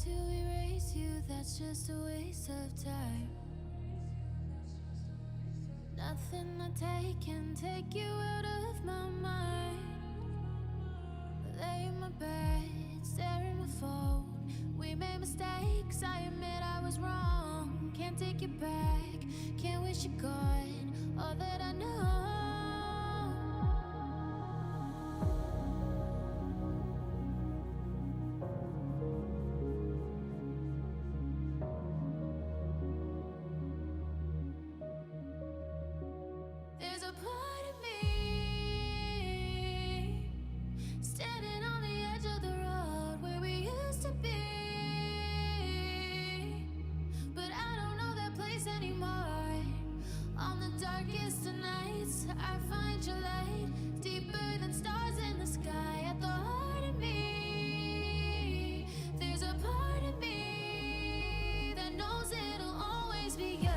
to erase you, that's just a waste of time. Nothing I take can take you out of my mind. Lay in my bed, stare at my phone. We made mistakes, I admit I was wrong. Can't take it back, can't wish you gone. All that I know. There's a part of me standing on the edge of the road where we used to be, but I don't know that place anymore. On the darkest of nights, I find your light, deeper than stars in the sky. At the heart of me, there's a part of me that knows it'll always be you.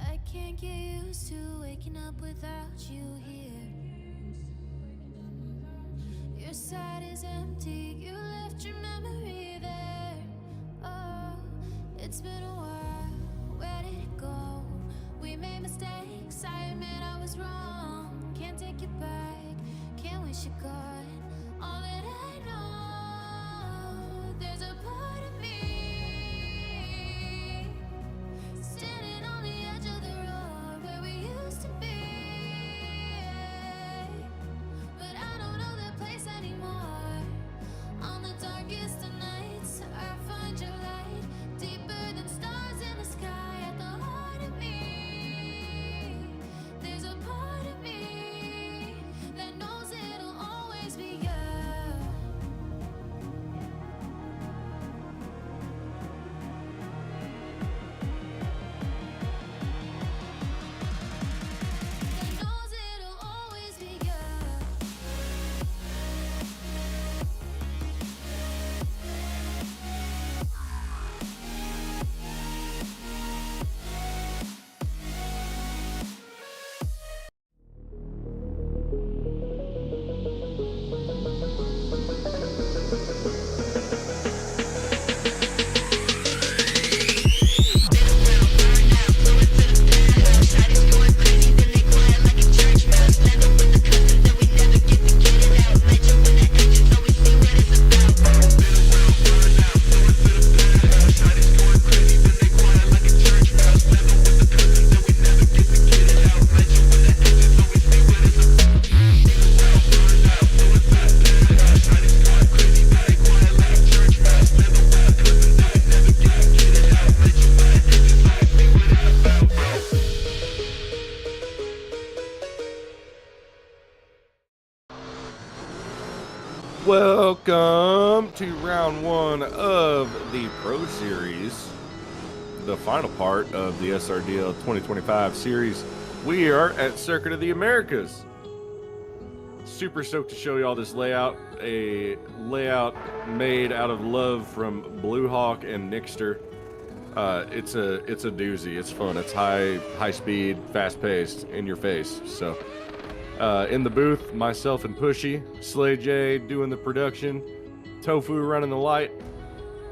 I can't get used to waking up without you here. Your side is empty, you left your memory there. Oh, it's been a while, where did it go? We made mistakes, I admit I was wrong. Can't take it back, can't wish you gone. All that I know, there's a part of me standing on the edge of the road where we used to be, but I don't know that place anymore. On the darkest of nights, I find your light, deeper than stars in the sky. At the heart of me, there's a part of me that knows it'll always be you. That knows it'll always be you. Welcome to round one of the Pro Series, the final part of the SRDL 2025 series. We are at Circuit of the Americas. Super stoked to show you all this layout, a layout made out of love from Blue Hawk and Nixter. It's a doozy. It's fun. It's high speed, fast paced, in your face. So in the booth, myself and Pushy, Slay J doing the production, Tofu running the light,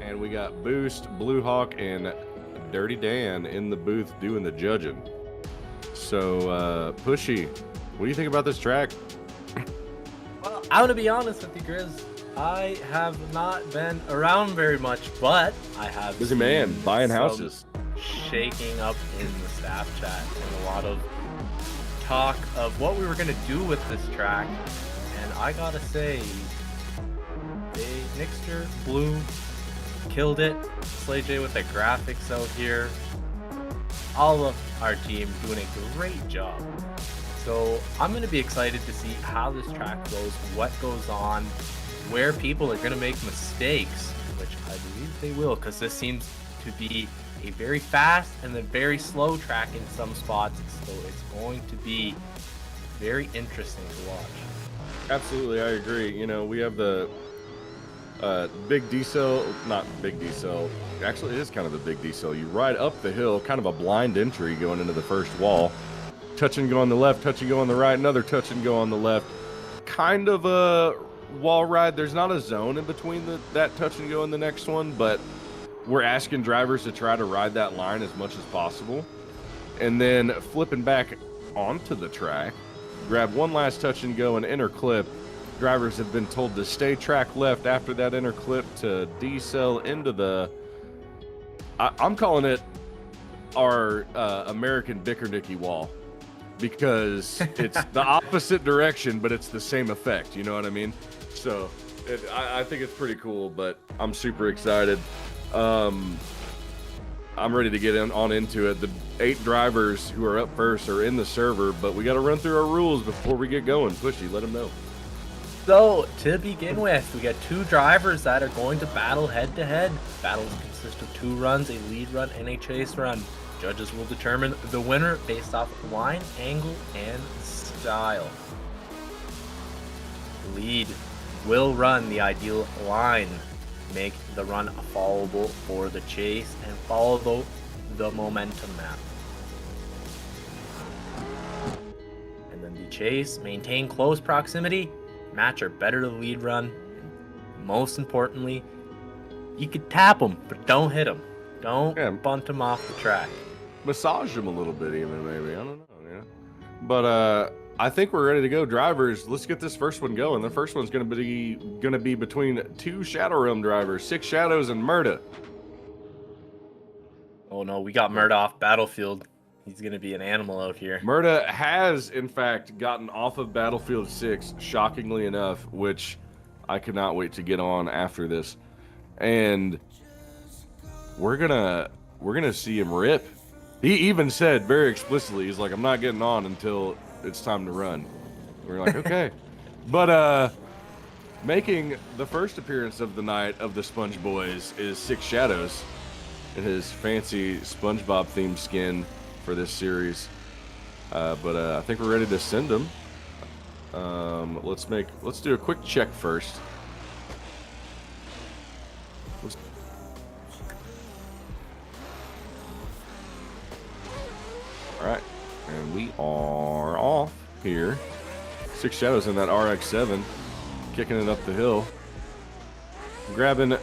And we got Boost, Blue Hawk, and Dirty Dan in the booth doing the judging. So, Pushy, what do you think about this track? Well, I'm gonna be honest with you, Grizz. I have not been around very much, but I have Busy man, buying houses. Shaking up in the staff chat and a lot of talk of what we were gonna do with this track. And I gotta say, Nixter, Blue, killed it. Slay J with the graphics out here. All of our team doing a great job. So I'm going to be excited to see how this track goes, what goes on, where people are going to make mistakes, which I believe they will, because this seems to be a very fast and a very slow track in some spots. So it's going to be very interesting to watch. Absolutely, I agree. You know, we have the big decel, not big decel. Actually, it is kind of a big decel. You ride up the hill, kind of a blind entry going into the first wall. Touch and go on the left, touch and go on the right, another touch and go on the left. Kind of a wall ride. There's not a zone in between that touch and go and the next one, but we're asking drivers to try to ride that line as much as possible. And then flipping back onto the track, grab one last touch and go and enter clip. Drivers have been told to stay track left after that inner clip to decel into the... I'm calling it our American Bickernicky wall, because it's the opposite direction, but it's the same effect. You know what I mean? So I think it's pretty cool, but I'm super excited. I'm ready to get on into it. The 8 drivers who are up first are in the server, but we got to run through our rules before we get going. Pushy, let them know. So, to begin with, we got 2 drivers that are going to battle head-to-head. Battles consist of 2 runs, a lead run, and a chase run. Judges will determine the winner based off line, angle, and style. The lead will run the ideal line, make the run followable for the chase, and follow the momentum map. And then the chase, maintain close proximity, match or better the lead run. And most importantly, you could tap them, but don't hit them. Don't bunt them off the track. Massage them a little bit even, maybe. I don't know, yeah. But I think we're ready to go. Drivers, let's get this first one going. The first one's gonna be between 2 Shadowrealm drivers, 6 Shadows and Murda. Oh no, we got Murda off Battlefield. He's gonna be an animal out here. Murda has, in fact, gotten off of Battlefield 6, shockingly enough, which I cannot wait to get on after this. And we're gonna see him rip. He even said very explicitly, he's like, I'm not getting on until it's time to run. We're like, okay. But making the first appearance of the night of the Sponge Boys is 6 Shadows in his fancy SpongeBob themed skin for this series. But I think we're ready to send him. Let's do a quick check first. All right, and we are off here. 6 Shadows in that RX-7, kicking it up the hill, grabbing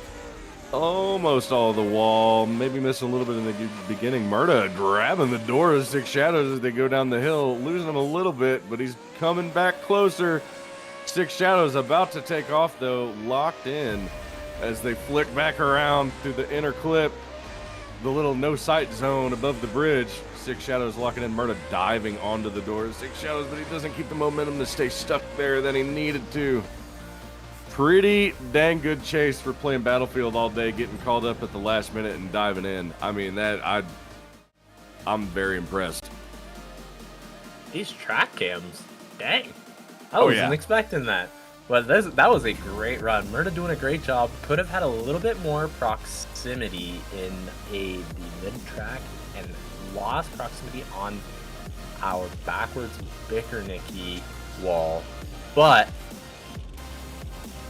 almost all the wall, maybe missing a little bit in the beginning. Murda grabbing the door of 6 Shadows as they go down the hill, losing him a little bit, but he's coming back closer. 6 Shadows about to take off though, locked in as they flick back around through the inner clip, the little no sight zone above the bridge. 6 Shadows locking in, Murda diving onto the door. 6 Shadows, but he doesn't keep the momentum to stay stuck there that he needed to. Pretty dang good chase for playing Battlefield all day, getting called up at the last minute and diving in. I mean, I'm very impressed. These track cams, dang. I wasn't expecting that. But that was a great run. Murda doing a great job. Could have had a little bit more proximity in the mid-track and lost proximity on our backwards Bickernicky wall. But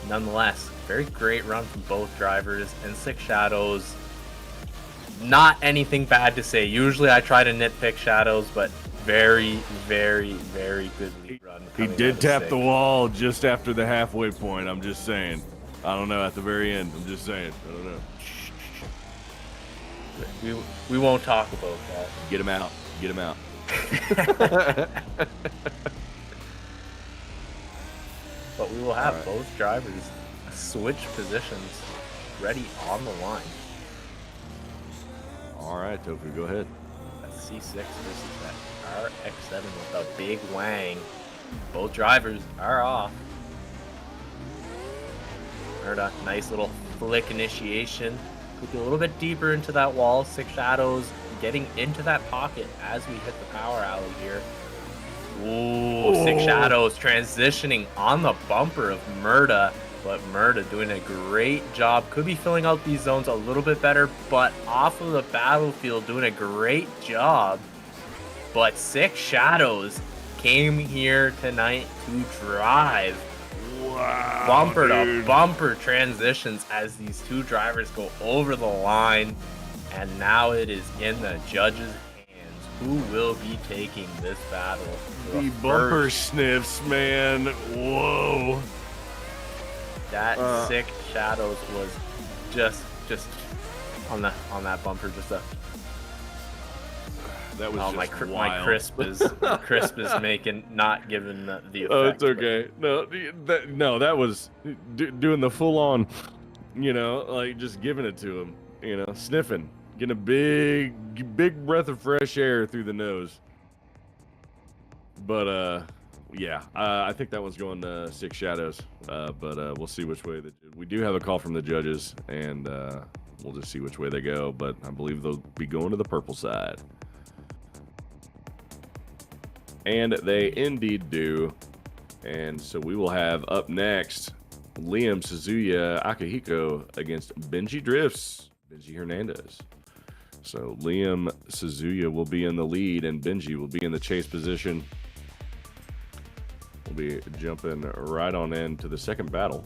nonetheless, very great run from both drivers. And 6 Shadows, not anything bad to say. Usually I try to nitpick Shadows, but very, very, very good lead run. He did tap the wall just after the halfway point. I'm just saying. I don't know, at the very end. I'm just saying. I don't know. we won't talk about that. Get him out. Get him out. But we will have Alright. both drivers switch positions ready on the line. All right, Tofu, go ahead. That C6 versus that RX7 with a big wang. Both drivers are off. Heard a nice little flick initiation. Could be a little bit deeper into that wall. Six Shadows getting into that pocket as we hit the power alley here. Ooh, Six Shadows transitioning on the bumper of Murda, but Murda doing a great job. Could be filling out these zones a little bit better, but off of the battlefield doing a great job. But Six Shadows came here tonight to drive. Wow, Bumper to bumper transitions as these two drivers go over the line, and now it is in the judges' hands. Who will be taking this battle? The bumper sniffs, man. Whoa. That Six Shadows was just on that bumper. That was my just my wild. crisp is making not giving the effect. Oh, it's okay. No, that was doing the full on, like just giving it to him, sniffing, getting a big breath of fresh air through the nose. But yeah, I think that one's going to Six Shadows. But we'll see which way we do have a call from the judges, and we'll just see which way they go. But I believe they'll be going to the purple side. And they indeed do. And so we will have up next Liam Suzuya Akihiko against Benji Drifts, Benji Hernandez. So Liam Suzuya will be in the lead and Benji will be in the chase position. We'll be jumping right on into the second battle.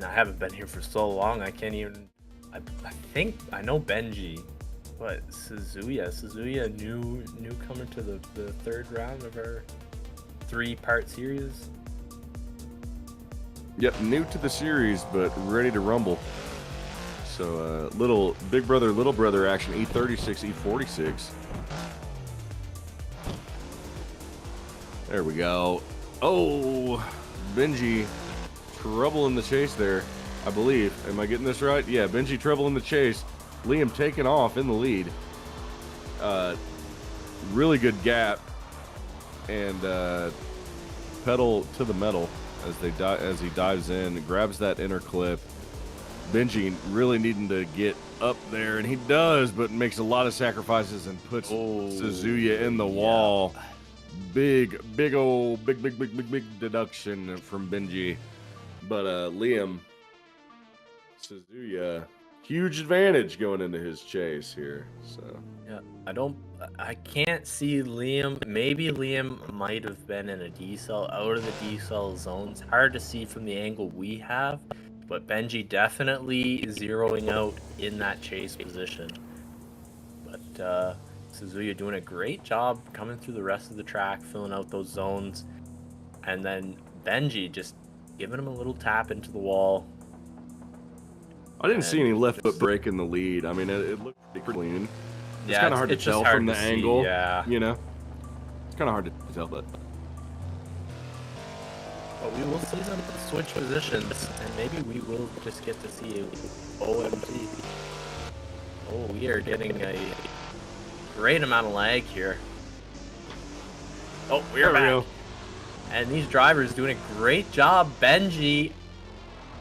I haven't been here for so long. I can't even. I think I know Benji, but Suzuya, newcomer to the third round of our 3-part series. Yep, new to the series, but ready to rumble. So little big brother, little brother action. E36, E46. There we go. Oh, Benji. Trouble in the chase there, I believe. Am I getting this right? Yeah, Benji trouble in the chase. Liam taking off in the lead. Really good gap, and pedal to the metal as he dives in, grabs that inner clip. Benji really needing to get up there, and he does, but makes a lot of sacrifices and puts Suzuya in the wall. Big deduction from Benji. But Liam Suzuya, huge advantage going into his chase here. So yeah, I can't see Liam. Maybe Liam might have been in a decel, out of the decel zones. Hard to see from the angle we have, but Benji definitely zeroing out in that chase position. But Suzuya doing a great job coming through the rest of the track, filling out those zones, and then Benji just giving him a little tap into the wall. I didn't see any left foot brake in the lead. I mean, it looked pretty clean. It's kind of hard to tell from the angle. Yeah. It's kind of hard to tell, but we will see some switch positions, and maybe we will just get to see OMG. Oh, we are getting a great amount of lag here. Oh, we're back. And these drivers doing a great job. Benji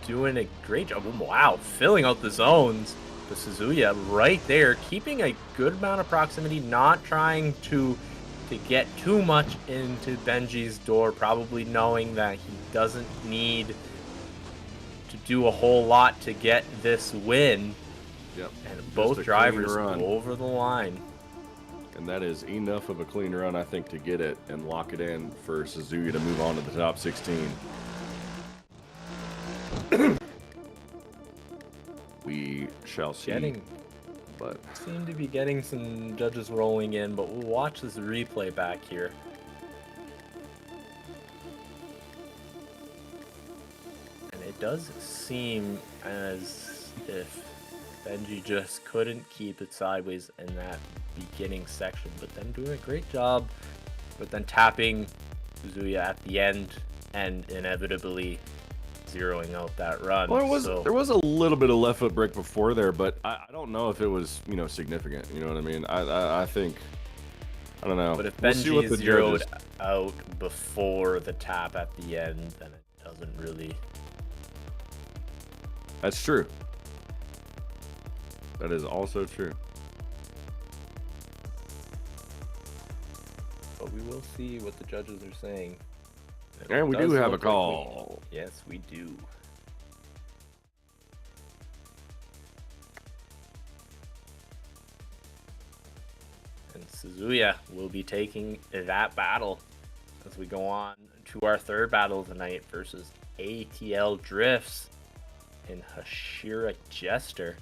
doing a great job. Wow, filling out the zones. The Suzuya right there, keeping a good amount of proximity, not trying to get too much into Benji's door, probably knowing that he doesn't need to do a whole lot to get this win. Yep. And both drivers go over the line. And that is enough of a clean run, I think, to get it and lock it in for Suzuki to move on to the top 16. We shall see. But seem to be getting some judges rolling in, but we'll watch this replay back here. does seem as if Benji just couldn't keep it sideways in that beginning section, but then doing a great job, but then tapping Suzuya at the end and inevitably zeroing out that run. Well, there was a little bit of left foot break before there, but I don't know if it was, significant. You know what I mean? I think, I don't know. But if We'll see what Benji the zeroed judges- out before the tap at the end, then it doesn't really. That's true. That is also true. But we will see what the judges are saying. And we It do does have a look like call. Yes, we do. And Suzuya will be taking that battle as we go on to our third battle of the night versus ATL Drifts and Hashira Jester.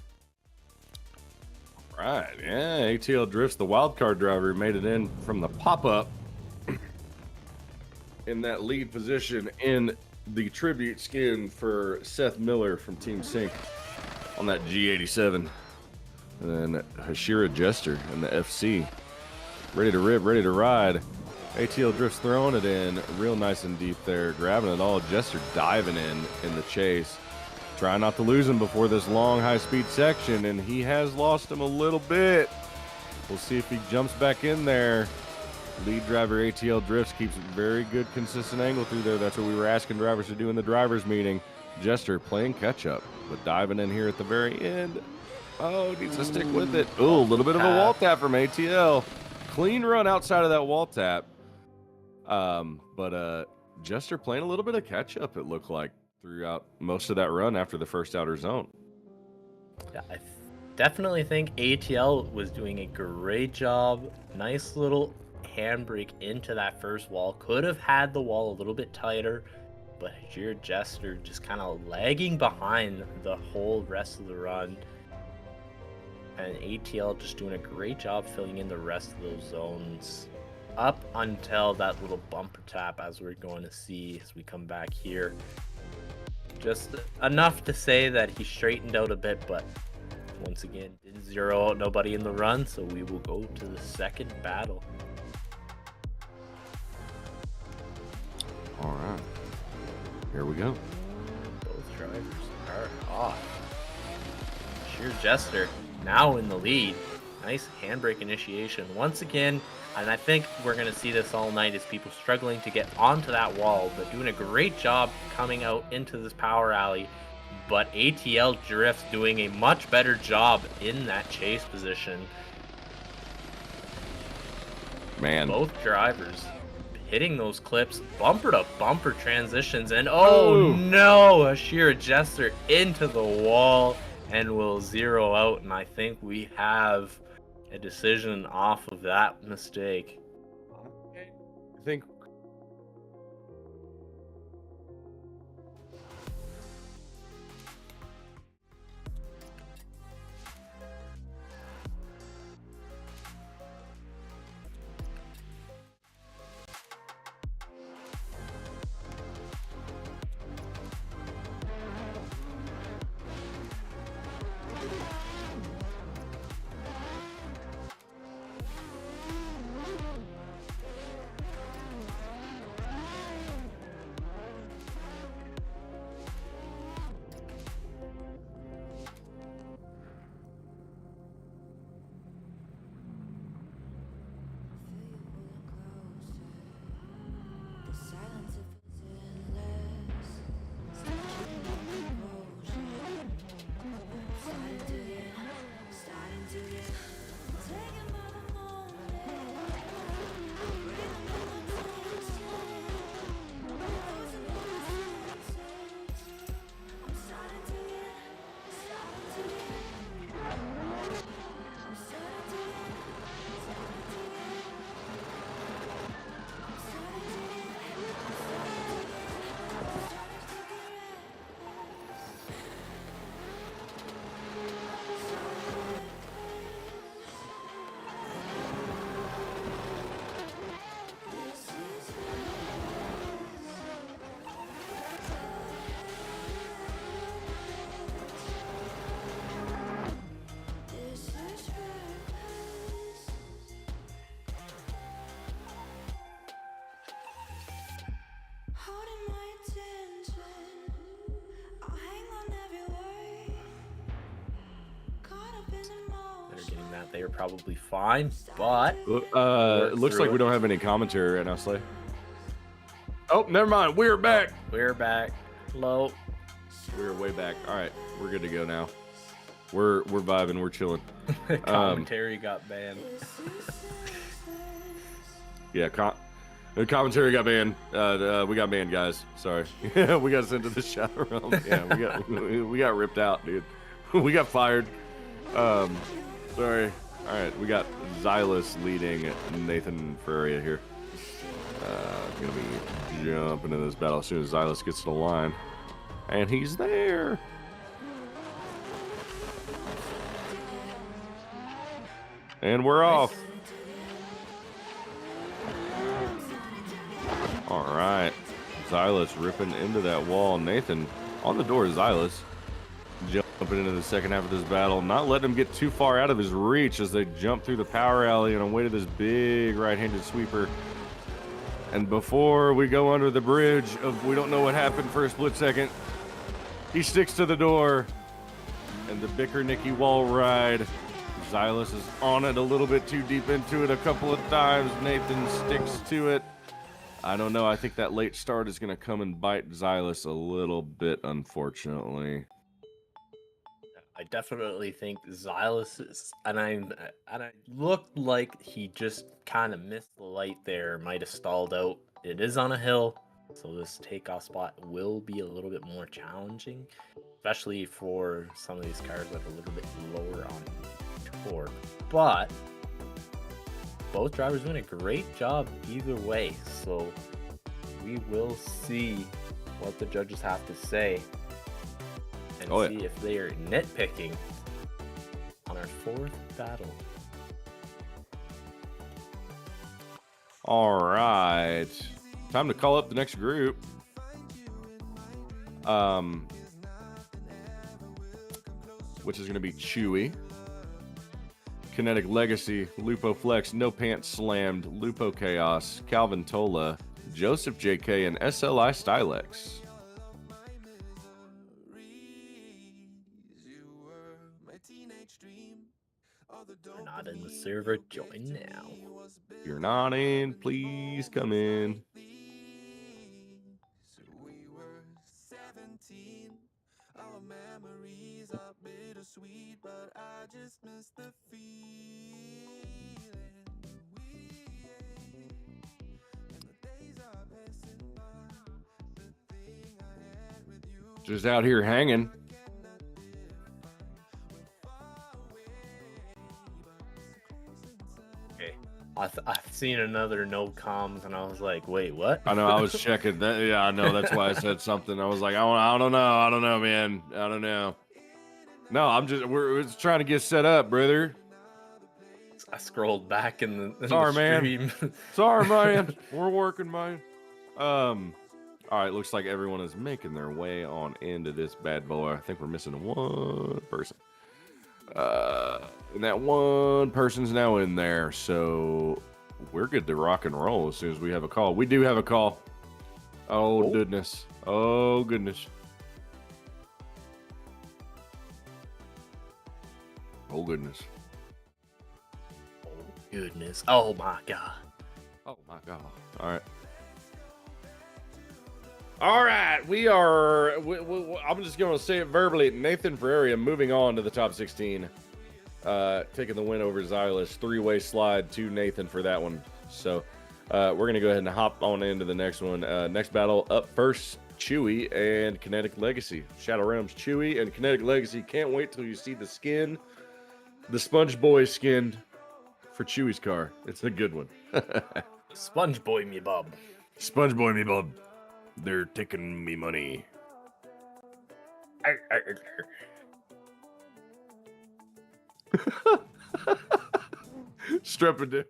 Right, yeah, ATL Drifts, the wild card driver, made it in from the pop-up in that lead position in the tribute skin for Seth Miller from Team Sync on that G87. And then Hashira Jester in the FC. Ready to rip, ready to ride. ATL Drifts throwing it in real nice and deep there, grabbing it all. Jester diving in the chase. Try not to lose him before this long high-speed section, and he has lost him a little bit. We'll see if he jumps back in there. Lead driver ATL Drifts keeps very good, consistent angle through there. That's what we were asking drivers to do in the drivers meeting. Jester playing catch-up, but diving in here at the very end. Oh, needs to stick with it. Oh, a little bit of a wall tap from ATL. Clean run outside of that wall tap. But Jester playing a little bit of catch-up, it looked like, throughout most of that run after the first outer zone. Yeah, I definitely think ATL was doing a great job. Nice little handbrake into that first wall. Could have had the wall a little bit tighter, but Hashira Jester just kind of lagging behind the whole rest of the run. And ATL just doing a great job filling in the rest of those zones up until that little bumper tap, as we're going to see as we come back here. Just enough to say that he straightened out a bit, but once again, didn't zero out nobody in the run, so we will go to the second battle. All right, here we go. Both drivers are off. Sheer Jester now in the lead. Nice handbrake initiation once again, and I think we're going to see this all night as people struggling to get onto that wall, but doing a great job coming out into this power alley. But ATL Drifts doing a much better job in that chase position. Man, Both drivers hitting those clips, bumper to bumper transitions, and oh no, Hashira Jester into the wall and will zero out, and I think we have a decision off of that mistake. I think they are probably fine, but It looks like we don't have any commentary right now, Slay. Oh, never mind. We're back. We're back. Hello. We're way back. All right, we're good to go now. We're vibing. We're chilling. Commentary got banned. Yeah, the commentary got banned. We got banned, guys. Sorry. We got sent to the Shadowrealm. Yeah, we got ripped out, dude. We got fired. Sorry. All right, we got Xylus leading Nathan Ferreira here. Gonna be jumping into this battle as soon as Xylus gets to the line, and he's there. And we're off. All right, Xylus ripping into that wall. Nathan on the door. Xylus jumping into the second half of this battle, not letting him get too far out of his reach as they jump through the power alley and away to this big right-handed sweeper. And before we go under the bridge of we don't know what happened for a split second, he sticks to the door, and the Bicker Nicky wall ride. Xylus is on it a little bit too deep into it a couple of times. Nathan sticks to it. I don't know. I think that late start is going to come and bite Xylus a little bit, unfortunately. I definitely think Xylus is, and I looked like he just kind of missed the light there, might have stalled out. It is on a hill, so this takeoff spot will be a little bit more challenging, especially for some of these cars with a little bit lower on torque. But both drivers doing a great job either way, so we will see what the judges have to say. And see if they are nitpicking on our fourth battle. All right, time to call up the next group. Which is going to be Chewy, Kinetic Legacy, Lupo Flex, No Pants Slammed, Lupo Chaos, Calvin Tola, Joseph JK, and SLI Stylex. You're not in the server, join now. If you're not in, please come in. Our memories are bittersweet, but I just miss the feeling. And the days are passing by. The thing I had with you. Just out here hanging. Okay, I've seen another no comms, and I was like, wait, what? I know, I was checking that. Yeah, I know. That's why I said something. I was like, I don't know. I don't know, man. I don't know. No, we're just trying to get set up, brother. I scrolled back in the Sorry, stream. man. Sorry, man. We're working, man. All right, looks like everyone is making their way on into this bad boy. I think we're missing one person. And that one person's now in there, so we're good to rock and roll as soon as we have a call. We do have a call. Oh, goodness. Oh, goodness. Oh, goodness. Oh, goodness. Oh, my God. Oh, my God. All right. All right, we are. I'm just going to say it verbally. Nathan Ferreira moving on to the top 16, taking the win over Xylus. Three-way slide to Nathan for that one. So we're going to go ahead and hop on into the next one. Next battle up first, Chewy and Kinetic Legacy. Shadowrealm's Chewy and Kinetic Legacy. Can't wait till you see the skin, the Sponge Boy skin for Chewy's car. It's a good one. Sponge Boy me bub. Sponge Boy me bub. They're taking me money. Strepidemic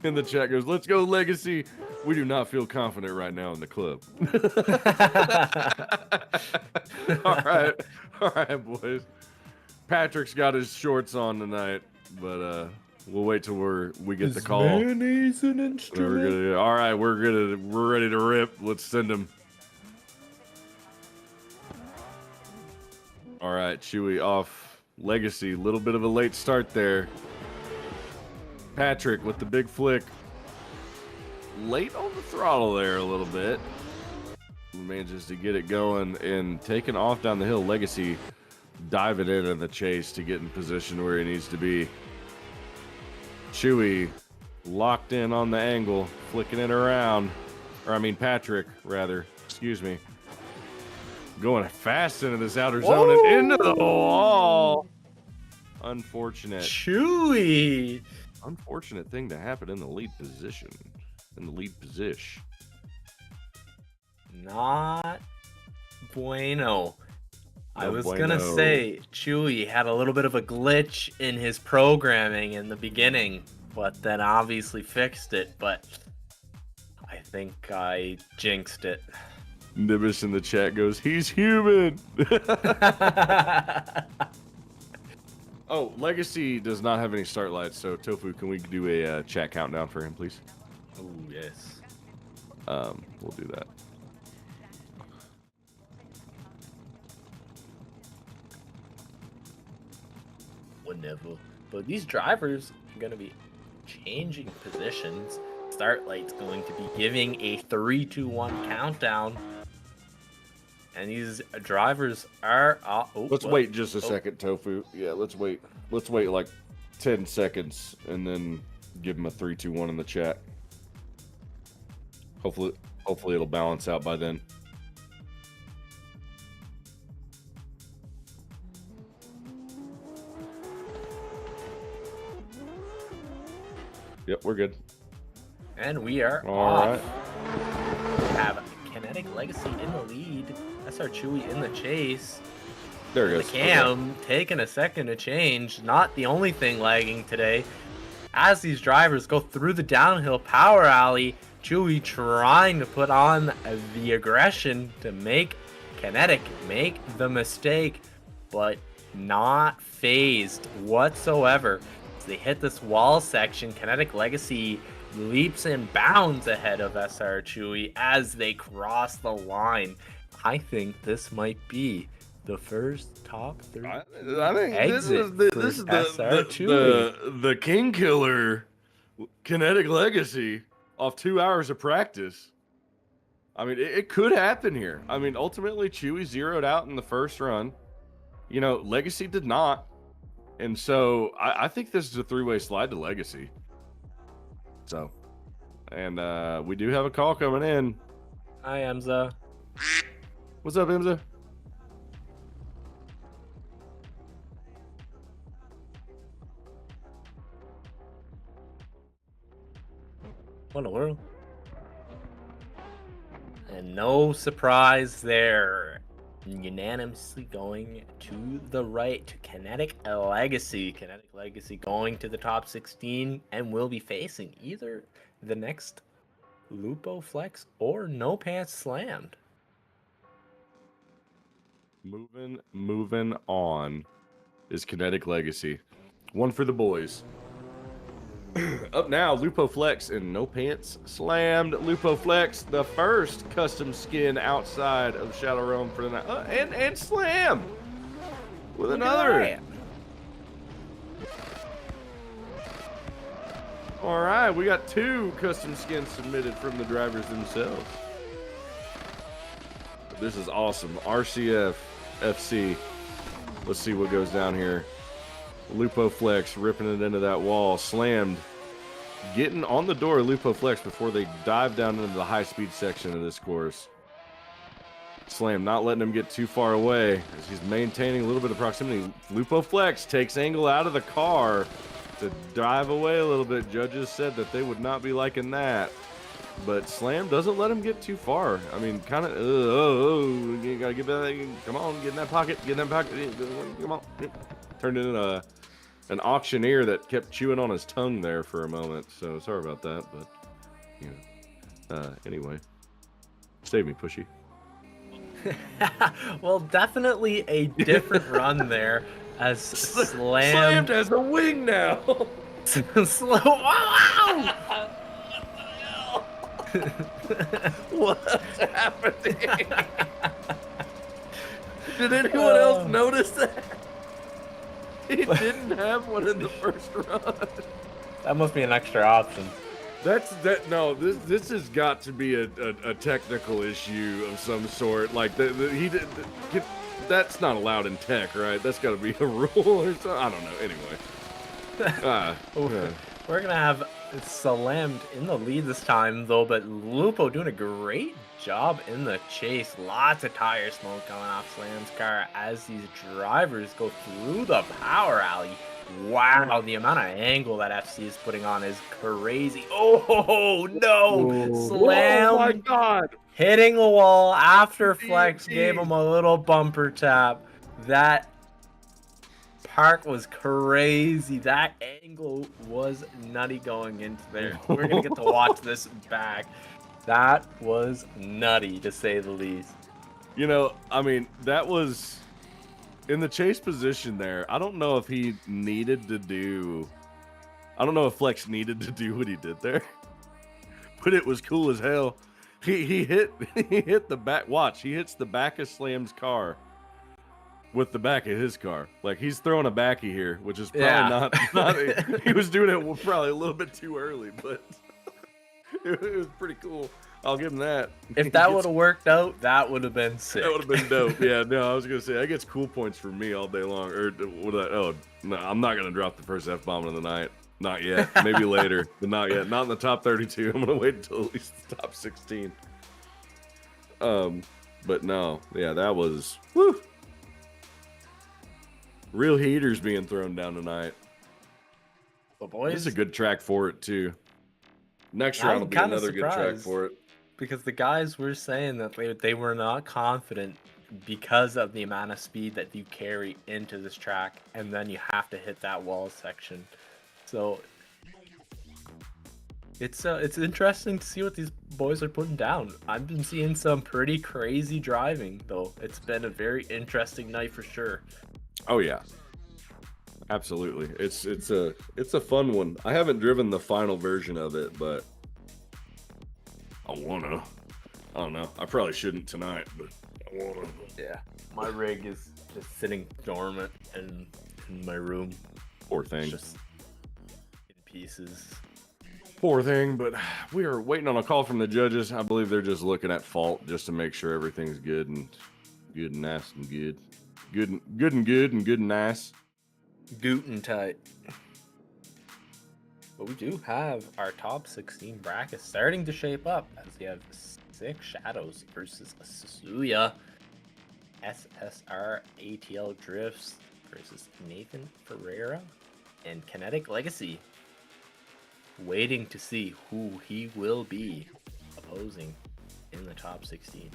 in the chat goes, let's go Legacy. We do not feel confident right now in the club. All right, boys. Patrick's got his shorts on tonight, but we'll wait till we get the call. Mayonnaise an instrument? All right, we're ready to rip. Let's send him. All right, Chewy off Legacy, little bit of a late start there. Patrick with the big flick. Late on the throttle there a little bit. Manages to get it going and taking off down the hill. Legacy diving in the chase to get in position where he needs to be. Chewy locked in on the angle, flicking it around. Or I mean Patrick, rather. Excuse me. Going fast into this outer zone and into the wall. Unfortunate. Chewy. Unfortunate thing to happen in the lead position. In the lead position. Not bueno. I No was bueno. gonna say Chewy had a little bit of a glitch in his programming in the beginning, but then obviously fixed it. But I think I jinxed it. Nibbish in the chat goes, he's human. Oh, Legacy does not have any start lights, so Tofu, can we do a chat countdown for him, please? Oh yes. We'll do that. Whenever. But these drivers are going to be changing positions. Start light's going to be giving a 3-2-1 countdown. And these drivers are... Let's wait just a second, Tofu. Yeah, let's wait. Let's wait like 10 seconds and then give him a 3-2-1 in the chat. Hopefully it'll balance out by then. Yep, we're good. And we are All off. right. We have Kinetic Legacy in the lead. SR Chewy in the chase. There it The goes. cam taking a second to change. Not the only thing lagging today. As these drivers go through the downhill power alley, Chewy trying to put on the aggression to make Kinetic make the mistake, but not phased whatsoever. As they hit this wall section, Kinetic Legacy leaps and bounds ahead of SR Chewy as they cross the line. I think this might be the first top 3 I think exit this for is SR Chewy. the King Killer Kinetic Legacy off 2 hours of practice. I mean, it could happen here. I mean, ultimately, Chewy zeroed out in the first run. You know, Legacy did not. And so I think this is a 3-way slide to Legacy. So, and we do have a call coming in. Hi, Emza. What's up, Imza? What in the world? And no surprise there. Unanimously going to the right to Kinetic Legacy. Kinetic Legacy going to the top 16 and will be facing either the next Lupo Flex or No Pants Slammed. Moving on is Kinetic Legacy. One for the boys. Up now, Lupo Flex and No Pants Slammed. Lupo Flex, the first custom skin outside of Shadowrealm for the night. And Slam with another. All right, we got 2 custom skins submitted from the drivers themselves. This is awesome. RCF FC. Let's see what goes down here. Lupo Flex ripping it into that wall. Slammed. Getting on the door of Lupo Flex before they dive down into the high-speed section of this course. Slam not letting him get too far away as he's maintaining a little bit of proximity. Lupo Flex takes angle out of the car to dive away a little bit. Judges said that they would not be liking that. But Slam doesn't let him get too far. I mean, kind of, you gotta get that. Come on, get in that pocket, get in that pocket. Come on. Turned into an auctioneer that kept chewing on his tongue there for a moment. So sorry about that, but you know. Anyway, save me, Pushy. Well, definitely a different run there as Slammed has a wing now. Slow. Wow! What's happening? Did anyone else notice that? He didn't have one in the first run. That must be an extra option. No, this has got to be a technical issue of some sort. Like that's not allowed in tech, right? That's got to be a rule or something. I don't know. Anyway, yeah. We're gonna have Slammed in the lead this time, though, but Lupo doing a great job in the chase. Lots of tire smoke going off Slam's car as these drivers go through the power alley. Wow, the amount of angle that FC is putting on is crazy. Oh no! Slam! Oh my God! Hitting the wall after Flex gave him a little bumper tap. That park was crazy. That angle was nutty going into there. We're gonna get to watch this back. That was nutty, to say the least. You know, I mean, that was in the chase position there. I don't know if he needed to do. I don't know if Flex needed to do what he did there, but it was cool as hell. He hit the back. Watch, he hits the back of Slam's car with the back of his car. Like, he's throwing a backy here, which is probably not he was doing it probably a little bit too early, but it was pretty cool. I'll give him that. If that would have worked out, that would have been sick. That would have been dope. Yeah, no, I was gonna say I gets cool points for me all day long. Or what? Oh no, I'm not gonna drop the first F-bomb of the night. Not yet. Maybe later, but not yet. Not in the top 32. I'm gonna wait until at least the top 16. But no, yeah, that was woo. Real heaters being thrown down tonight. But boys, This is a good track for it too. Next round will be another good track for it. Because the guys were saying that they were not confident because of the amount of speed that you carry into this track, and then you have to hit that wall section. So it's interesting to see what these boys are putting down. I've been seeing some pretty crazy driving, though. It's been a very interesting night for sure. Oh yeah, absolutely. It's a fun one. I haven't driven the final version of it, but I wanna. I don't know. I probably shouldn't tonight, but I wanna. Yeah, my rig is just sitting dormant in my room. Poor thing. Just in pieces. Poor thing. But we are waiting on a call from the judges. I believe they're just looking at fault just to make sure everything's good and nice and good. Good and nice. Guten tight. But we do have our top 16 bracket starting to shape up as we have 6 Shadows versus Suya, SRDL Drifts versus Nathan Ferreira, and Kinetic Legacy. Waiting to see who he will be opposing in the top 16.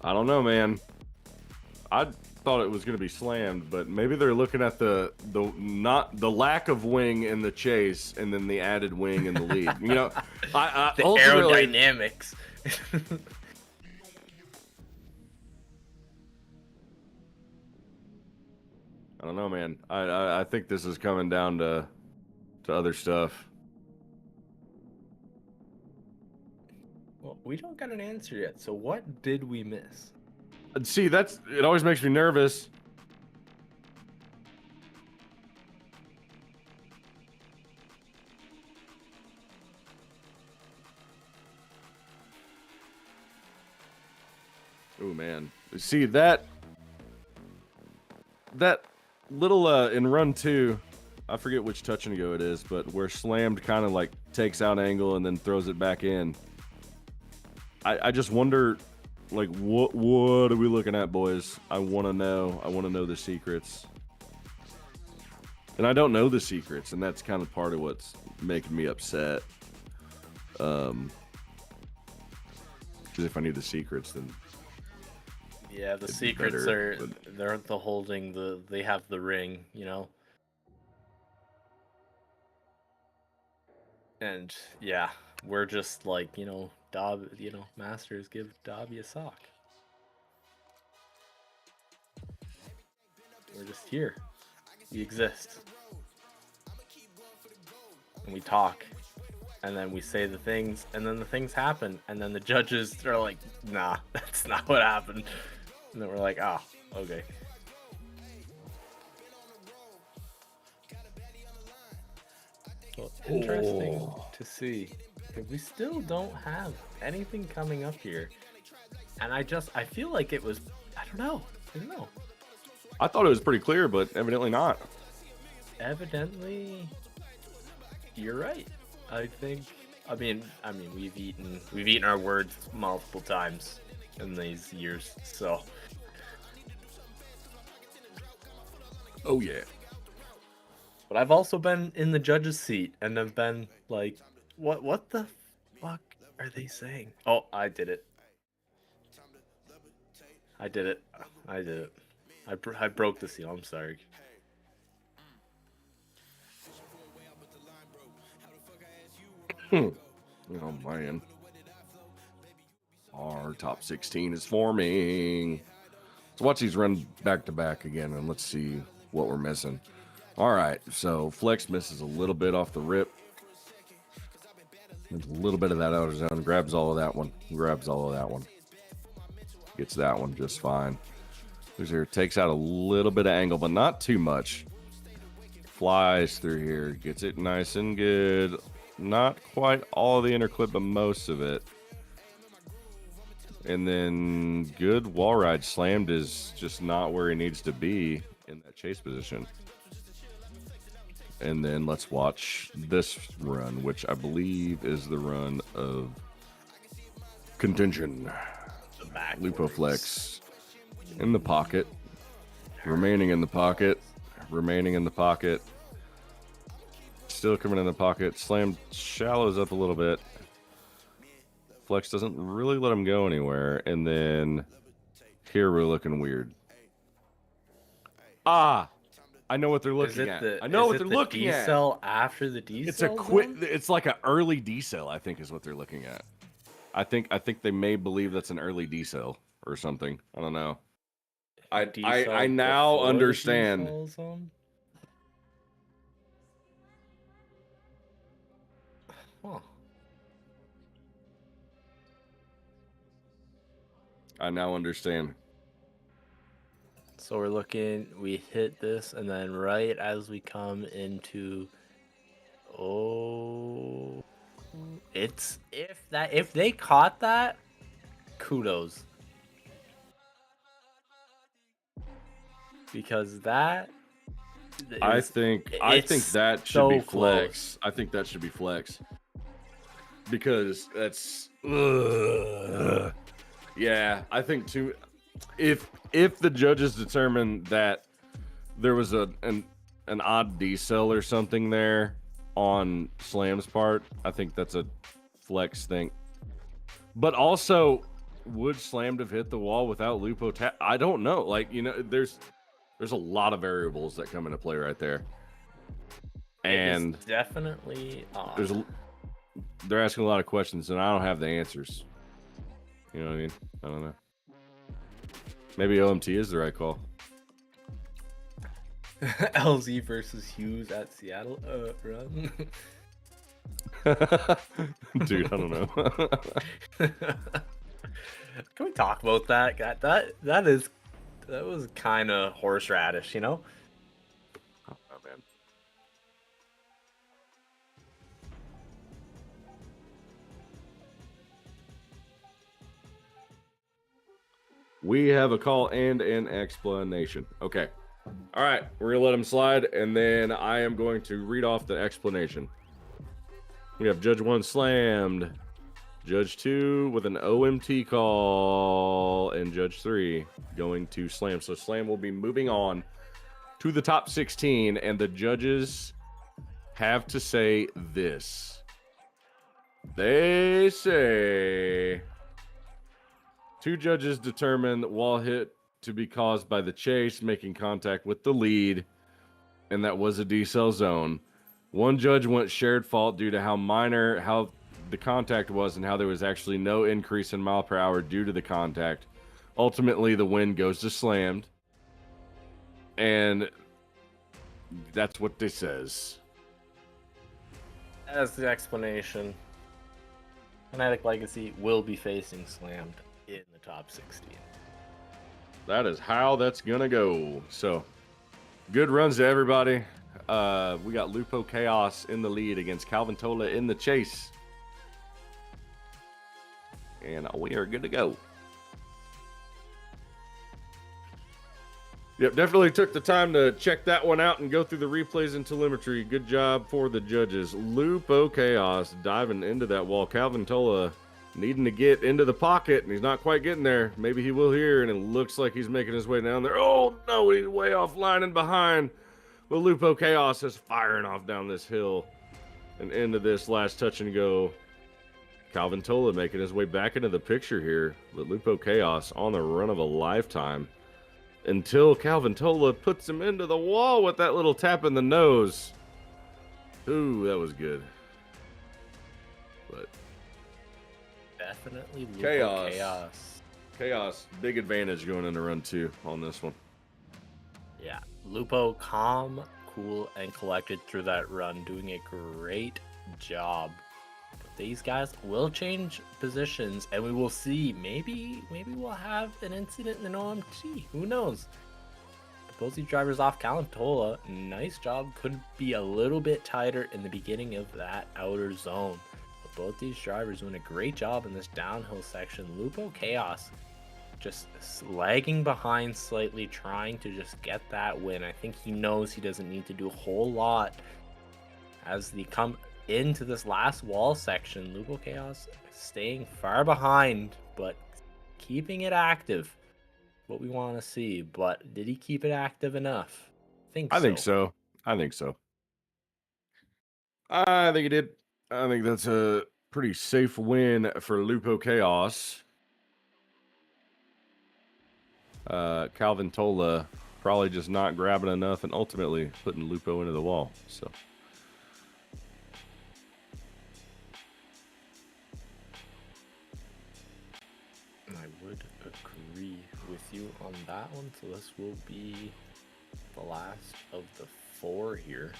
I don't know, man. I thought it was going to be slammed, but maybe they're looking at the lack of wing in the chase and then the added wing in the lead. You know, The ultimately, aerodynamics. I don't know, man. I think this is coming down to other stuff. Well, we don't got an answer yet. So what did we miss? See, it always makes me nervous. Oh man. See that little in run 2, I forget which touch and go it is, but where Slammed kind of like takes out angle and then throws it back in. I just wonder, like, what are we looking at, boys? I want to know. I want to know the secrets. And I don't know the secrets, and that's kind of part of what's making me upset. Because if I need the secrets, then Yeah, the it'd be secrets better, are but- they're the holding they have the ring, you know. And yeah, we're just like, you know, masters give Dobby a sock. We're just here. We exist. and we talk, and then we say the things, and then the things happen, and then the judges are like, nah, that's not what happened. And then we're like, oh, okay. Well, interesting to see. We still don't have anything coming up here. And I feel like it was, I don't know. I thought it was pretty clear, but evidently not. Evidently, you're right. I mean, we've eaten our words multiple times in these years, so. Oh yeah. But I've also been in the judge's seat and have been like, what the fuck are they saying? Oh, I did it. I did it. I broke the seal. I'm sorry. Oh man. Our top 16 is forming. Let's watch these run back to back again and let's see what we're missing. All right, so Flex misses a little bit off the rip. There's a little bit of that outer zone. Grabs all of that one. Grabs all of that one. Gets that one just fine. Who's here? Takes out a little bit of angle, but not too much. Flies through here. Gets it nice and good. Not quite all of the inner clip, but most of it. And then good wall ride. Slammed is just not where he needs to be in that chase position. And then let's watch this run, which I believe is the run of contention. Lupo Flex in the pocket. Remaining in the pocket. Remaining in the pocket. Still coming in the pocket. Slam shallows up a little bit. Flex doesn't really let him go anywhere. And then here we're looking weird. Ah! I know what they're looking at. I know what they're looking at. Decel after the decel? It's a quit. It's like an early decel, I think, is what they're looking at. I think they may believe that's an early decel or something. I don't know. I now understand. Huh. I now understand. So we're looking, we hit this, and then right as we come into, oh, it's, if they caught that, kudos. Because that, I think that should so be flex. close. I think that should be flex. Because that's, yeah, I think too. If the judges determine that there was an odd decel or something there on Slam's part, I think that's a flex thing. But also, would Slam have hit the wall without Lupo tap? I don't know. Like, you know, there's a lot of variables that come into play right there. And it's definitely they're asking a lot of questions, and I don't have the answers. You know what I mean? I don't know. Maybe OMT is the right call. LZ versus Hughes at Seattle. Run. Dude, I don't know. Can we talk about that? That was kind of horseradish, you know? Oh, man. We have a call and an explanation. Okay. All right. We're going to let him slide, and then I am going to read off the explanation. We have Judge 1 slammed, Judge 2 with an OMT call, and Judge 3 going to slam. So Slam will be moving on to the top 16, and the judges have to say this. They say... Two judges determined wall hit to be caused by the chase making contact with the lead, and that was a decel zone. One judge went shared fault due to how minor the contact was and how there was actually no increase in mile per hour due to the contact. Ultimately, the win goes to Slammed, and that's what this says. That's the explanation. Kinetic Legacy will be facing Slammed in the top 16. That is how that's gonna go. So, good runs to everybody. We got Lupo Chaos in the lead against Calvin Tola in the chase. And we are good to go. Yep, definitely took the time to check that one out and go through the replays and telemetry. Good job for the judges. Lupo Chaos diving into that wall. Calvin Tola needing to get into the pocket, and he's not quite getting there. Maybe he will here, and it looks like he's making his way down there. Oh, no, he's way offline and behind. But Lupo Chaos is firing off down this hill and into this last touch and go. Calvin Tola making his way back into the picture here. But Lupo Chaos on the run of a lifetime until Calvin Tola puts him into the wall with that little tap in the nose. Ooh, that was good. But Definitely Lupo Chaos. Chaos, big advantage going into run 2 on this one. Yeah, Lupo calm, cool, and collected through that run, doing a great job. But these guys will change positions, and we will see. Maybe we'll have an incident in an OMT. Who knows? But both these drivers off Calantola, nice job. Could be a little bit tighter in the beginning of that outer zone. But both these drivers doing a great job in this downhill section. Lupo Chaos just lagging behind slightly, trying to just get that win. I think he knows he doesn't need to do a whole lot as they come into this last wall section. Lupo Chaos staying far behind, but keeping it active. What we want to see, but did he keep it active enough? I think so. I think he did. I think that's a pretty safe win for Lupo Chaos. Calvin Tola probably just not grabbing enough and ultimately putting Lupo into the wall. So I would agree with you on that one. So this will be the last of the 4 here.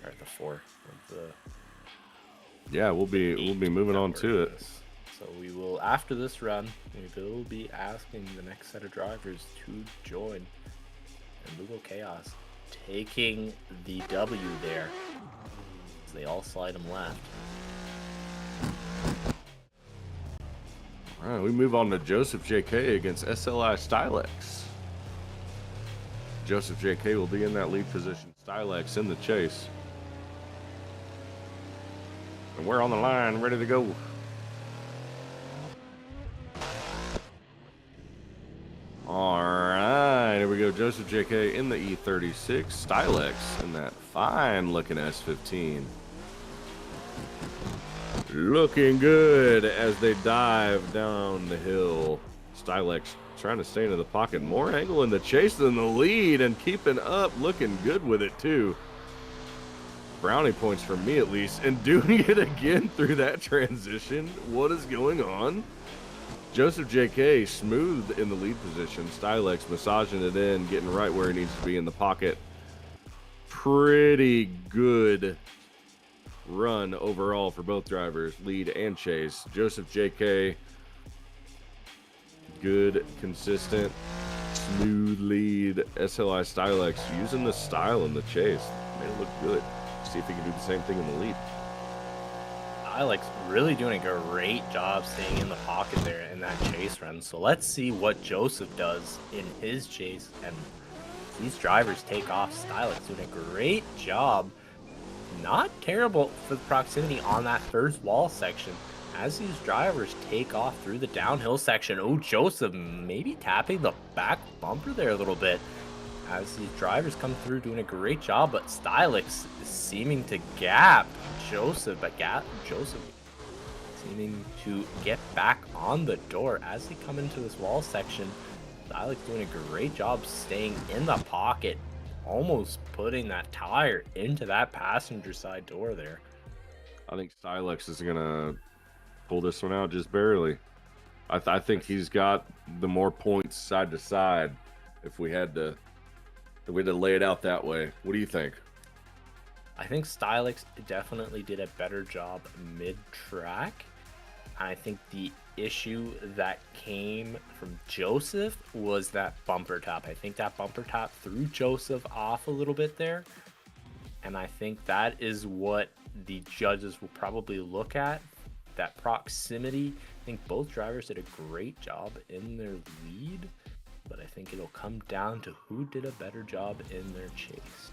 Or the 4 of the. yeah, we'll be moving on to it. So we will, after this run, we will be asking the next set of drivers to join. And Lupo Chaos taking the W there. As they all slide him left. All right, we move on to Joseph JK against SLI Stylex. Joseph JK will be in that lead position. Stylex in the chase. And we're on the line, ready to go. All right, here we go. Joseph JK in the E36. Stylex in that fine-looking S15. Looking good as they dive down the hill. Stylex trying to stay into the pocket. More angle in the chase than the lead and keeping up. Looking good with it, too. Brownie points for me, at least. And doing it again through that transition. What is going on? Joseph JK smooth in the lead position. Stylex massaging it in, getting right where he needs to be in the pocket. Pretty good run overall for both drivers, lead and chase. Joseph JK, good, consistent, smooth lead. SLI Stylex using the style in the chase. Made it look good. See if he can do the same thing in the lead. Stylex really doing a great job staying in the pocket there in that chase run. So let's see what Joseph does in his chase. And these drivers take off. Stylex doing a great job. Not terrible for the proximity on that first wall section as these drivers take off through the downhill section. Oh, Joseph maybe tapping the back bumper there a little bit as these drivers come through doing a great job, but Stylex is seeming to gap Joseph, but Joseph seeming to get back on the door as they come into this wall section. Stylex doing a great job staying in the pocket, almost putting that tire into that passenger side door there. I think Stylex is gonna pull this one out just barely. I think he's got the more points side to side if we had to The way to lay it out that way. What do you think? I think Stylix definitely did a better job mid-track. I think the issue that came from Joseph was that bumper tap. I think that bumper tap threw Joseph off a little bit there. And I think that is what the judges will probably look at, that proximity. I think both drivers did a great job in their lead, but I think it'll come down to who did a better job in their chase.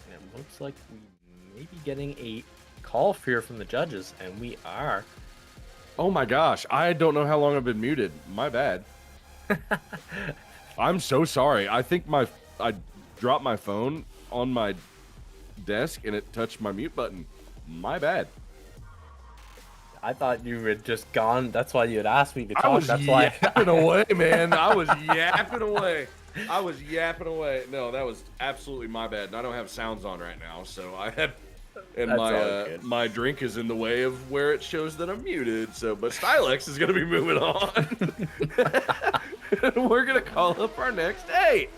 It looks like we may be getting a call here from the judges, and we are. Oh my gosh, I don't know how long I've been muted. My bad. I'm so sorry. I think I dropped my phone on my desk and it touched my mute button. My bad. I thought you had just gone. That's why you had asked me to talk. I was That's why. yapping away, man. I was yapping away. I was yapping away. No, that was absolutely my bad. And I don't have sounds on right now, so I had. And That's all good. my drink is in the way of where it shows that I'm muted. So, but Stylex is gonna be moving on. We're gonna call up our next date.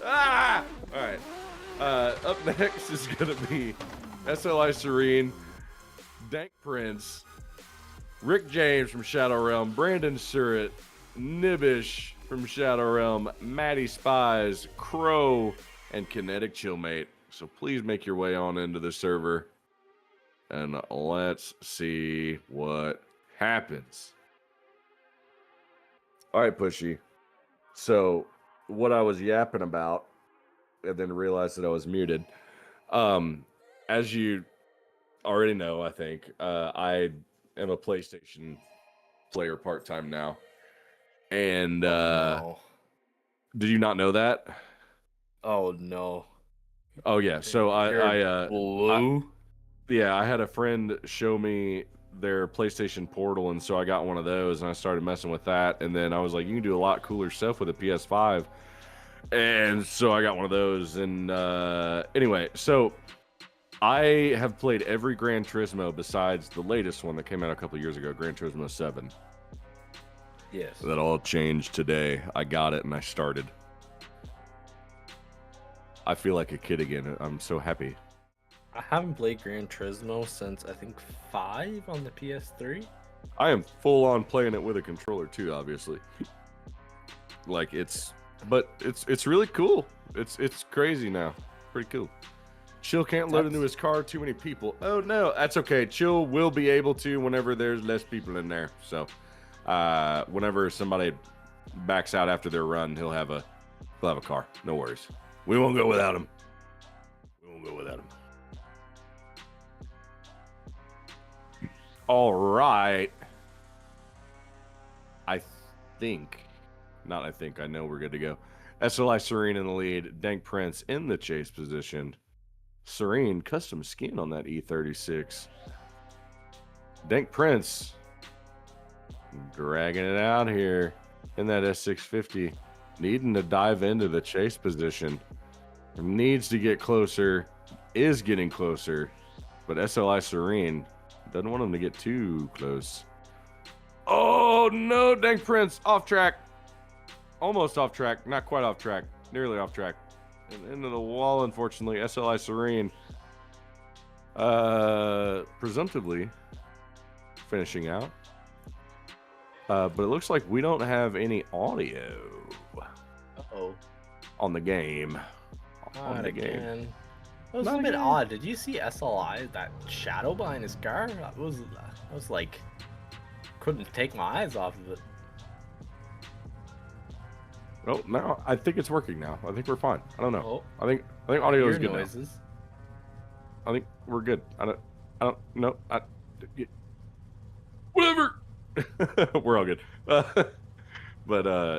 Ah! All right. Up next is gonna be SLI Serene, Dank Prince, Rick James from Shadowrealm, Brandon Surratt, Nibish from Shadowrealm, Maddie Spies, Crow, and Kinetic Chillmate. So please make your way on into the server and let's see what happens. All right, Pushy. So what I was yapping about and then realized that I was muted. As you already know, I think, I am a PlayStation player part-time now. And No. did you not know that? Oh no. Oh yeah. So Blue. I had a friend show me their PlayStation Portal, and so I got one of those, and I started messing with that. And then I was like, you can do a lot cooler stuff with a PS5, and so I got one of those. And anyway, so I have played every Gran Turismo besides the latest one that came out a couple years ago, Gran Turismo 7. Yes. That all changed today. I got it and I started. I feel like a kid again. I'm so happy. I haven't played Gran Turismo since I think 5 on the PS3. I am full on playing it with a controller too, obviously. Like it's really cool. It's crazy now. Pretty cool. Chill can't load into his car. Too many people. Oh no, that's okay. Chill will be able to whenever there's less people in there. So, whenever somebody backs out after their run, he'll have a car. No worries. We won't go without him. We won't go without him. All right. I know we're good to go. SLI Serene in the lead. Dank Prince in the chase position. Serene, custom skin on that E36. Dank Prince dragging it out here in that S650. Needing to dive into the chase position. Needs to get closer. Is getting closer. But SLI Serene doesn't want him to get too close. Oh no, Dank Prince off track. Almost off track. Not quite off track. Nearly off track. And into the wall, unfortunately. SLI Serene presumptively finishing out. But it looks like we don't have any audio Uh-oh. on the game. Not again. It was Not a bit again. odd. Did you see SLI, that shadow behind his car? I was like, couldn't take my eyes off of it. Oh, no, I think it's working now. I think we're fine. I don't know. Oh, I think I audio hear is good now. noises. I think we're good. I don't know. Whatever. We're all good.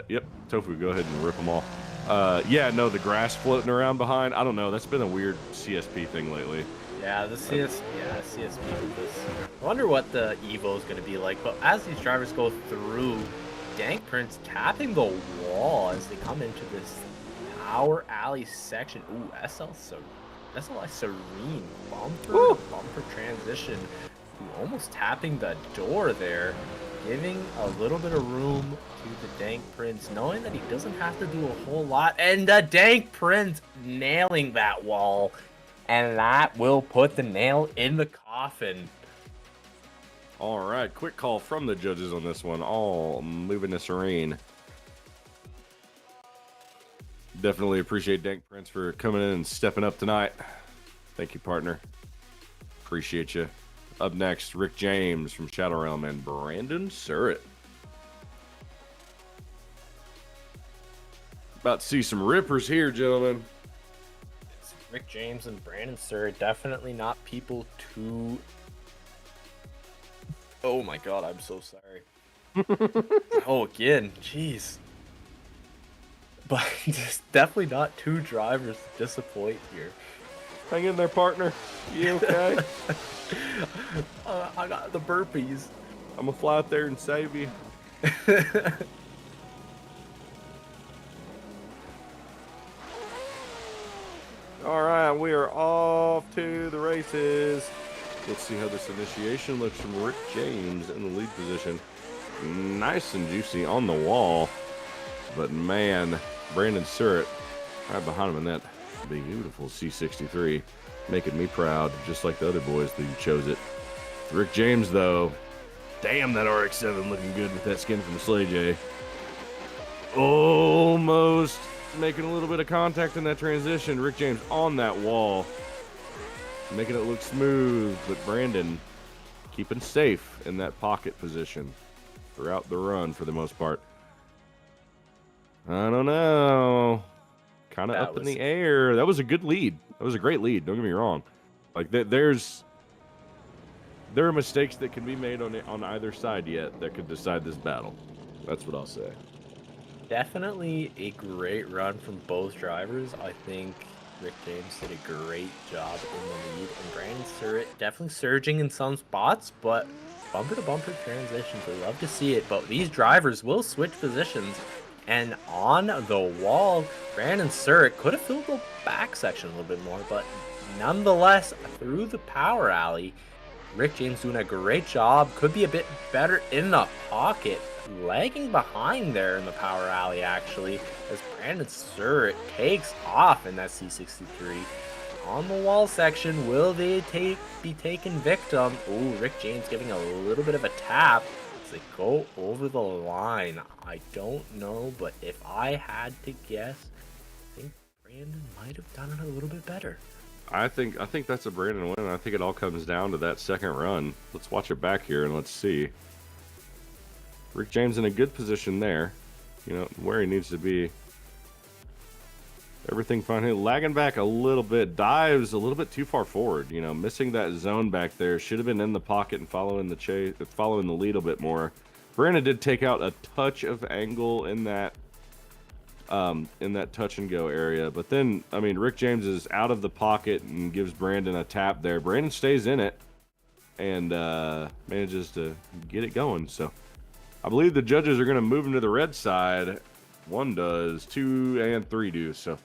Yep. Tofu, go ahead and rip them all. Yeah, no, the grass floating around behind. I don't know. That's been a weird CSP thing lately. Yeah, CSP with this. I wonder what the Evo is going to be like. But as these drivers go through, Dank Prince tapping the wall as they come into this power alley section. Ooh, SLI Serene bumper Woo! to bumper transition. Ooh, almost tapping the door there, giving a little bit of room to the Dank Prince, knowing that he doesn't have to do a whole lot. And the Dank Prince nailing that wall. And that will put the nail in the coffin. All right, quick call from the judges on this one. All moving to Serene. Definitely appreciate Dank Prince for coming in and stepping up tonight. Thank you, partner. Appreciate you. Up next, Rick James from Shadowrealm and Brandon Surratt. About to see some rippers here, gentlemen. Rick James and Brandon Surratt, definitely not people to... Oh my god, I'm so sorry. Oh, again, jeez. But just definitely not two drivers to disappoint here. Hang in there, partner. You okay? I got the burpees. I'm gonna fly out there and save you. All right, we are off to the races. Let's see how this initiation looks from Rick James in the lead position. Nice and juicy on the wall. But man, Brandon Surratt right behind him in that beautiful C63. Making me proud, just like the other boys that chose it. Rick James, though, damn, that RX-7 looking good with that skin from Slay J. Almost making a little bit of contact in that transition. Rick James on that wall, making it look smooth, but Brandon keeping safe in that pocket position throughout the run for the most part. I don't know. Kind of up in the air. That was a good lead. That was a great lead. Don't get me wrong. Like there are mistakes that can be made on either side yet that could decide this battle. That's what I'll say. Definitely a great run from both drivers. I think Rick James did a great job in the lead, and Brandon Surratt definitely surging in some spots, but bumper to bumper transitions. We love to see it, but these drivers will switch positions. And on the wall, Brandon Surratt could have filled the back section a little bit more, but nonetheless, through the power alley, Rick James doing a great job. Could be a bit better in the pocket, lagging behind there in the power alley, actually, as Brandon Surratt takes off in that C63. On the wall section, will they be taken victim? Ooh, Rick James giving a little bit of a tap. They go over the line. I don't know, but if I had to guess, I think Brandon might have done it a little bit better. I think that's a Brandon win. I think it all comes down to that second run. Let's watch it back here and let's see. Rick James in a good position there, you know, where he needs to be. Everything fine here. Lagging back a little bit. Dives a little bit too far forward. You know, missing that zone back there. Should have been in the pocket and following the lead a bit more. Brandon did take out a touch of angle in that touch and go area. But then, I mean, Rick James is out of the pocket and gives Brandon a tap there. Brandon stays in it and manages to get it going. So I believe the judges are going to move him to the red side. 1 does, 2 and 3 do. So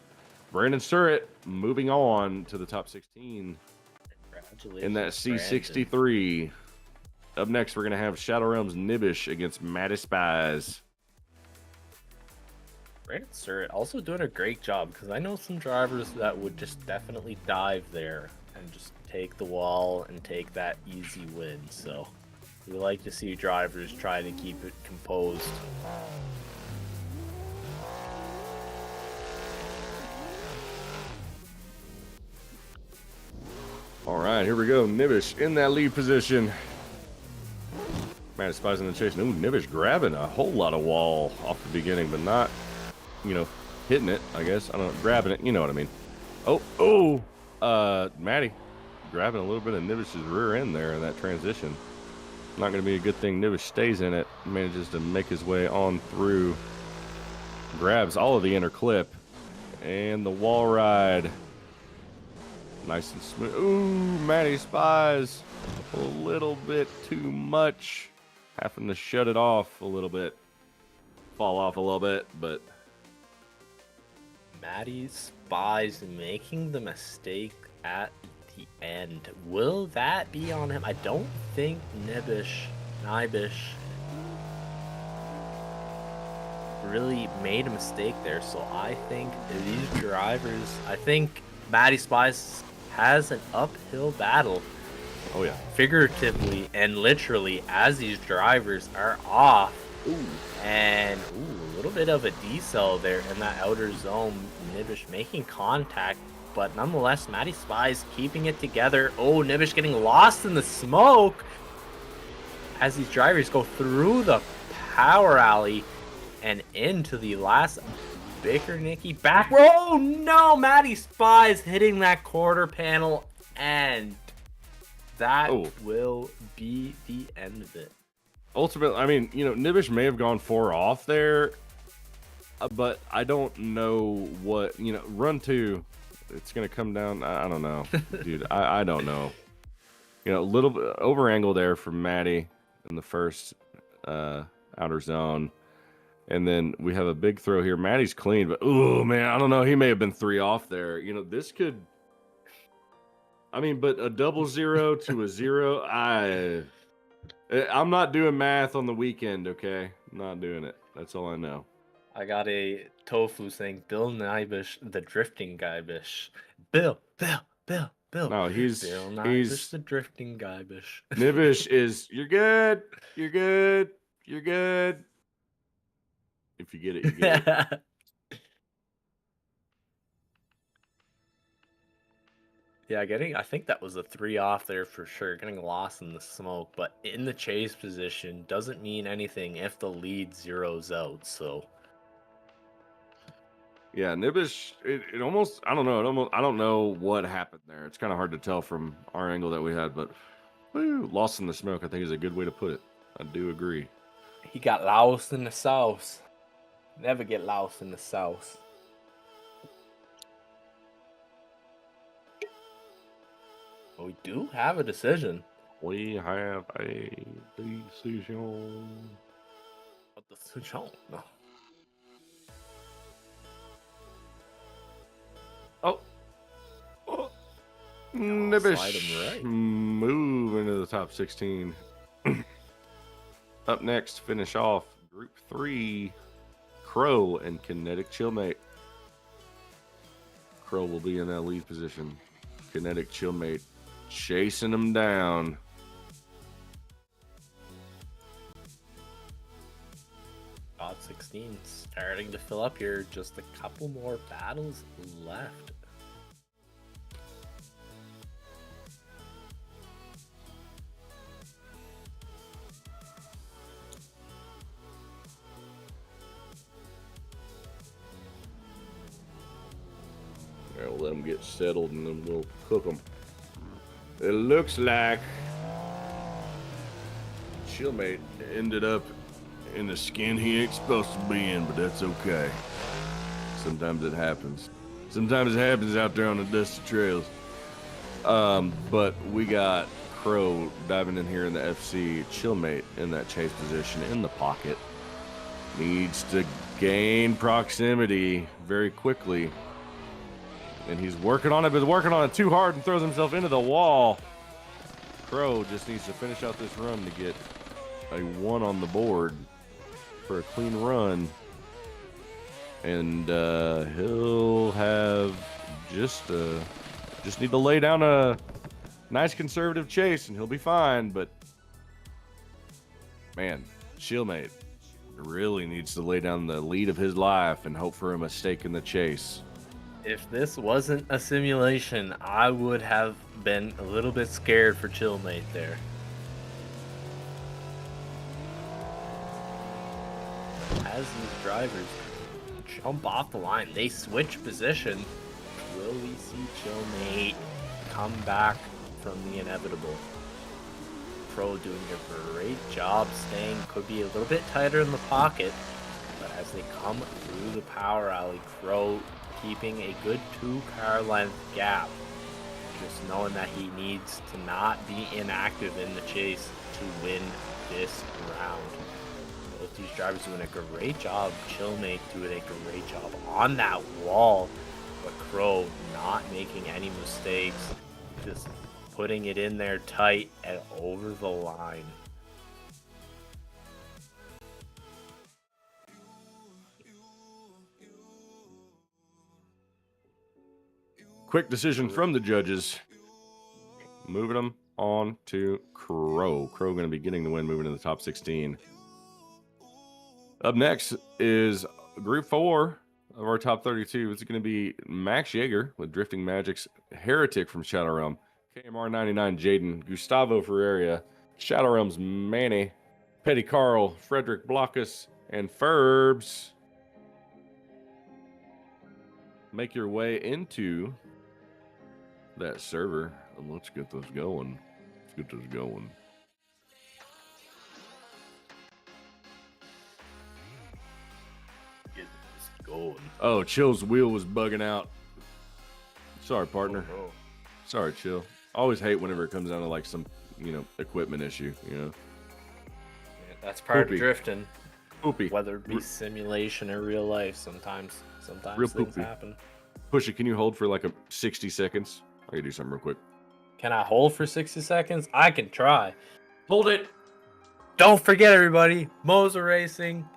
Brandon Surratt moving on to the top 16 in that C63. Brandon. Up next, we're going to have Shadowrealm's Nibbish against Matty Spies. Brandon Surratt also doing a great job, because I know some drivers that would just definitely dive there and just take the wall and take that easy win. So we like to see drivers trying to keep it composed. right, here we go. Nibish in that lead position. Man, Spies in the chase. Ooh, Nibish grabbing a whole lot of wall off the beginning, but not, hitting it, I guess. I don't know, grabbing it. You know what I mean. Maddie grabbing a little bit of Nibish's rear end there in that transition. Not going to be a good thing. Nibish stays in it, manages to make his way on through, grabs all of the inner clip, and the wall ride. Nice and smooth. Ooh, Maddie Spies a little bit too much. Having to shut it off a little bit. Fall off a little bit, but... Maddie Spies making the mistake at the end. Will that be on him? I don't think Nibish really made a mistake there. So I think these drivers, Maddie Spies has an uphill battle. Oh yeah. Figuratively and literally, as these drivers are off. A little bit of a decel there in that outer zone. Nibish making contact, but nonetheless, Maddie Spies keeping it together. Oh, Nibish getting lost in the smoke as these drivers go through the power alley and into the last Baker Nicky back row. Oh no, Maddie Spies hitting that quarter panel, and that will be the end of it. Ultimately, I mean, Nibish may have gone 4 off there, but I don't know what, run 2, it's going to come down. I don't know, dude. I don't know. A little bit over angle there from Maddie in the first outer zone. And then we have a big throw here. Maddie's clean, but oh man, I don't know. He may have been 3 off there. This could, but a 0-0 to a 0, I'm not doing math on the weekend, okay? I'm not doing it. That's all I know. I got a tofu saying Bill Nybish, the drifting guy bish. Bill. No, he's Bill Nybish, the drifting guy bish. Nibish is you're good. If you get it, you get it. Yeah, I think that was a 3 off there for sure. Getting lost in the smoke, but in the chase position doesn't mean anything if the lead zeroes out. So, yeah, Nibish, it almost, I don't know. I don't know what happened there. It's kind of hard to tell from our angle that we had, but lost in the smoke, I think is a good way to put it. I do agree. He got lost in the sauce. Never get lost in the sauce. We do have a decision. We have a decision. What the decision? No. Nibish Slide him right. move into the top 16. Up next, finish off Group 3, Crow and Kinetic Chillmate. Crow will be in that lead position. Kinetic Chillmate chasing him down. Top 16 starting to fill up here. Just a couple more battles left. Yeah, we'll let them get settled and then we'll cook them. It looks like Chillmate ended up in the skin he ain't supposed to be in, but that's okay. Sometimes it happens. Sometimes it happens out there on the dusty trails. But we got Crow diving in here in the FC. Chillmate in that chase position in the pocket. Needs to gain proximity very quickly. And he's working on it, but working on it too hard and throws himself into the wall. Crow just needs to finish out this run to get a 1 on the board for a clean run. And he'll have just need to lay down a nice conservative chase and he'll be fine. But man, Chillmate really needs to lay down the lead of his life and hope for a mistake in the chase. If this wasn't a simulation, I would have been a little bit scared for Chillmate there. As these drivers jump off the line, they switch position. Will we see Chillmate come back from the inevitable? Pro doing a great job staying, could be a little bit tighter in the pocket, but as they come through the power alley, Crow keeping a good 2-car length gap, just knowing that he needs to not be inactive in the chase to win this round. Both these drivers doing a great job, Chillmate doing a great job on that wall, but Crow not making any mistakes, just putting it in there tight and over the line. Quick decision from the judges. Moving them on to Crow. Crow going to be getting the win, moving to the top 16. Up next is Group 4 of our top 32. It's going to be Max Yeager with Drifting Magic's Heretic from Shadowrealm, KMR 99 Jaden, Gustavo Ferreira, Shadowrealm's Manny, Petty Carl, Frederick Blockus, and Ferbs. Make your way into that server and let's get this going. Let's get this going. Get this going. Oh, Chill's wheel was bugging out. Sorry, partner. Oh, Sorry, Chill. I always hate whenever it comes down to like some, equipment issue, yeah, that's part Poopy. of drifting. Poopy. Whether it be simulation or real life, sometimes Real things poopy. happen. Pushy, can you hold for like 60 seconds? I gotta do something real quick. Can I hold for 60 seconds? I can try. Hold it. Don't forget, everybody, Moza Racing.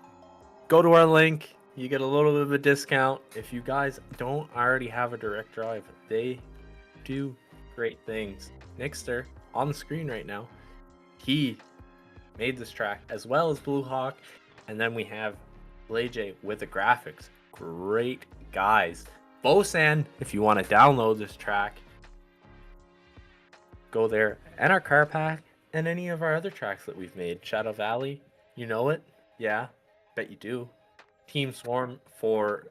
Go to our link. You get a little bit of a discount. If you guys don't already have a direct drive, they do great things. Nixter, on the screen right now, he made this track as well as Blue Hawk. And then we have LayJ with the graphics. Great guys. Bosan, if you want to download this track, go there. And our car pack and any of our other tracks that we've made. Shadow Valley, you know it? Yeah, bet you do. Team Swarm for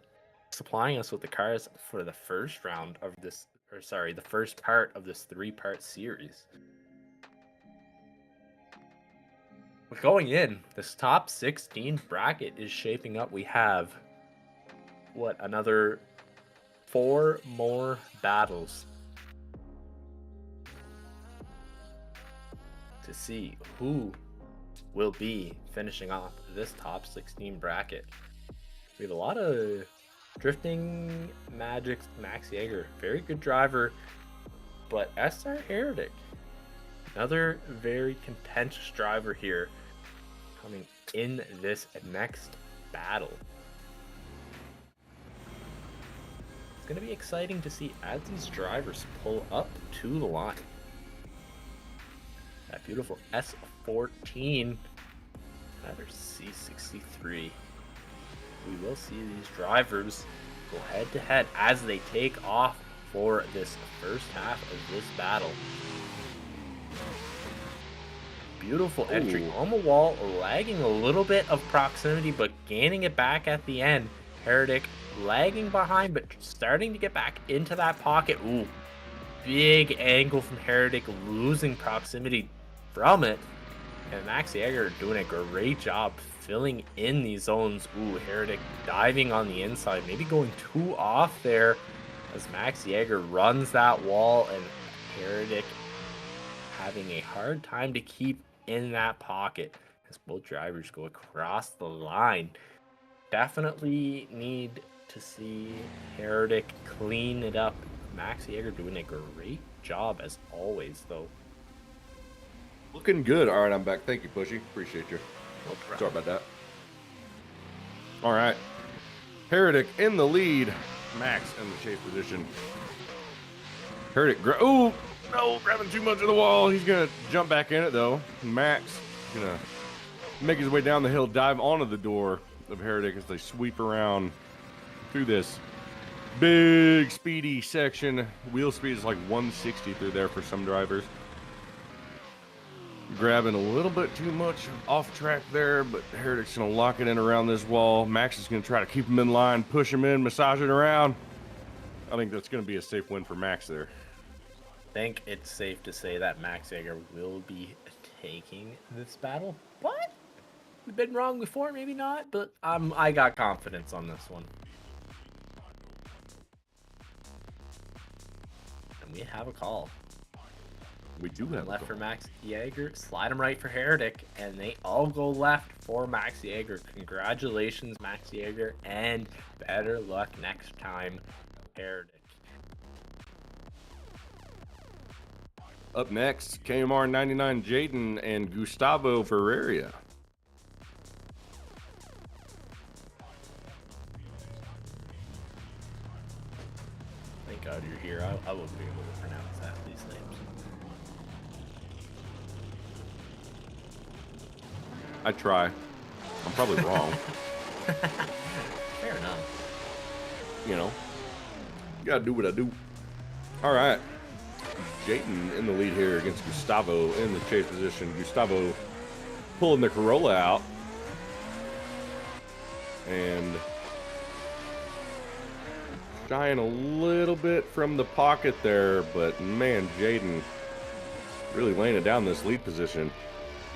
supplying us with the cars for the first round of this, the first part of this 3-part series. Going in, this top 16 bracket is shaping up. We have, another 4 more battles to see who will be finishing off this top 16 bracket. We have a lot of Drifting Magic's Max Yeager, very good driver, but SR Heretic, another very contentious driver here, coming in this next battle. It's going to be exciting to see as these drivers pull up to the line. That beautiful S14, another C63. We will see these drivers go head to head as they take off for this first half of this battle. Beautiful entry on the wall, lagging a little bit of proximity, but gaining it back at the end. Heretic lagging behind, but starting to get back into that pocket. Ooh, big angle from Heretic, losing proximity from it. And Max Yeager doing a great job filling in these zones. Ooh, Heretic diving on the inside, maybe going too off there as Max Yeager runs that wall, and Heretic having a hard time to keep in that pocket as both drivers go across the line. Definitely need to see Heretic clean it up. Max Yeager doing a great job as always, though. Looking good. All right, I'm back. Thank you, Pushy. Appreciate you. No problem. Sorry about that. All right. Heretic in the lead. Max in the chase position. Heretic. Ooh, no, grabbing too much of the wall. He's going to jump back in it, though. Max is going to make his way down the hill, dive onto the door of Heretic as they sweep around through this Big speedy section. Wheel speed is like 160 through there for some drivers. Grabbing a little bit too much off track there, but Heretic's going to lock it in around this wall. Max is going to try to keep him in line, push him in, massage it around. I think that's going to be a safe win for Max there. I think it's safe to say that Max Jaeger will be taking this battle, but we've been wrong before, maybe not, but I got confidence on this one. And we have a call. We do have Left for Max Jaeger, slide him right for Heretic, and they all go left for Max Jaeger. Congratulations, Max Jaeger, and better luck next time, Heretic. Up next, KMR 99 Jaden and Gustavo Ferreira. Thank God you're here. I wouldn't be able to pronounce these names. I try. I'm probably wrong. Fair enough. You know, gotta do what I do. All right. Jaden in the lead here against Gustavo in the chase position. Gustavo pulling the Corolla out. And shying a little bit from the pocket there, but man, Jaden really laying it down this lead position.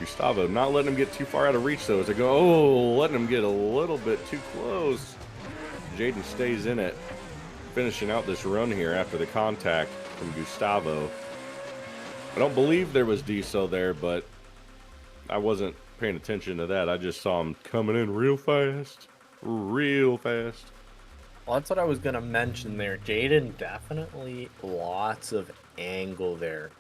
Gustavo not letting him get too far out of reach though as they go, oh, letting him get a little bit too close. Jaden stays in it, finishing out this run here after the contact from Gustavo. I don't believe there was diesel there, but I wasn't paying attention to that. I just saw him coming in real fast. Real fast. Well, that's what I was going to mention there. Jaden definitely lots of angle there.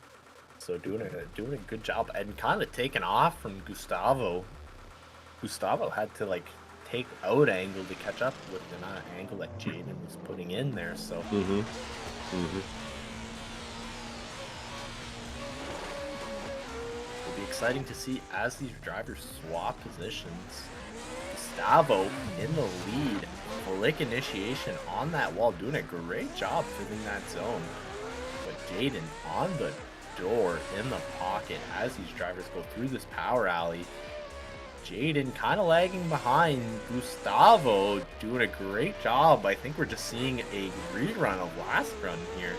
So doing a good job and kind of taking off from Gustavo. Gustavo had to like take out angle to catch up with the amount of angle that Jaden was putting in there. So it'll be exciting to see as these drivers swap positions. Gustavo in the lead, flick initiation on that wall, doing a great job filling that zone. But Jaden on the door in the pocket as these drivers go through this power alley. Jaden kind of lagging behind. Gustavo doing a great job. I think we're just seeing a rerun of last run here,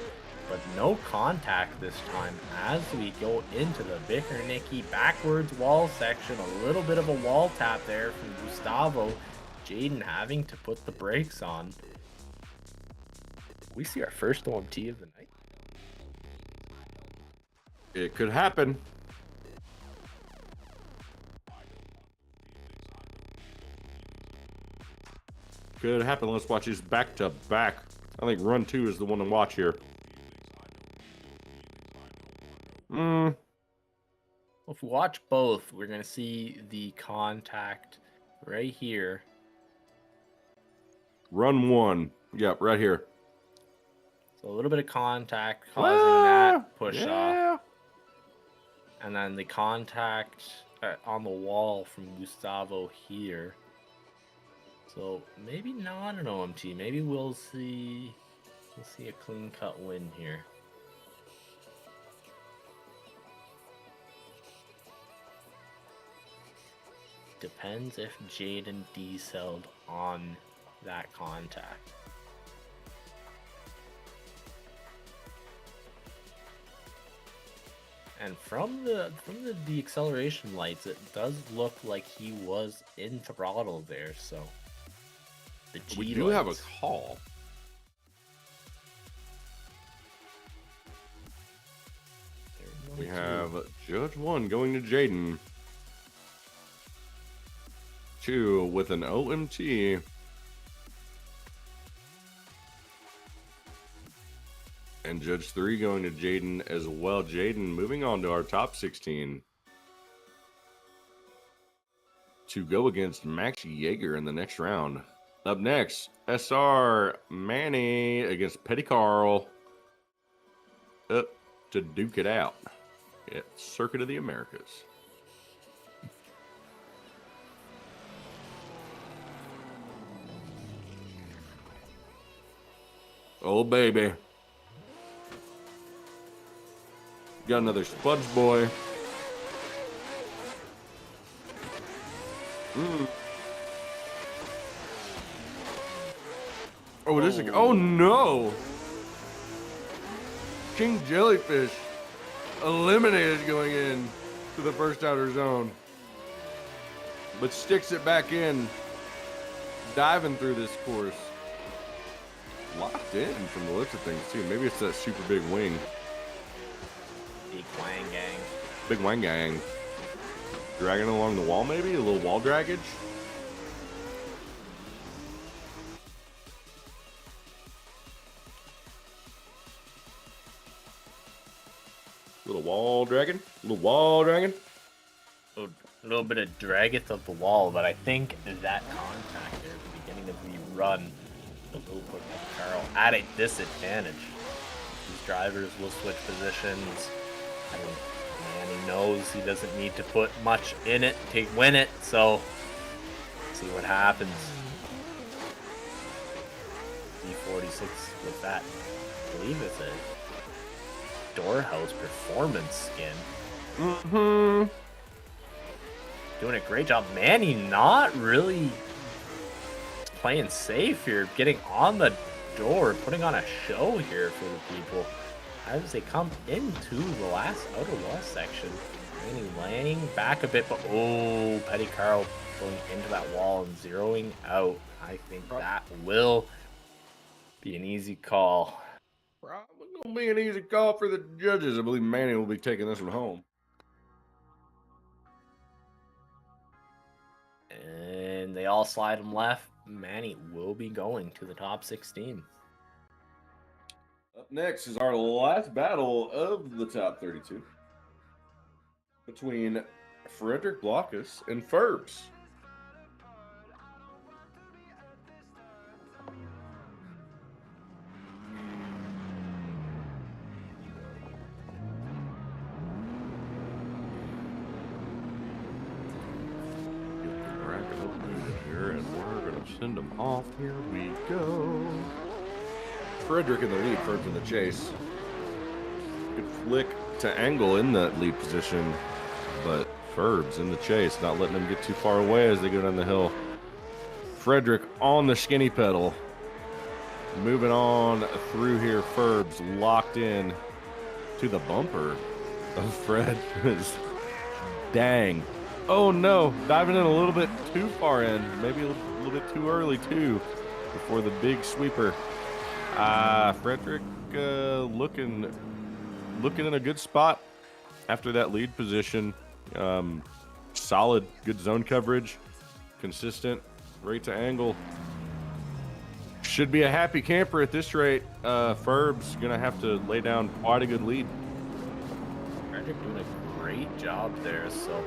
but no contact this time as we go into the Vicker-Nicky backwards wall section. A little bit of a wall tap there from Gustavo. Jaden having to put the brakes on. We see our first OMT of the night. It could happen. Could happen. Let's watch these back to back. I think run 2 is the one to watch here. Well, if we watch both, we're going to see the contact right here. Run 1. Yep, right here. So a little bit of contact causing that push yeah. off. And then the contact on the wall from Gustavo here. So maybe not an OMT. Maybe we'll see a clean cut win here. Depends if Jaden decelled on that contact. And from the acceleration lights, it does look like he was in throttle there. So the G We do have a lights. call. We have Judge 1 going to Jaden. 2 with an OMT. And Judge 3 going to Jaden as well. Jaden moving on to our top 16 to go against Max Jaeger in the next round. Up next, SR Manny against Petty Carl. Up to duke it out at Circuit of the Americas. Oh, baby. Got another Spudge Boy. Oh, this is. Oh, no. King Jellyfish eliminated going in to the first outer zone, but sticks it back in, diving through this course. Locked in from the looks of things, too. Maybe it's that super big wing. Big Wang Gang. Big wang gang. Dragging along the wall, maybe? A little wall draggage? Little wall dragon? Little wall dragon? A little bit of drageth of the wall, but I think that contact there at the beginning of the run will put Carl at a disadvantage. These drivers will switch positions. I mean, Manny knows he doesn't need to put much in it to win it, so see what happens. D46 with that, I believe it's a Doorhouse performance skin. Mm-hmm. Doing a great job. Manny not really playing safe here, getting on the door, putting on a show here for the people as they come into the last outer wall section. Manny laying back a bit, but oh, Petty Carl going into that wall and zeroing out. I think that will be an easy call. Probably gonna be an easy call for the judges. I believe Manny will be taking this one home. And they all slide him left. Manny will be going to the top 16. Up next is our last battle of the top 32 between Frederick Blockus and Ferbs. Here, and we're gonna send them off. Here we go. Frederick in the lead, Ferbs in the chase. Good flick to Angle in that lead position, but Ferbs in the chase, not letting them get too far away as they go down the hill. Frederick on the skinny pedal. Moving on through here, Ferbs locked in to the bumper of Fred. Dang. Oh no, diving in a little bit too far in. Maybe a little bit too early too before the big sweeper. Frederick looking in a good spot after that lead position. Solid, good zone coverage, consistent, right to Angle. Should be a happy camper at this rate. Ferb's gonna have to lay down quite a good lead. Frederick doing a great job there, so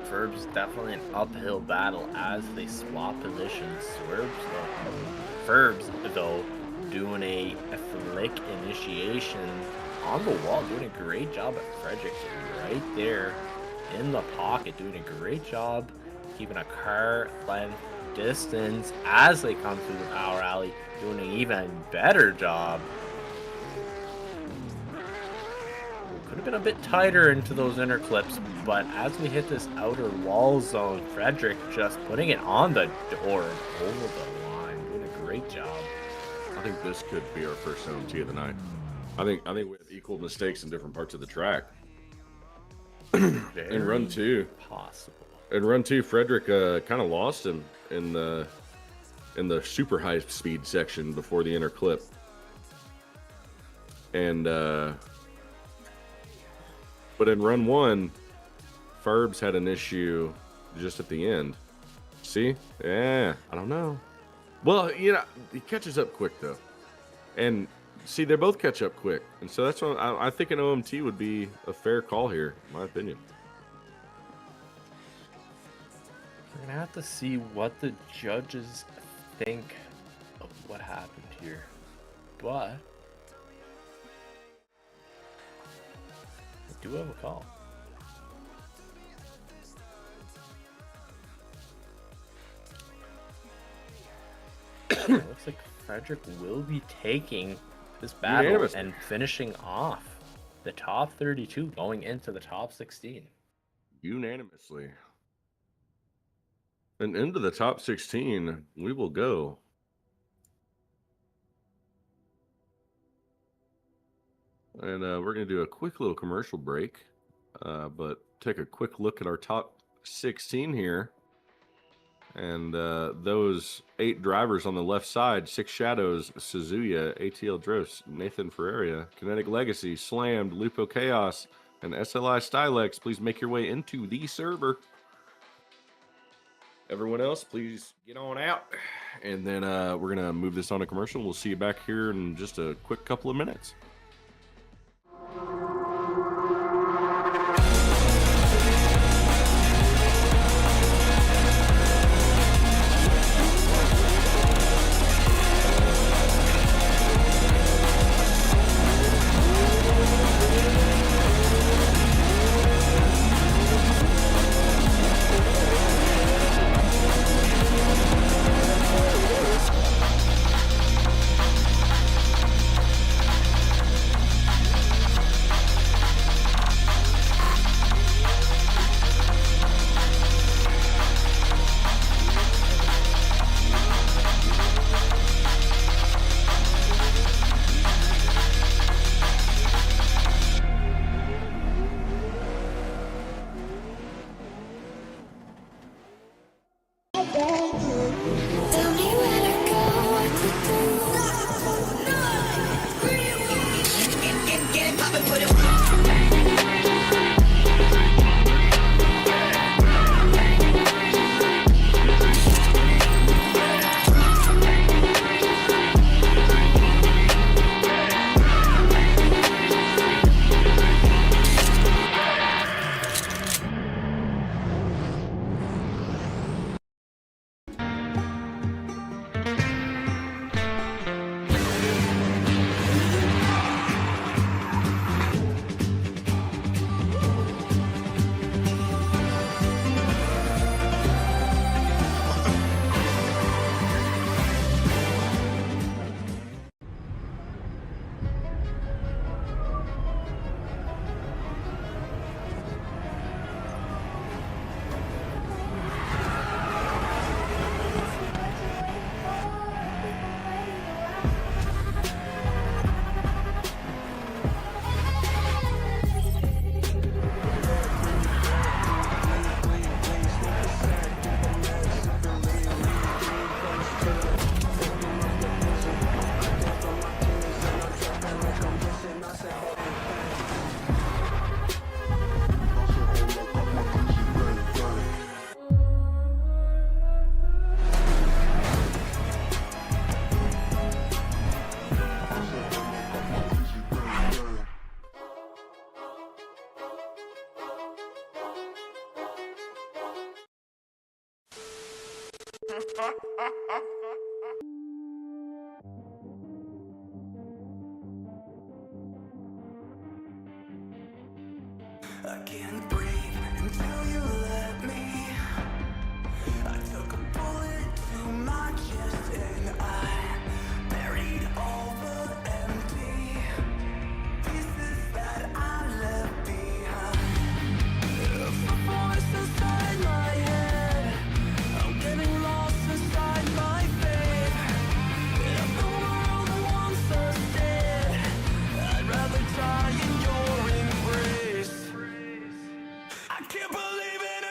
Ferb's definitely an uphill battle as they swap positions. Ferb's though doing a flick initiation on the wall, doing a great job at Frederick right there in the pocket, doing a great job keeping a car length distance as they come through the power alley, doing an even better job. Could have been a bit tighter into those inner clips, but as we hit this outer wall zone, Frederick just putting it on the door and over the line, doing a great job. I think this could be our first OMT of the night. I think we have equal mistakes in different parts of the track. In run two, Possible. in run two, Frederick kind of lost him in the super high speed section before the inner clip, and but in run one, Ferbs had an issue just at the end. See? Yeah, I don't know. Well, you know, he catches up quick though, and see, they both catch up quick, and so that's why I think an OMT would be a fair call here, in my opinion. We're gonna have to see what the judges think of what happened here, but I do have a call. It looks like Frederick will be taking this battle Unanimous. and finishing off the top 32 going into the top 16. Unanimously. And into the top 16, we will go. And we're going to do a quick little commercial break, but take a quick look at our top 16 here. And those 8 drivers on the left side, Six Shadows, Suzuya, ATL Drifts, Nathan Ferreira, Kinetic Legacy, Slammed, Lupo Chaos, and SLI Stylex, please make your way into the server. Everyone else, please get on out. And then we're going to move this on to commercial. We'll see you back here in just a quick couple of minutes. Tell me where to go, what to do. Get it poppin', put it. I can't breathe until you let me. I took a bullet to my chest and I buried all the empty pieces that I left behind. A voice inside my head, I'm getting lost inside my fate. If the world wants us dead, I'd rather die in your embrace. I can't believe it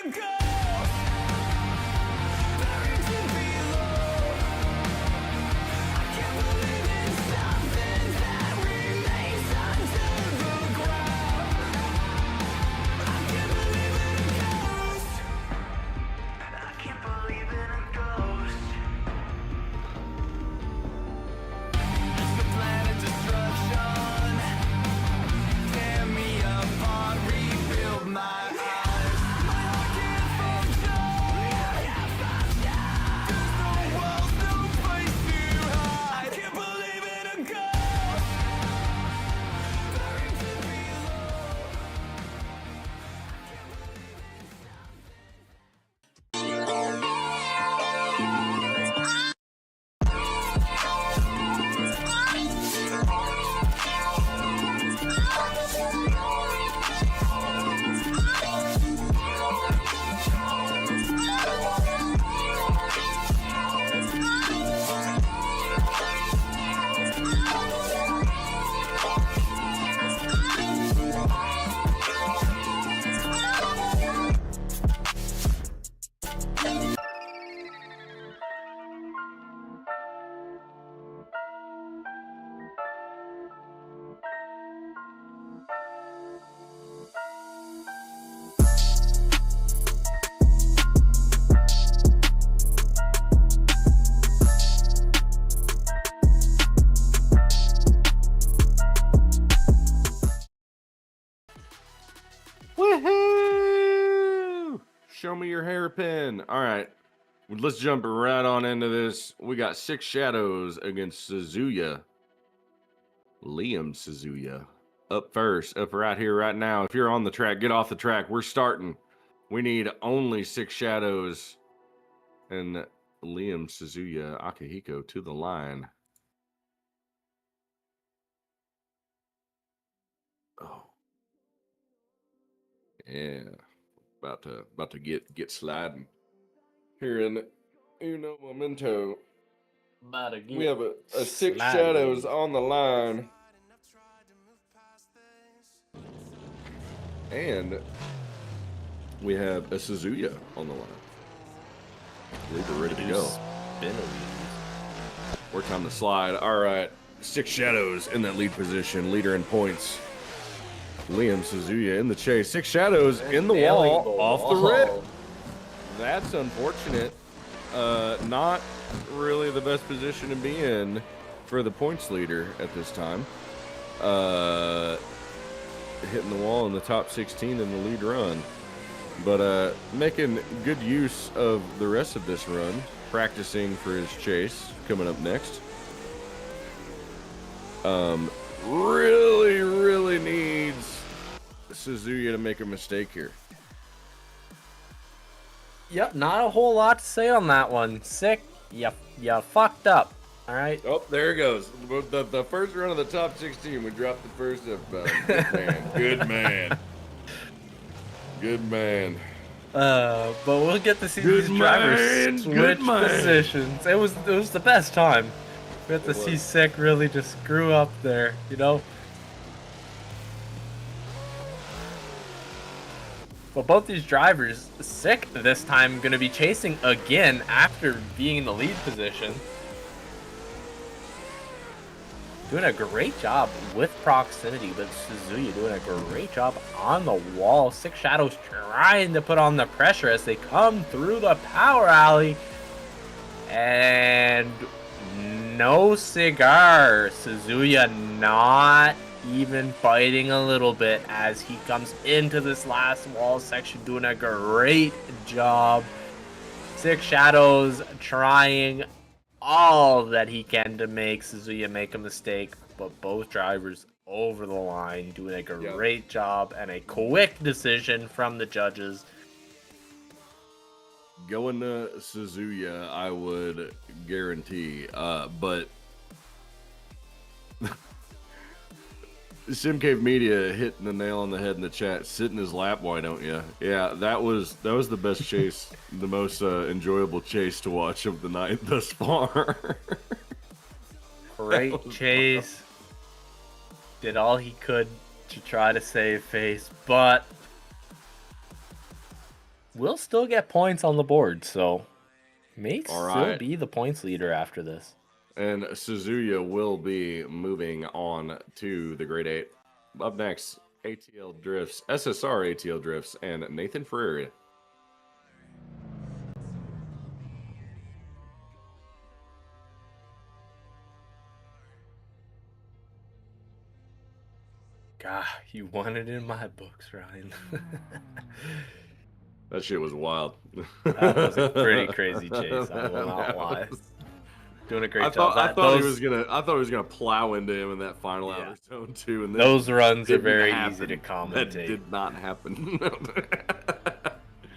me your hairpin. All right. Let's jump right on into this. We got 6 Shadows against Suzuya. Liam Suzuya. Up first, up right here, right now. If you're on the track, get off the track. We're starting. We need only 6 Shadows. And Liam Suzuya Akihiko to the line. Oh. Yeah. About to get sliding. Here in Uno Momento. We have a 6 Shadows on the line. And we have a Suzuya on the line. I believe we're ready to go. We're time to slide. All right. 6 Shadows in that lead position. Leader in points. Liam Suzuya in the chase. 6 Shadows in the wall. Off the rip. That's unfortunate. Not really the best position to be in for the points leader at this time. Hitting the wall in the top 16 in the lead run. But making good use of the rest of this run. Practicing for his chase coming up next. Really needs Suzuya to make a mistake here. Yep, not a whole lot to say on that one. Sick, you fucked up. All right. Oh, there it goes. The first run of the top 16, we dropped the first of Good man. Good man. But we'll get to see these drivers switch positions. It was the best time. We had to see Sick really just screw up there, you know. But both these drivers, Sick this time, going to be chasing again after being in the lead position. Doing a great job with proximity, but Suzuya doing a great job on the wall. 6 Shadows trying to put on the pressure as they come through the power alley. And no cigar. Suzuya not even fighting a little bit as he comes into this last wall section, doing a great job. 6 Shadows trying all that he can to make Suzuya make a mistake, but both drivers over the line doing a great job and a quick decision from the judges. Going to Suzuya, I would guarantee, but Simcave Media hitting the nail on the head in the chat. Sit in his lap, why don't you? Yeah, that was the best chase, the most enjoyable chase to watch of the night thus far. Great chase. Did all he could to try to save face, but we'll still get points on the board, so may still be the points leader after this. And Suzuya will be moving on to the Grade 8. Up next, ATL Drifts, SSR ATL Drifts, and Nathan Ferreira. God, you won it in my books, Ryan. That shit was wild. That was a pretty crazy chase, I will not lie. Doing a great job. I thought he was gonna plow into him in that final outer zone too. And those runs are very easy to commentate. That did not happen.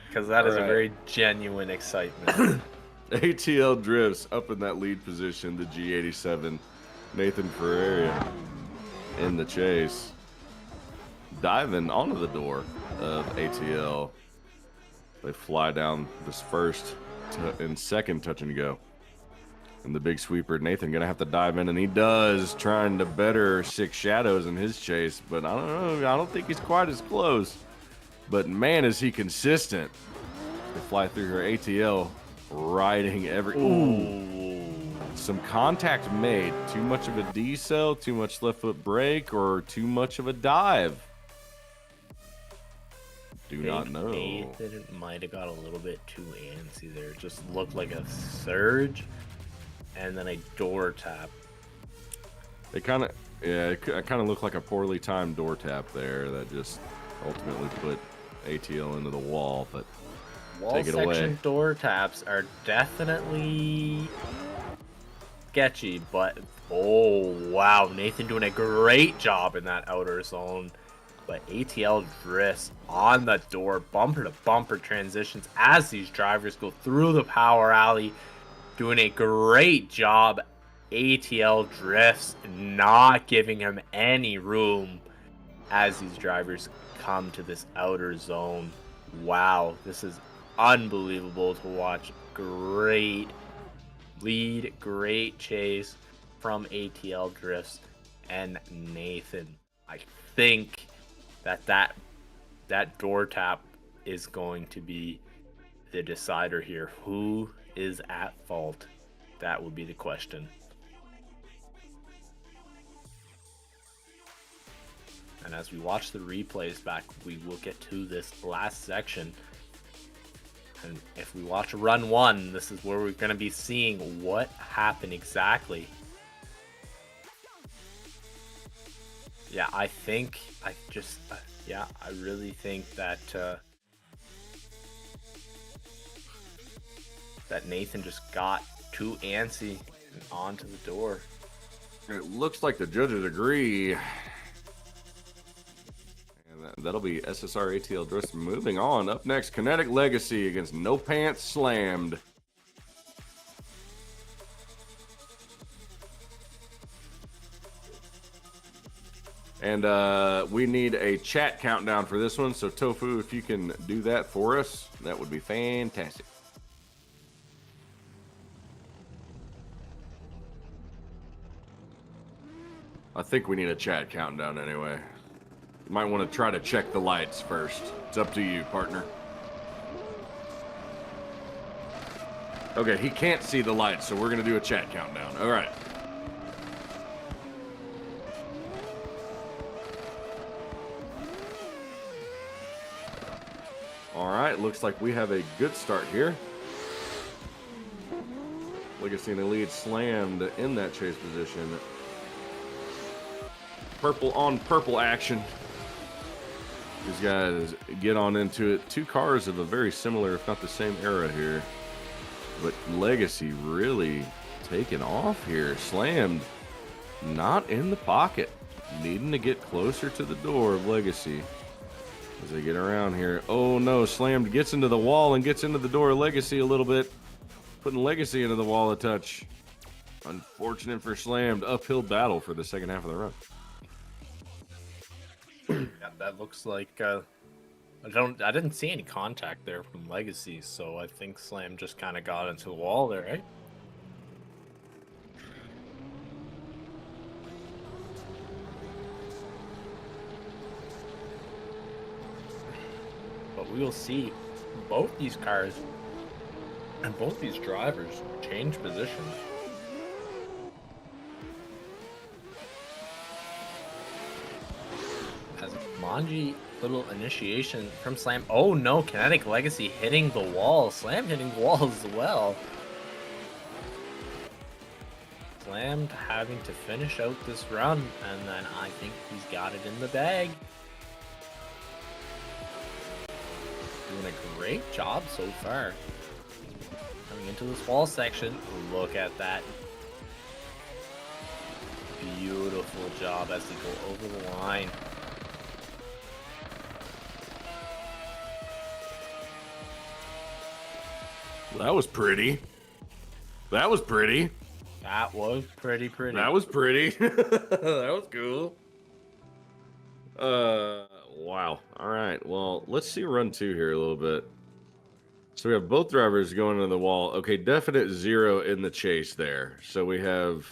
Because that is a very genuine excitement. ATL Drifts up in that lead position. The G87, Nathan Ferreira in the chase, diving onto the door of ATL. They fly down this first and second touch and go. And the big sweeper, Nathan, gonna have to dive in, and he does, trying to better 6 Shadows in his chase, but I don't know, I don't think he's quite as close. But man, is he consistent. They fly through her ATL, riding every... Ooh. Some contact made. Too much of a decel, too much left foot brake, or too much of a dive? Do not know. Nathan might have got a little bit too antsy there. It just looked like a surge. And then a door tap. It kind of looked like a poorly timed door tap there that just ultimately put ATL into the wall. But Wall Take it section away. door taps are definitely sketchy, but oh wow, Nathan doing a great job in that outer zone. But ATL drifts on the door, bumper to bumper transitions as these drivers go through the power alley, doing a great job. ATL drifts, not giving him any room as these drivers come to this outer zone. Wow, this is unbelievable to watch. Great lead, great chase from ATL Drifts and Nathan. I think that door tap is going to be the decider here. Who is at fault? That would be the question. And as we watch the replays back, we will get to this last section. And if we watch run one, this is where we're going to be seeing what happened exactly. Yeah, I really think that that Nathan just got too antsy and onto the door. It looks like the judges agree. And that'll be SSR ATL Drifts moving on. Up next, Kinetic Legacy against No Pants Slammed. And we need a chat countdown for this one. So Tofu, if you can do that for us, that would be fantastic. I think we need a chat countdown anyway. You might want to try to check the lights first. It's up to you, partner. Okay, he can't see the lights, so we're going to do a chat countdown. All right. All right, looks like we have a good start here. Legacy in the lead, Slammed in that chase position. Purple on purple action. These guys get on into it. Two cars of a very similar, if not the same era here. But Legacy really taking off here. Slammed not in the pocket. Needing to get closer to the door of Legacy. As they get around here. Oh no, Slammed gets into the wall and gets into the door of Legacy a little bit. Putting Legacy into the wall a touch. Unfortunate for Slammed. Uphill battle for the second half of the run. Yeah, that looks like I didn't see any contact there from Legacy, so I think Slam just kind of got into the wall there, right? But we will see both these cars and both these drivers change positions. As Manji, little initiation from Slam. Oh no, Kinetic Legacy hitting the wall. Slam hitting the wall as well. Slam having to finish out this run, and then I think he's got it in the bag. Doing a great job so far. Coming into this wall section, look at that. Beautiful job as they go over the line. That was pretty. That was pretty. That was pretty. That was pretty. That was cool. Wow. All right. Well, let's see run two here a little bit. So we have both drivers going into the wall. Okay, definite zero in the chase there. So we have...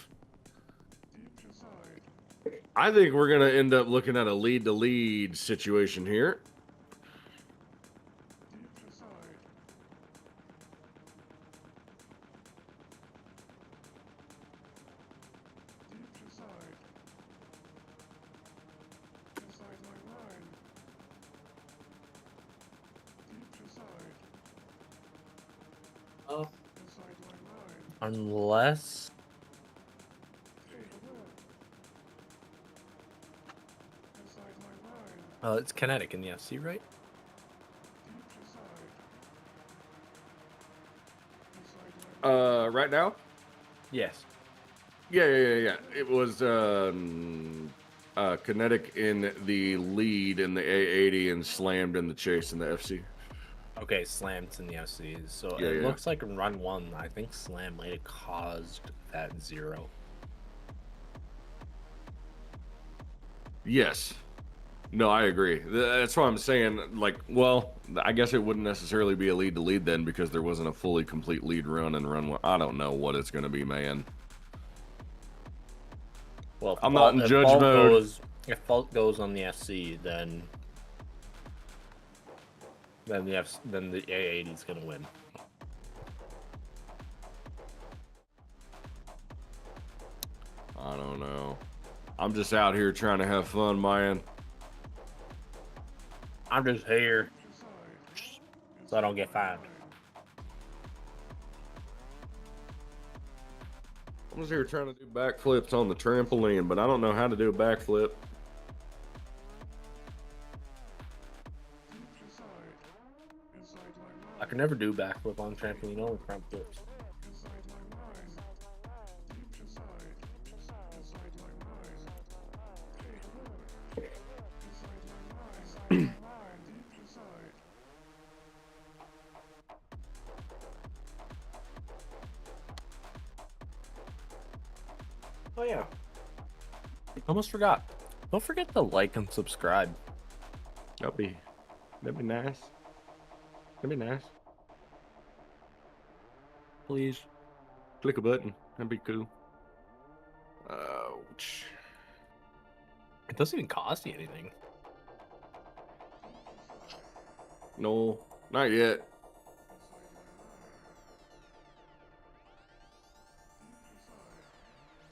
I think we're going to end up looking at a lead-to-lead situation here. Unless... it's Kinetic in the FC, right? right now? Yes. Yeah. It was Kinetic in the lead in the A80 and Slammed in the chase in the FC. Okay, Slam's in the FCs. So Yeah, it yeah. looks like in run 1, I think Slam might have caused that 0. Yes. No, I agree. That's why I'm saying, like, well, I guess it wouldn't necessarily be a lead to lead then because there wasn't a fully complete lead run and run one. I don't know what it's going to be, man. Well, I'm not in judge mode. If fault goes on the FC, then the A80 is gonna win. I don't know. I'm just out here trying to have fun, man. I'm just here so I don't get fined. I'm just here trying to do backflips on the trampoline, but I don't know how to do a backflip. I can never do backflip on trampoline, only front flips. Oh yeah. Almost forgot. Don't forget to like and subscribe. That'd be nice. That'd be nice. Please. Click a button. That'd be cool. Ouch. It doesn't even cost you anything. No, not yet.